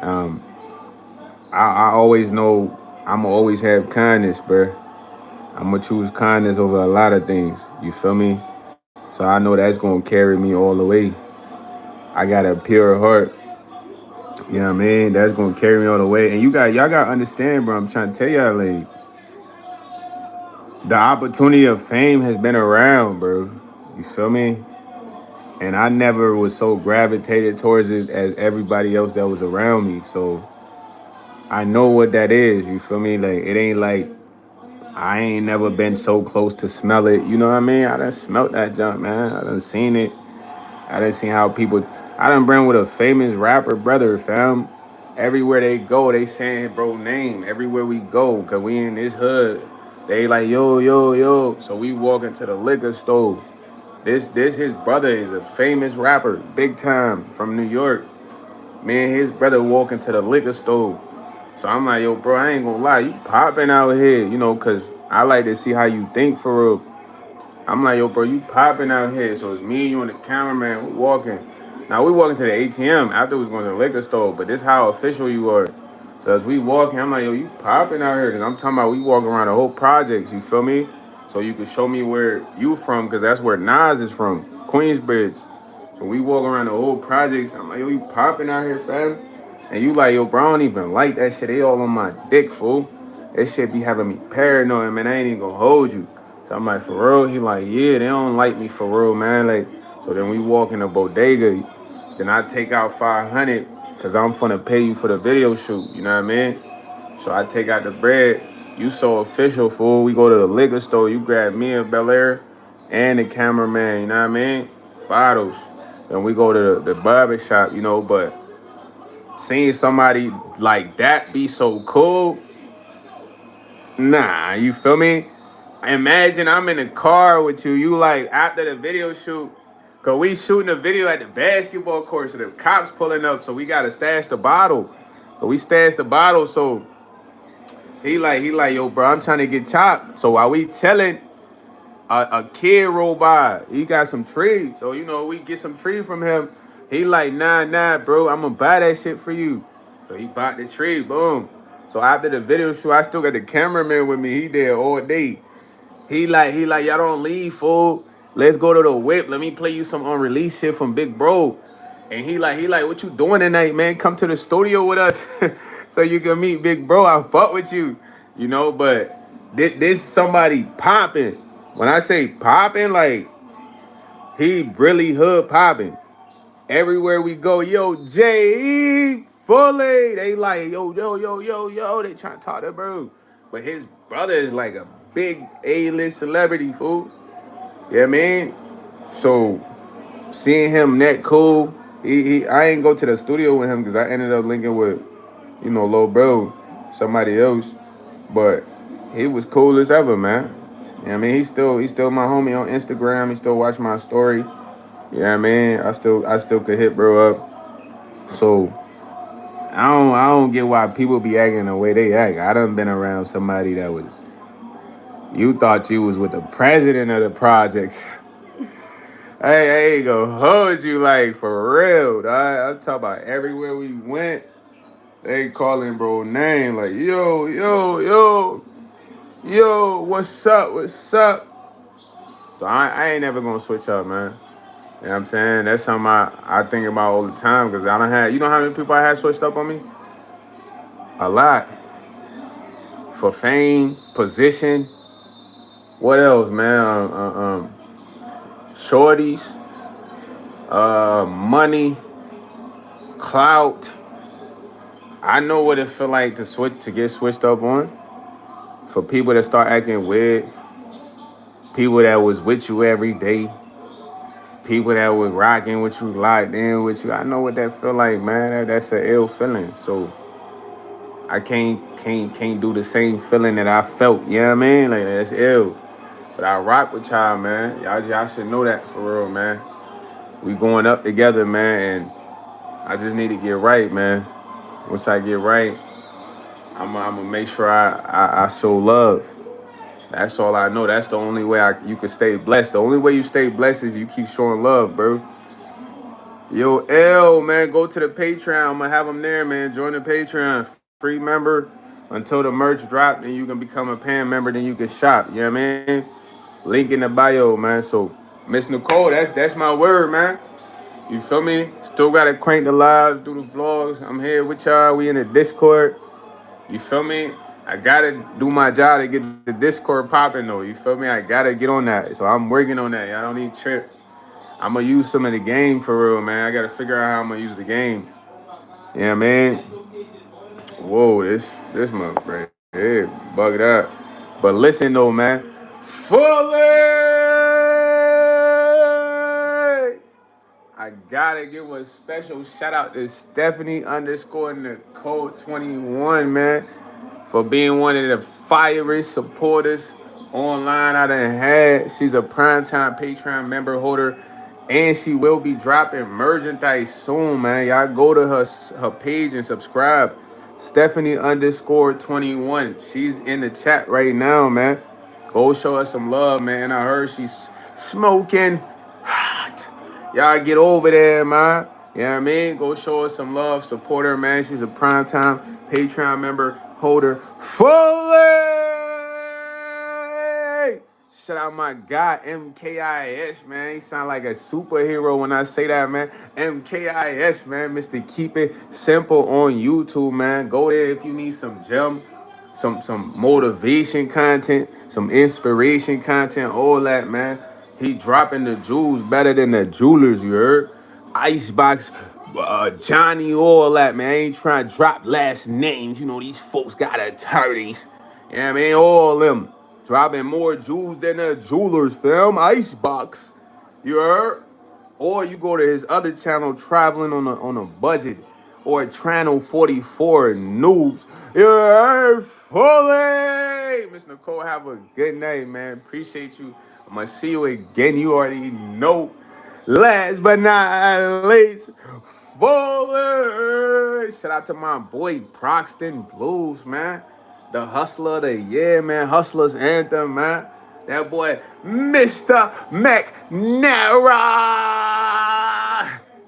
I always know I'ma always have kindness, bro. I'ma choose kindness over a lot of things. You feel me? So I know that's gonna carry me all the way. I got a pure heart. You know what I mean? That's gonna carry me all the way. And y'all gotta understand, bro. I'm trying to tell y'all, like, the opportunity of fame has been around, bro. You feel me? And I never was so gravitated towards it as everybody else that was around me. So I know what that is. You feel me? Like, it ain't like I ain't never been so close to smell it. You know what I mean? I done smelt that junk, man. I done seen it. I done seen how people. I done been with a famous rapper brother, fam. Everywhere they go, they saying his bro name. Everywhere we go, cause we in this hood. They like yo, yo, yo. So we walk into the liquor store. This his brother is a famous rapper, big time from New York. Me and his brother walk into the liquor store. So I'm like, yo, bro, I ain't gonna lie, you popping out here, cause I like to see how you think for real. I'm like, yo, bro, you popping out here. So it's me and you and the cameraman. We walking. Now we walking to the ATM after we was going to the liquor store, but this how official you are. So as we walking, I'm like, yo, you popping out here. Cause I'm talking about we walking around the whole projects, you feel me? So you can show me where you from, cause that's where Nas is from, Queensbridge. So we walk around the whole projects. I'm like, yo, you popping out here, fam? And you like, yo, bro, I don't even like that shit. They all on my dick, fool. That shit be having me paranoid, man. I ain't even gonna hold you. So I'm like, for real? He like, yeah, they don't like me for real, man. Like, so then we walk in the bodega. Then I take out 500 because I'm finna pay you for the video shoot. You know what I mean? So I take out the bread. You so official, fool. We go to the liquor store. You grab me a Bel Air and the cameraman. You know what I mean? Bottles. Then we go to the barber shop, but seeing somebody like that be so cool, nah, you feel me? Imagine I'm in the car with you. You like after the video shoot, cause we shooting a video at the basketball court, so the cops pulling up, so we gotta stash the bottle. So we stash the bottle. So he like, yo, bro, I'm trying to get chopped. So while we chilling, a kid roll by. He got some trees, so we get some tree from him. He like, nah, bro, I'm gonna buy that shit for you. So he bought the tree, boom. So after the video shoot, I still got the cameraman with me. He there all day. He like, y'all don't leave, fool. Let's go to the whip. Let me play you some unreleased shit from Big Bro. And he like, what you doing tonight, man? Come to the studio with us so you can meet Big Bro. I fuck with you. you know. But this somebody popping. When I say popping, like he really hood popping. Everywhere we go, yo, J.E. Fully, they like, yo. They trying to talk to bro. But his brother is like a big A-list celebrity, fool. You know what I mean? So seeing him that cool, I ain't go to the studio with him because I ended up linking with, Lil Bro, somebody else. But he was cool as ever, man. You know what I mean? He's still my homie on Instagram. He still watch my story. You know what I mean? I still could hit bro up. So I don't get why people be acting the way they act. I done been around somebody that was you thought you was with the president of the projects. Hey, I ain't gonna hold you like for real. Dog. I'm talking about everywhere we went, they calling bro name like yo, what's up? So I ain't never gonna switch up, man. You know what I'm saying? That's something I think about all the time because I don't have, you know how many people I had switched up on me? A lot. For fame, position, what else, man? Shorties, money, clout. I know what it feel like to get switched up on. For people that start acting weird, people that was with you every day, people that was rocking with you, locked in with you. I know what that feel like, man. That's an ill feeling. So I can't do the same feeling that I felt. You know what I mean? Like that's ill. But I rock with y'all, man. Y'all should know that for real, man. We going up together, man, and I just need to get right, man. Once I get right, I'm gonna make sure I show love. That's all I know. That's the only way you can stay blessed. The only way you stay blessed is you keep showing love, bro. Yo, L, man, go to the Patreon. I'm gonna have them there, man. Join the Patreon. Free member until the merch drop, then you can become a paying member, then you can shop. You know what I mean? Link in the bio, man. So, Miss Nicole, that's my word, man. You feel me? Still gotta crank the lives, do the vlogs. I'm here with y'all. We in the Discord. You feel me? I gotta do my job to get the Discord popping though. You feel me? I gotta get on that. So I'm working on that. Y'all don't need trip. I'm gonna use some of the game for real, man. I gotta figure out how I'm gonna use the game. Yeah, man. Whoa, this month, right? Hey, bugged up. But listen though, man. Fully! I gotta give a special shout out to Stephanie underscore Nicole 21, man, for being one of the fierest supporters online I done had. She's a primetime Patreon member holder, and she will be dropping merchandise soon, man. Y'all go to her page and subscribe. Stephanie underscore 21. She's in the chat right now, man. Go show her some love, man. I heard she's smoking hot. Y'all get over there, man. You know what I mean? Go show her some love. Support her, man. She's a primetime Patreon member holder. Fully! Shout out my guy, MKIS, man. He sound like a superhero when I say that, man. MKIS, man. Mr. Keep It Simple on YouTube, man. Go there if you need some gem, some motivation content, some inspiration content, all that, man. He dropping the jewels better than the jewelers, you heard? Icebox, Johnny, all that, man. I ain't trying to drop last names. You know, these folks got attorneys. You know what I mean? All them. Dropping more jewels than the jewelers, film. Icebox. You heard? Or you go to his other channel, Traveling on a Budget, or Channel 44 Noobs. You're fully. Miss Nicole, have a good night, man. Appreciate you. I'm going to see you again. You already know. Last but not least, Fuller. Shout out to my boy Broxton Blues, man. The hustler of the year, man. Hustler's anthem, man. That boy, Mr. McNara.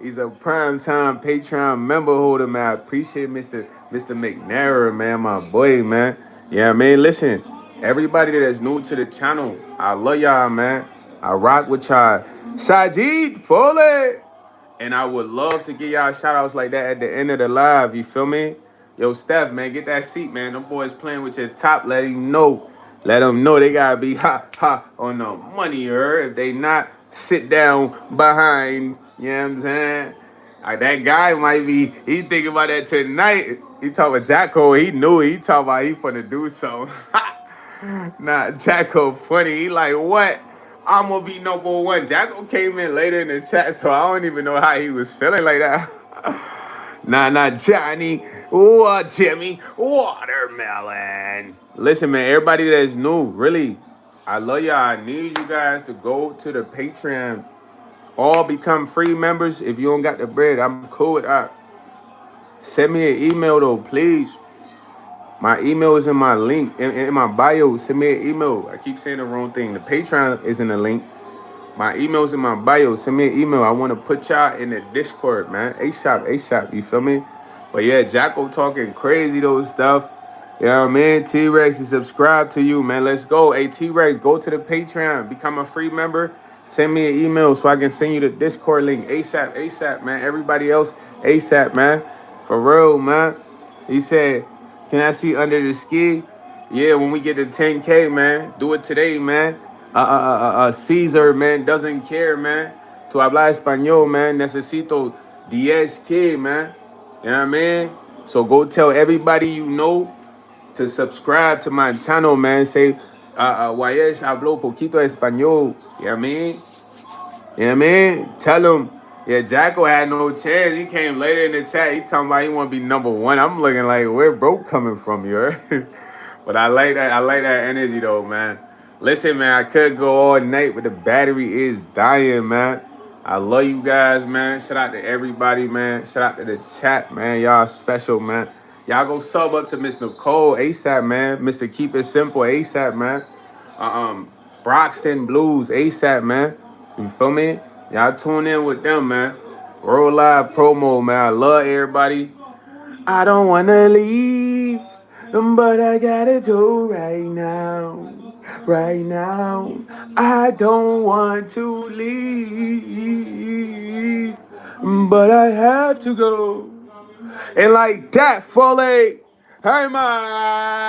He's a primetime Patreon member holder, man. I appreciate Mr. McNara, man. My boy, man. Yeah, man. Listen, everybody that's new to the channel, I love y'all, man. I rock with y'all. Sajid Foley. And I would love to give y'all shout outs like that at the end of the live. You feel me? Yo, Steph, man, get that seat, man. Them boys playing with your top. Let him know. Let them know they gotta be ha on the money, If they not, sit down behind. You know what I'm saying? Like that guy might be. He thinking about that tonight. He talking about Jacko. He knew it. He talking about he finna do something. Nah, Jacko funny. He like what? I'm gonna be number one. Jacko came in later in the chat, so I don't even know how he was feeling like that. Nah, Johnny. What, Jimmy? Watermelon. Listen, man, everybody that's new, really, I love y'all. I need you guys to go to the Patreon. All become free members. If you don't got the bread, I'm cool with that. Send me an email, though, please. My email is in my link, in my bio. Send me an email. I keep saying the wrong thing. The Patreon is in the link. My email's in my bio. Send me an email. I want to put y'all in the Discord, man. ASAP. You feel me? But yeah, Jacko talking crazy those stuff. You know what I mean? T-Rex is subscribe to you, man. Let's go. Hey, T-Rex, go to the Patreon. Become a free member. Send me an email so I can send you the Discord link. ASAP, man. Everybody else, ASAP, man. For real, man. He said, can I see under the ski? Yeah, when we get to 10K, man. Do it today, man. Caesar, man, doesn't care, man. Tu habla español, man. Necesito 10K, man. You know what I mean? So go tell everybody you know to subscribe to my channel, man. Say, Yes, hablo poquito español. You know what I mean? You know what I mean? Tell them, yeah, Jacko had no chance. He came later in the chat. He talking about he want to be number one. I'm looking like, where bro coming from, you But I like that. I like that energy, though, man. Listen, man, I could go all night, but the battery is dying, man. I love you guys, man. Shout out to everybody, man. Shout out to the chat, man. Y'all special, man. Y'all go sub up to Miss Nicole ASAP, man. Mr. Keep It Simple ASAP, man. Broxton Blues ASAP, man. You feel me? Y'all tune in with them, man. Roll Live promo, man. I love everybody. I don't wanna leave, but I gotta go right now. Right now. I don't want to leave, but I have to go. And like that, Foley. Hey, man.